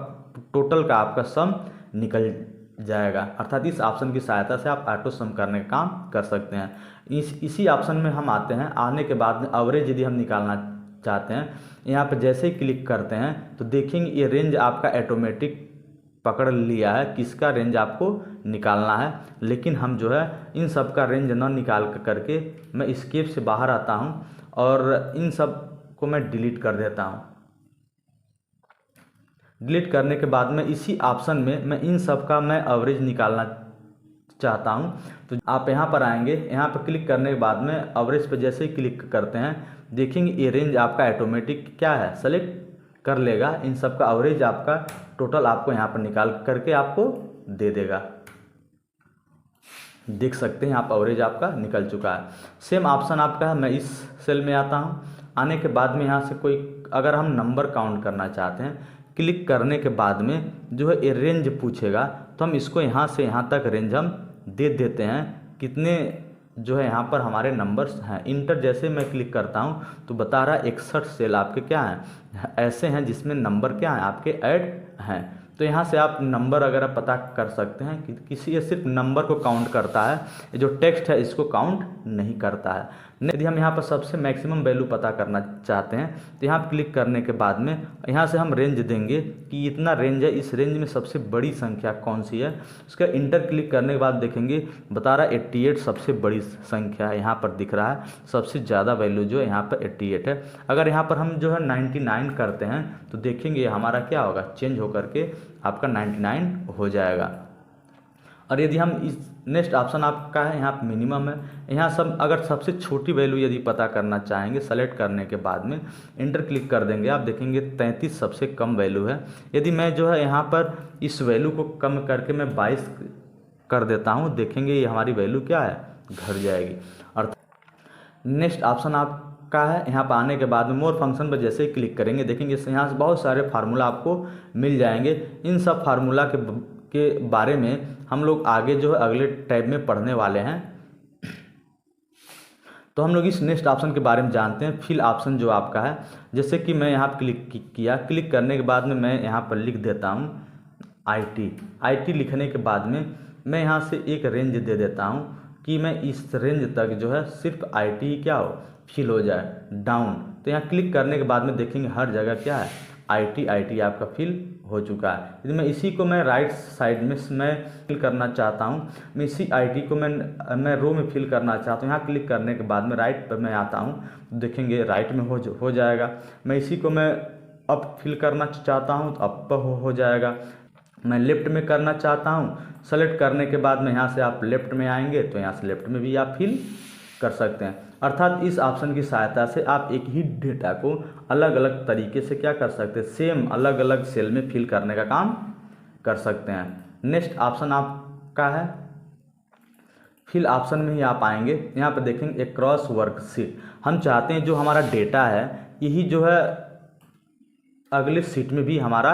टोटल का आपका सम निकल जाएगा। अर्थात इस ऑप्शन की सहायता से आप ऑटो सम करने का काम कर सकते हैं। इसी ऑप्शन में हम आते हैं। आने के बाद में एवरेज यदि हम निकालना चाहते हैं, यहाँ पर जैसे ही क्लिक करते हैं तो देखेंगे ये रेंज आपका ऑटोमेटिक पकड़ लिया है, किसका रेंज आपको निकालना है। लेकिन हम जो है इन सब का रेंज न निकाल करके मैं एस्केप से बाहर आता हूं और इन सब को मैं डिलीट कर देता हूं। डिलीट करने के बाद में इसी ऑप्शन में मैं इन सब का मैं एवरेज निकालना चाहता हूं तो आप यहां पर आएंगे। यहां पर क्लिक करने के बाद में एवरेज पे जैसे ही क्लिक करते हैं देखेंगे ये रेंज आपका ऑटोमेटिक क्या है, सेलेक्ट कर लेगा। इन सब का एवरेज आपका टोटल आपको यहाँ पर निकाल करके आपको दे देगा। देख सकते हैं यहाँ पर एवरेज आपका निकल चुका है। सेम ऑप्शन आपका है, मैं इस सेल में आता हूँ। आने के बाद में यहाँ से कोई अगर हम नंबर काउंट करना चाहते हैं, क्लिक करने के बाद में जो है ये रेंज पूछेगा, तो हम इसको यहाँ से यहाँ तक रेंज हम दे देते हैं। कितने जो है यहाँ पर हमारे नंबर्स हैं, इंटर जैसे मैं क्लिक करता हूँ तो बता रहा है 61 सेल आपके क्या हैं, ऐसे हैं जिसमें नंबर क्या हैं आपके ऐड हैं। तो यहाँ से आप नंबर वगैरह पता कर सकते हैं कि किसी ये सिर्फ नंबर को काउंट करता है, ये जो टेक्स्ट है इसको काउंट नहीं करता है। यदि हम यहाँ पर सबसे मैक्सिमम वैल्यू पता करना चाहते हैं तो यहाँ क्लिक करने के बाद में यहाँ से हम रेंज देंगे कि इतना रेंज है, इस रेंज में सबसे बड़ी संख्या कौन सी है। उसका इंटर क्लिक करने के बाद देखेंगे बता रहा है 88 सबसे बड़ी संख्या है, यहाँ पर दिख रहा है सबसे ज़्यादा वैल्यू जो है यहाँ पर 88 है। अगर यहाँ पर हम जो है 99 करते हैं तो देखेंगे हमारा क्या होगा, चेंज होकर के आपका 99 हो जाएगा। और यदि हम इस नेक्स्ट ऑप्शन आपका है यहाँ पर मिनिमम है, यहाँ सब अगर सबसे छोटी वैल्यू यदि पता करना चाहेंगे, सेलेक्ट करने के बाद में इंटर क्लिक कर देंगे, आप देखेंगे 33 सबसे कम वैल्यू है। यदि मैं जो है यहाँ पर इस वैल्यू को कम करके मैं 22 कर देता हूँ, देखेंगे ये हमारी वैल्यू क्या है, घट जाएगी। और नेक्स्ट ऑप्शन आपका है, यहाँ पर आने के बाद में मोर फंक्शन पर जैसे ही क्लिक करेंगे देखेंगे यहाँ से बहुत सारे फार्मूला आपको मिल जाएंगे। इन सब फार्मूला के बारे में हम लोग आगे जो है अगले टैब में पढ़ने वाले हैं। तो हम लोग इस नेक्स्ट ऑप्शन के बारे में जानते हैं। फिल ऑप्शन जो आपका है, जैसे कि मैं यहाँ क्लिक किया, क्लिक करने के बाद में मैं यहाँ पर लिख देता हूँ IT लिखने के बाद में मैं यहाँ से एक रेंज दे देता हूँ कि मैं इस रेंज तक जो है सिर्फ IT ही क्या हो, फिल हो जाए डाउन। तो यहाँ क्लिक करने के बाद में देखेंगे हर जगह क्या है, IT आपका फिल हो चुका है। यदि मैं इसी को मैं राइट साइड में मैं फिल करना चाहता हूँ, मैं इसी IT को मैं रो में फिल करना चाहता हूँ, यहाँ क्लिक करने के बाद में राइट पर मैं आता हूँ तो देखेंगे राइट में हो जाएगा। मैं इसी को मैं अप फिल करना चाहता हूँ तो अप पर हो जाएगा। मैं लेफ्ट में करना चाहता हूँ, सेलेक्ट करने के बाद में यहाँ से आप लेफ्ट में आएंगे तो यहाँ से लेफ्ट में भी आप फिल कर सकते हैं। अर्थात इस ऑप्शन की सहायता से आप एक ही डेटा को अलग अलग तरीके से क्या कर सकते हैं, सेम अलग अलग सेल में फिल करने का काम कर सकते हैं। नेक्स्ट ऑप्शन आपका है फिल ऑप्शन में ही आप आएंगे, यहाँ पर देखेंगे एक क्रॉस वर्कशीट। हम चाहते हैं जो हमारा डेटा है यही जो है अगले सीट में भी हमारा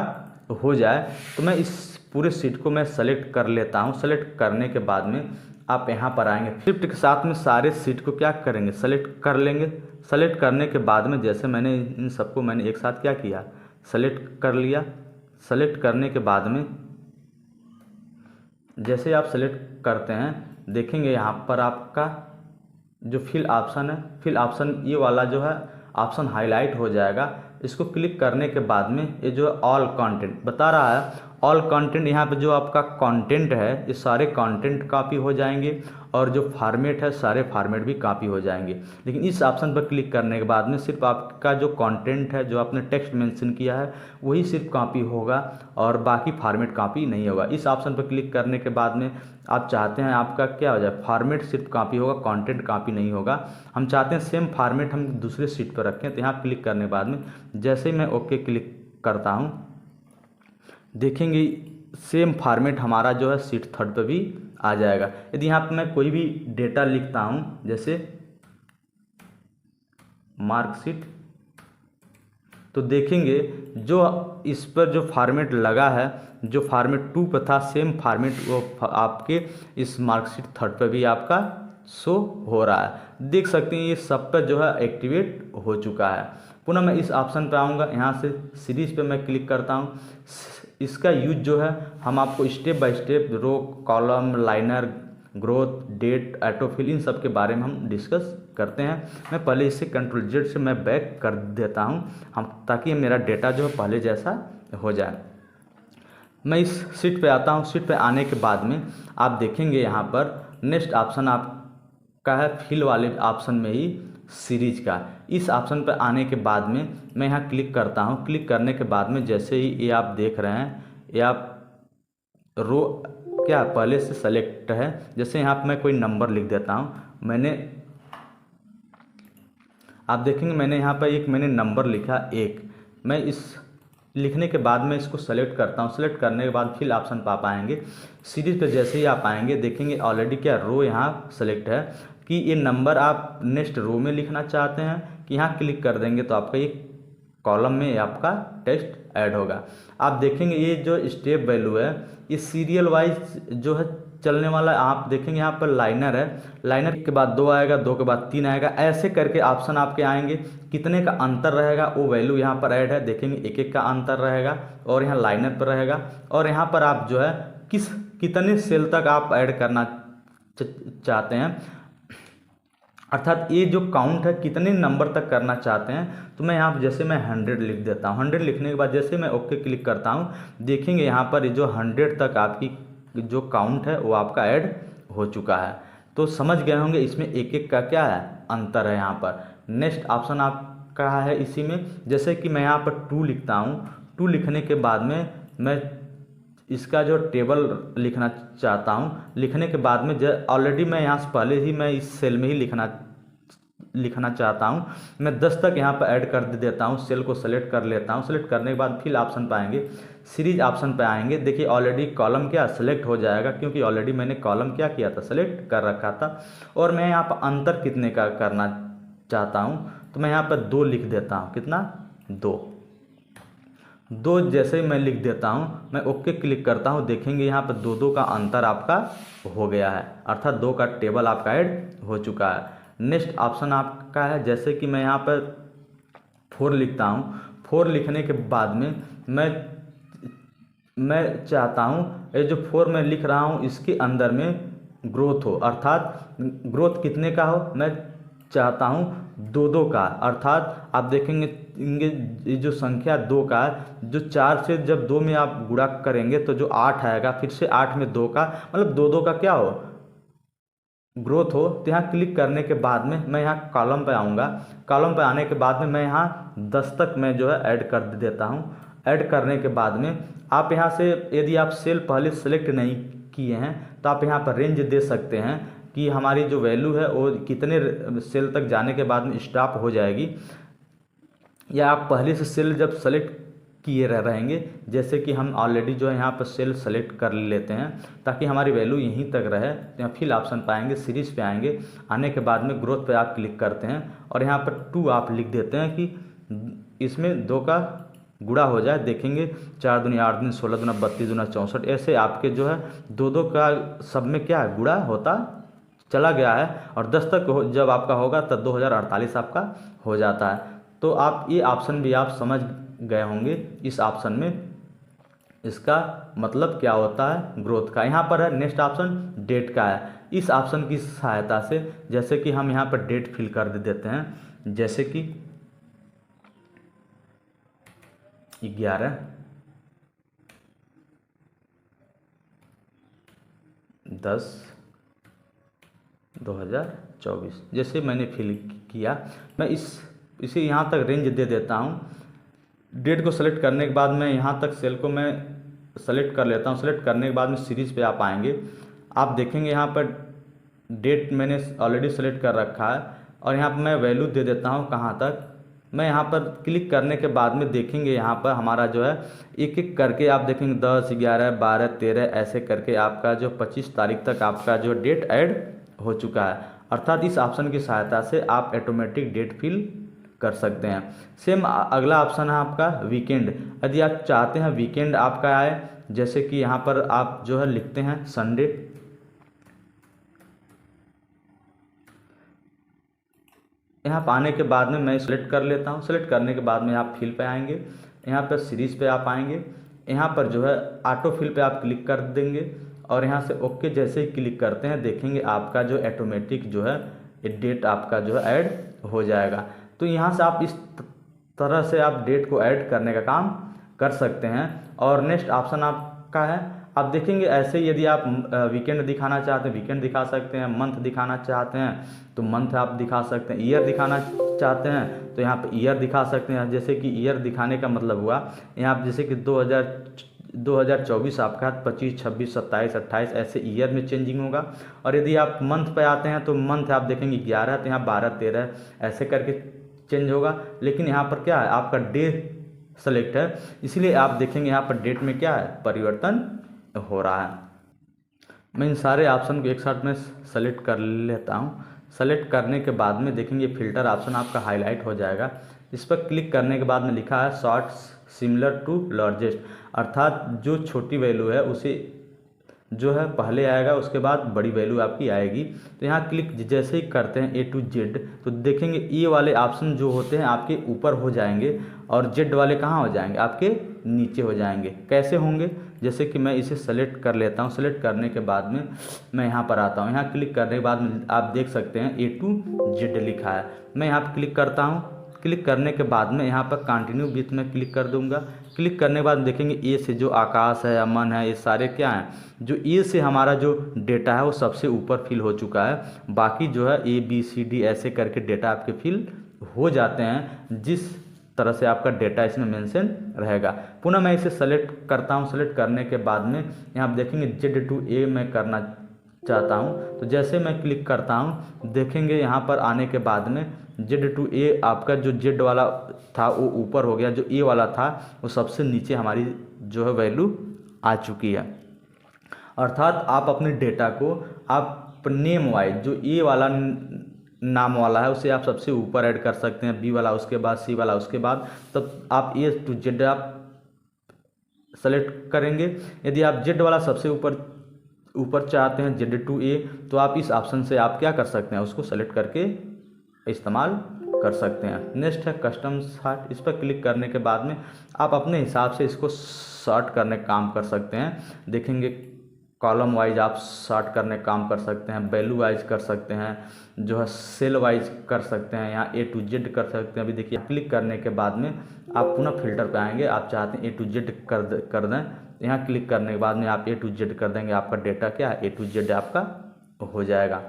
हो जाए, तो मैं इस पूरे सीट को मैं सेलेक्ट कर लेता हूँ। सेलेक्ट करने के बाद में आप यहाँ पर आएंगे, शिफ्ट के साथ में सारे सीट को क्या करेंगे, सेलेक्ट कर लेंगे। सेलेक्ट करने के बाद में जैसे मैंने इन सबको मैंने एक साथ क्या किया, सेलेक्ट कर लिया। सेलेक्ट करने के बाद में जैसे आप सेलेक्ट करते हैं देखेंगे यहाँ पर आपका जो फिल ऑप्शन है, फिल ऑप्शन ये वाला जो है ऑप्शन हाईलाइट हो जाएगा। इसको क्लिक करने के बाद में ये जो ऑल कंटेंट बता रहा है, ऑल कंटेंट यहाँ पे जो आपका कंटेंट है ये सारे कंटेंट कॉपी हो जाएंगे और जो फॉर्मेट है सारे फॉर्मेट भी कॉपी हो जाएंगे। लेकिन इस ऑप्शन पर क्लिक करने के बाद में सिर्फ आपका जो कंटेंट है, जो आपने टेक्स्ट मेंशन किया है वही सिर्फ कॉपी होगा और बाकी फॉर्मेट कॉपी नहीं होगा। इस ऑप्शन पर क्लिक करने के बाद में आप चाहते हैं आपका क्या हो जाए, फॉर्मेट सिर्फ कॉपी होगा, कंटेंट कॉपी नहीं होगा। हम चाहते हैं सेम फॉर्मेट हम दूसरे सीट पर रखें, तो यहाँ क्लिक करने के बाद में जैसे ही मैं ओके क्लिक करता हूँ देखेंगे सेम फॉर्मेट हमारा जो है सीट 3 पे भी आ जाएगा। यदि यहाँ पर मैं कोई भी डेटा लिखता हूँ जैसे मार्कशीट, तो देखेंगे जो इस पर जो फॉर्मेट लगा है, जो फॉर्मेट 2 पर था सेम फॉर्मेट वो आपके इस मार्कशीट 3 पे भी आपका शो हो रहा है। देख सकते हैं ये सब पर जो है एक्टिवेट हो चुका है। पुनः मैं इस ऑप्शन पे आऊँगा, यहाँ से सीरीज पे मैं क्लिक करता हूँ। इसका यूज जो है हम आपको step by step row, column, linear, growth, date, autofill इन सब के बारे में हम डिस्कस करते हैं। मैं पहले इसे कंट्रोल जेड से मैं बैक कर देता हूं हम, ताकि मेरा डेटा जो है पहले जैसा हो जाए। मैं इस सीट पे आता हूं। सीट पे आने के बाद में आप देखेंगे यहाँ पर नेक्स्ट ऑप्शन आपका है फिल वाले ऑप्शन में ही सीरीज का। इस ऑप्शन पर आने के बाद में मैं यहाँ क्लिक करता हूँ। क्लिक करने के बाद में जैसे ही ये आप देख रहे हैं, ये आप रो क्या पहले से सेलेक्ट है। जैसे यहाँ पर मैं कोई नंबर लिख देता हूँ, आप देखेंगे मैंने यहाँ पर मैंने नंबर लिखा 1। मैं इस लिखने के बाद मैं इसको सेलेक्ट करता हूँ। सेलेक्ट करने के बाद फिल ऑप्शन पे आप आएंगे। सीरीज पे जैसे ही आप आएंगे देखेंगे ऑलरेडी क्या रो यहाँ सेलेक्ट है कि ये नंबर आप नेक्स्ट रो में लिखना चाहते हैं कि यहाँ क्लिक कर देंगे तो आपका ये कॉलम में आपका टेक्स्ट ऐड होगा। आप देखेंगे ये जो स्टेप वैल्यू है ये सीरियल वाइज जो है चलने वाला। आप देखेंगे यहाँ पर लाइनर है, लाइनर के बाद 2 आएगा, 2 के बाद 3 आएगा, ऐसे करके ऑप्शन आपके आएंगे। कितने का अंतर रहेगा वो वैल्यू यहाँ पर ऐड है। देखेंगे एक एक का अंतर रहेगा और यहाँ लाइनर पर रहेगा। और यहाँ पर आप जो है कितने सेल तक आप ऐड करना चाहते हैं, अर्थात ये जो काउंट है कितने नंबर तक करना चाहते हैं। तो मैं यहाँ जैसे मैं 100 लिख देता हूँ। 100 लिखने के बाद जैसे मैं ओके क्लिक करता हूँ देखेंगे यहाँ पर जो 100 तक आपकी जो काउंट है वो आपका ऐड हो चुका है। तो समझ गए होंगे इसमें एक एक का क्या है अंतर है। यहाँ पर नेक्स्ट ऑप्शन आपका है इसी में, जैसे कि मैं यहाँ पर 2 लिखता हूँ। 2 लिखने के बाद में मैं इसका जो टेबल लिखना चाहता हूँ। लिखने के बाद में ऑलरेडी मैं यहाँ से पहले ही मैं इस सेल में ही लिखना चाहता हूँ। मैं 10 तक यहाँ पर ऐड कर देता हूँ। सेल को सेलेक्ट कर लेता हूँ। सेलेक्ट करने के बाद फिल ऑप्शन पर आएंगे, सीरीज ऑप्शन पर आएंगे। देखिए ऑलरेडी कॉलम क्या सेलेक्ट हो जाएगा क्योंकि ऑलरेडी मैंने कॉलम क्या किया था सेलेक्ट कर रखा था। और मैं यहाँ पर अंतर कितने का करना चाहता हूँ तो मैं यहाँ पर 2 लिख देता हूँ। कितना 2 जैसे ही मैं लिख देता हूँ मैं ओके क्लिक करता हूँ देखेंगे यहाँ पर 2 का अंतर आपका हो गया है, अर्थात 2 का टेबल आपका ऐड हो चुका है। नेक्स्ट ऑप्शन आपका है जैसे कि मैं यहाँ पर 4 लिखता हूँ। 4 लिखने के बाद में मैं चाहता हूँ ये जो 4 मैं लिख रहा हूँ इसके अंदर में ग्रोथ हो, अर्थात ग्रोथ कितने का हो मैं चाहता हूँ 2 का। अर्थात आप देखेंगे ये जो संख्या 2 का जो 4 से जब 2 में आप गुणा करेंगे तो जो 8 आएगा, फिर से 8 में 2 का मतलब 2 का क्या हो ग्रोथ हो। तो यहाँ क्लिक करने के बाद में मैं यहाँ कॉलम पे आऊँगा। कॉलम पे आने के बाद में मैं यहाँ 10 तक मैं जो है ऐड कर देता हूँ। ऐड करने के बाद में आप यहाँ से यदि आप सेल पहले सेलेक्ट नहीं किए हैं तो आप यहाँ पर रेंज दे सकते हैं कि हमारी जो वैल्यू है वो कितने सेल तक जाने के बाद में स्टॉप हो जाएगी, या आप पहले से सेल जब सेलेक्ट किए रहेंगे। जैसे कि हम ऑलरेडी जो है यहाँ पर सेल सेलेक्ट कर लेते हैं ताकि हमारी वैल्यू यहीं तक रहे। तो यहाँ फिल ऑप्शन पाएंगे, सीरीज पे आएंगे। आने के बाद में ग्रोथ पे आप क्लिक करते हैं और यहाँ पर 2 आप लिख देते हैं कि इसमें 2 का गुणा हो जाए। देखेंगे 4 दूनी 8 दूनी 16 दूना 32 दूना 64, ऐसे आपके जो है 2 का सब में क्या है गुणा होता चला गया है। और 10 तक जब आपका होगा तब 2048 आपका हो जाता है। तो आप ये ऑप्शन भी आप समझ गए होंगे। इस ऑप्शन में इसका मतलब क्या होता है ग्रोथ का। यहाँ पर है नेक्स्ट ऑप्शन डेट का है। इस ऑप्शन की सहायता से जैसे कि हम यहाँ पर डेट फिल कर देते हैं, जैसे कि 11/10/2024 जैसे मैंने फिल किया। मैं इसे यहाँ तक रेंज दे देता हूँ। डेट को सेलेक्ट करने के बाद मैं यहाँ तक सेल को मैं सेलेक्ट कर लेता हूँ। सेलेक्ट करने के बाद में सीरीज पे आप आएंगे। आप देखेंगे यहाँ पर डेट मैंने ऑलरेडी सेलेक्ट कर रखा है और यहाँ पर मैं वैल्यू दे देता हूँ कहाँ तक। मैं यहाँ पर क्लिक करने के बाद में देखेंगे यहाँ पर हमारा जो है एक एक करके आप देखेंगे 10, 11, 12, 13 ऐसे करके आपका जो 25 तारीख तक आपका जो डेट ऐड हो चुका है। अर्थात इस ऑप्शन की सहायता से आप ऑटोमेटिक डेट फिल कर सकते हैं। सेम अगला ऑप्शन है आपका वीकेंड। यदि आप चाहते हैं वीकेंड आपका आए, जैसे कि यहाँ पर आप जो है लिखते हैं संडे। यहाँ पर आने के बाद में मैं सेलेक्ट कर लेता हूँ। सेलेक्ट करने के बाद में आप फिल पे आएंगे। यहाँ पर सीरीज पे आप आएंगे। यहाँ पर जो है ऑटो फिल पे आप क्लिक कर देंगे और यहाँ से ओके जैसे ही क्लिक करते हैं देखेंगे आपका जो ऑटोमेटिक जो है डेट आपका जो है ऐड हो जाएगा। तो यहाँ से आप इस तरह से आप डेट को ऐड करने का काम कर सकते हैं। और नेक्स्ट ऑप्शन आपका है, आप देखेंगे ऐसे यदि आप वीकेंड दिखाना चाहते हैं वीकेंड दिखा सकते हैं, मंथ दिखाना चाहते हैं तो मंथ आप दिखा सकते हैं, ईयर दिखाना चाहते हैं तो यहाँ पे ईयर दिखा सकते हैं। जैसे कि ईयर दिखाने का मतलब हुआ यहाँ जैसे कि 2024 आपका 25, 26, 27, 28 ऐसे ईयर में चेंजिंग होगा। और यदि आप मंथ पे आते हैं तो मंथ आप देखेंगे 11 तो यहाँ 12, 13 ऐसे करके चेंज होगा। लेकिन यहाँ पर क्या है आपका डे सेलेक्ट है, इसलिए आप देखेंगे यहाँ पर डेट में क्या है, परिवर्तन हो रहा है। मैं इन सारे ऑप्शन को एक साथ में सेलेक्ट कर लेता हूँ। सेलेक्ट करने के बाद में देखेंगे फिल्टर ऑप्शन आपका हाईलाइट हो जाएगा। इस पर क्लिक करने के बाद में लिखा है शॉर्ट्स सिमिलर टू लार्जेस्ट, अर्थात जो छोटी वैल्यू है उसे जो है पहले आएगा, उसके बाद बड़ी वैल्यू आपकी आएगी। तो यहाँ क्लिक जैसे ही करते हैं ए टू जेड, तो देखेंगे ये वाले ऑप्शन जो होते हैं आपके ऊपर हो जाएंगे और जेड वाले कहाँ हो जाएंगे, आपके नीचे हो जाएंगे। कैसे होंगे, जैसे कि मैं इसे सेलेक्ट कर लेता हूँ। सेलेक्ट करने के बाद में मैं यहाँ पर आता हूँ। यहाँ क्लिक करने के बाद में आप देख सकते हैं ए टू जेड लिखा है। मैं यहाँ पर क्लिक करता हूँ। क्लिक करने के बाद में यहाँ पर कंटिन्यू विथ में क्लिक कर दूंगा। क्लिक करने के बाद देखेंगे ए से जो आकाश है, अमन है, ये सारे क्या हैं, जो ए से हमारा जो डेटा है वो सबसे ऊपर फिल हो चुका है। बाकी जो है ए बी सी डी ऐसे करके डेटा आपके फिल हो जाते हैं, जिस तरह से आपका डेटा इसमें मेंशन रहेगा। पुनः मैं इसे सेलेक्ट करता हूँ। सेलेक्ट करने के बाद में यहाँ आप देखेंगे जेड टू ए मैं करना चाहता हूँ। तो जैसे मैं क्लिक करता हूँ देखेंगे यहाँ पर आने के बाद में जेड टू ए आपका जो जेड वाला था वो ऊपर हो गया, जो ए वाला था वो सबसे नीचे हमारी जो है वैल्यू आ चुकी है। अर्थात आप अपने डेटा को आप नेम वाइज जो ए वाला नाम वाला है उसे आप सबसे ऊपर ऐड कर सकते हैं, बी वाला उसके बाद, सी वाला उसके बाद, तब आप ए टू जेड आप सेलेक्ट करेंगे। यदि आप जेड वाला सबसे ऊपर चाहते हैं जेड टू ए, तो आप इस ऑप्शन से आप क्या कर सकते हैं, उसको सेलेक्ट करके इस्तेमाल कर सकते हैं। नेक्स्ट है कस्टम सॉर्ट। इस पर क्लिक करने के बाद में आप अपने हिसाब से इसको सॉर्ट करने का काम कर सकते हैं। देखेंगे कॉलम वाइज आप सॉर्ट करने का काम कर सकते हैं, वैल्यू वाइज कर सकते हैं, जो है सेल वाइज कर सकते हैं, यहाँ ए टू जेड कर सकते हैं। अभी देखिए क्लिक करने के बाद में आप पुनः फिल्टर पे आएंगे। आप चाहते हैं ए टू जेड कर दें, यहाँ क्लिक करने के बाद में आप ए टू जेड कर देंगे, आपका डेटा क्या है, ए टू जेड आपका हो जाएगा।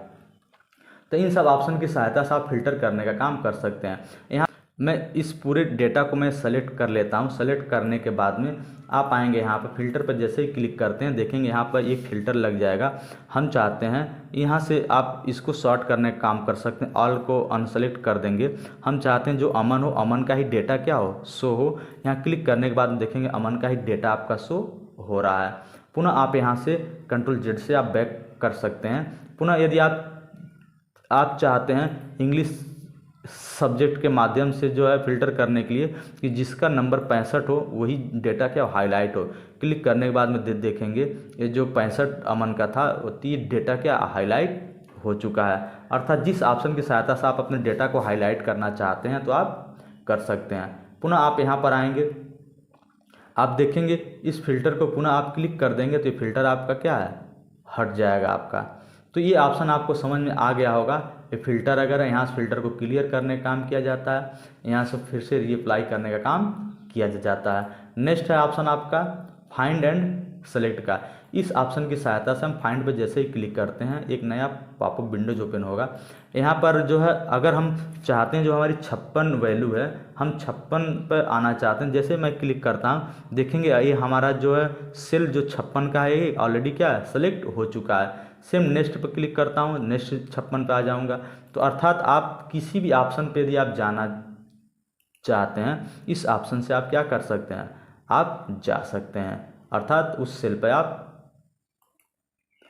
तो इन सब ऑप्शन की सहायता से आप फिल्टर करने का काम कर सकते हैं। यहाँ मैं इस पूरे डेटा को मैं सेलेक्ट कर लेता हूँ। सेलेक्ट करने के बाद में आप आएंगे यहाँ पर फिल्टर पर, जैसे ही क्लिक करते हैं देखेंगे यहाँ पर एक फ़िल्टर लग जाएगा। हम चाहते हैं यहाँ से आप इसको सॉर्ट करने का काम कर सकते हैं। ऑल को अनसेलेक्ट कर देंगे। हम चाहते हैं जो अमन हो, अमन का ही डेटा क्या हो, शो हो। यहाँ क्लिक करने के बाद देखेंगे अमन का ही डेटा आपका शो हो रहा है। पुनः आप यहाँ से कंट्रोल जेड से आप बैक कर सकते हैं। पुनः यदि आप चाहते हैं इंग्लिश सब्जेक्ट के माध्यम से जो है फिल्टर करने के लिए कि जिसका नंबर 65 हो वही डेटा क्या हाईलाइट हो, क्लिक करने के बाद में देखेंगे ये जो 65 अमन का था ये डेटा क्या हाईलाइट हो चुका है। अर्थात जिस ऑप्शन की सहायता से आप अपने डेटा को हाईलाइट करना चाहते हैं तो आप कर सकते हैं। पुनः आप यहाँ पर आएंगे, आप देखेंगे इस फिल्टर को पुनः आप क्लिक कर देंगे तो ये फिल्टर आपका क्या है, हट जाएगा आपका। तो ये ऑप्शन आपको समझ में आ गया होगा। ये फिल्टर अगर है, यहाँ से फिल्टर को क्लियर करने का काम किया जाता है, यहाँ से फिर से रीअप्लाई करने का काम किया जाता है। नेक्स्ट है ऑप्शन आपका फाइंड एंड सेलेक्ट का। इस ऑप्शन की सहायता से हम फाइंड पर जैसे ही क्लिक करते हैं एक नया पॉपअप विंडोज ओपन होगा। यहाँ पर जो है अगर हम चाहते हैं जो हमारी 56 वैल्यू है, हम 56 पर आना चाहते हैं, जैसे मैं क्लिक करता हूँ देखेंगे ये हमारा जो है सेल जो 56 का है ये ऑलरेडी क्या है सेलेक्ट हो चुका है। सेम नेक्स्ट पर क्लिक करता हूँ, नेक्स्ट 56 पे आ जाऊँगा। तो अर्थात आप किसी भी ऑप्शन पे यदि आप जाना चाहते हैं इस ऑप्शन से आप क्या कर सकते हैं, आप जा सकते हैं। अर्थात उस सेल पे आप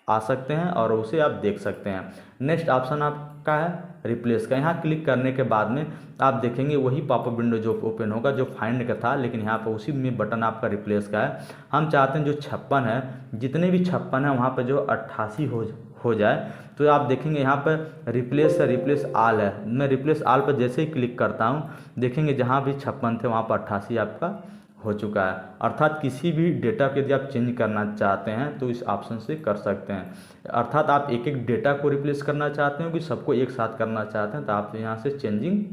आ सकते हैं और उसे आप देख सकते हैं। नेक्स्ट ऑप्शन आपका है रिप्लेस का। यहाँ क्लिक करने के बाद में आप देखेंगे वही पॉपअप विंडो जो ओपन होगा जो फाइंड का था, लेकिन यहाँ पर उसी में बटन आपका रिप्लेस का है। हम चाहते हैं जो 56 है, जितने भी 56 है वहाँ पर जो 88 हो जाए। तो आप देखेंगे यहाँ पर रिप्लेस है, रिप्लेस आल है। मैं रिप्लेस आल पर जैसे ही क्लिक करता हूँ देखेंगे जहाँ भी 56 थे वहाँ पर 88 आपका हो चुका है। अर्थात किसी भी डेटा को यदि आप चेंज करना चाहते हैं तो इस ऑप्शन से कर सकते हैं। अर्थात आप एक एक डेटा को रिप्लेस करना चाहते हो कि सबको एक साथ करना चाहते हैं तो आप यहाँ से चेंजिंग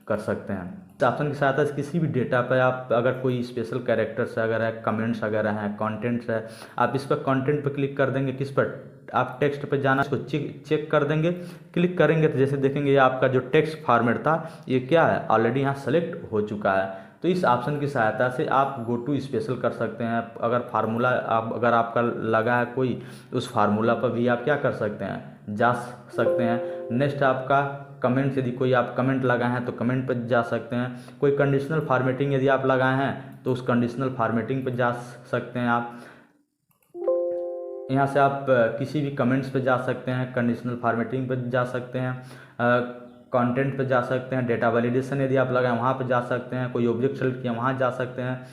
कर सकते हैं। इस ऑप्शन के साथ इसकिसी भी डेटा पर आप अगर कोई स्पेशल कैरेक्टर्स अगर है, कमेंट्स अगर हैं, कंटेंट्स है, आप इस पर कंटेंट पर क्लिक कर देंगे। किस पर, आप टेक्स्ट पर जाना, इसको चेक कर देंगे। क्लिक करेंगे तो जैसे देखेंगे ये आपका जो टेक्स्ट फॉर्मेट था ये क्या है ऑलरेडी यहाँ सेलेक्ट हो चुका है। तो इस ऑप्शन की सहायता से आप गो टू स्पेशल कर सकते हैं। अगर फार्मूला अगर आपका लगा है कोई, उस फार्मूला पर भी आप क्या कर सकते हैं, जा सकते हैं। नेक्स्ट आपका कमेंट्स, यदि कोई आप कमेंट लगाए हैं तो कमेंट पर जा सकते हैं। कोई कंडीशनल फॉर्मेटिंग यदि आप लगाए हैं तो उस कंडीशनल फॉर्मेटिंग पर जा सकते हैं आप। यहाँ से आप किसी भी कमेंट्स पे जा सकते हैं, कंडीशनल फॉर्मेटिंग पे जा सकते हैं, कंटेंट पे जा सकते हैं, डेटा वैलिडेशन यदि आप लगाएं वहाँ पे जा सकते हैं, कोई ऑब्जेक्ट सेलेक्ट किया वहाँ जा सकते हैं,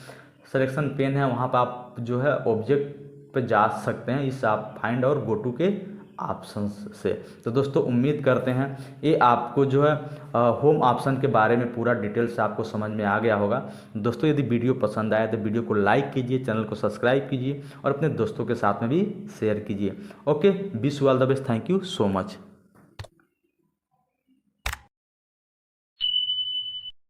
सिलेक्शन पेन है वहाँ पे आप जो है ऑब्जेक्ट पे जा सकते हैं इस आप फाइंड और गो टू के ऑप्शन से। तो दोस्तों उम्मीद करते हैं ये आपको जो है होम ऑप्शन के बारे में पूरा डिटेल से आपको समझ में आ गया होगा। दोस्तों यदि वीडियो पसंद आए तो वीडियो को लाइक कीजिए, चैनल को सब्सक्राइब कीजिए और अपने दोस्तों के साथ में भी शेयर कीजिए। Okay, wish you all the best, thank you so much.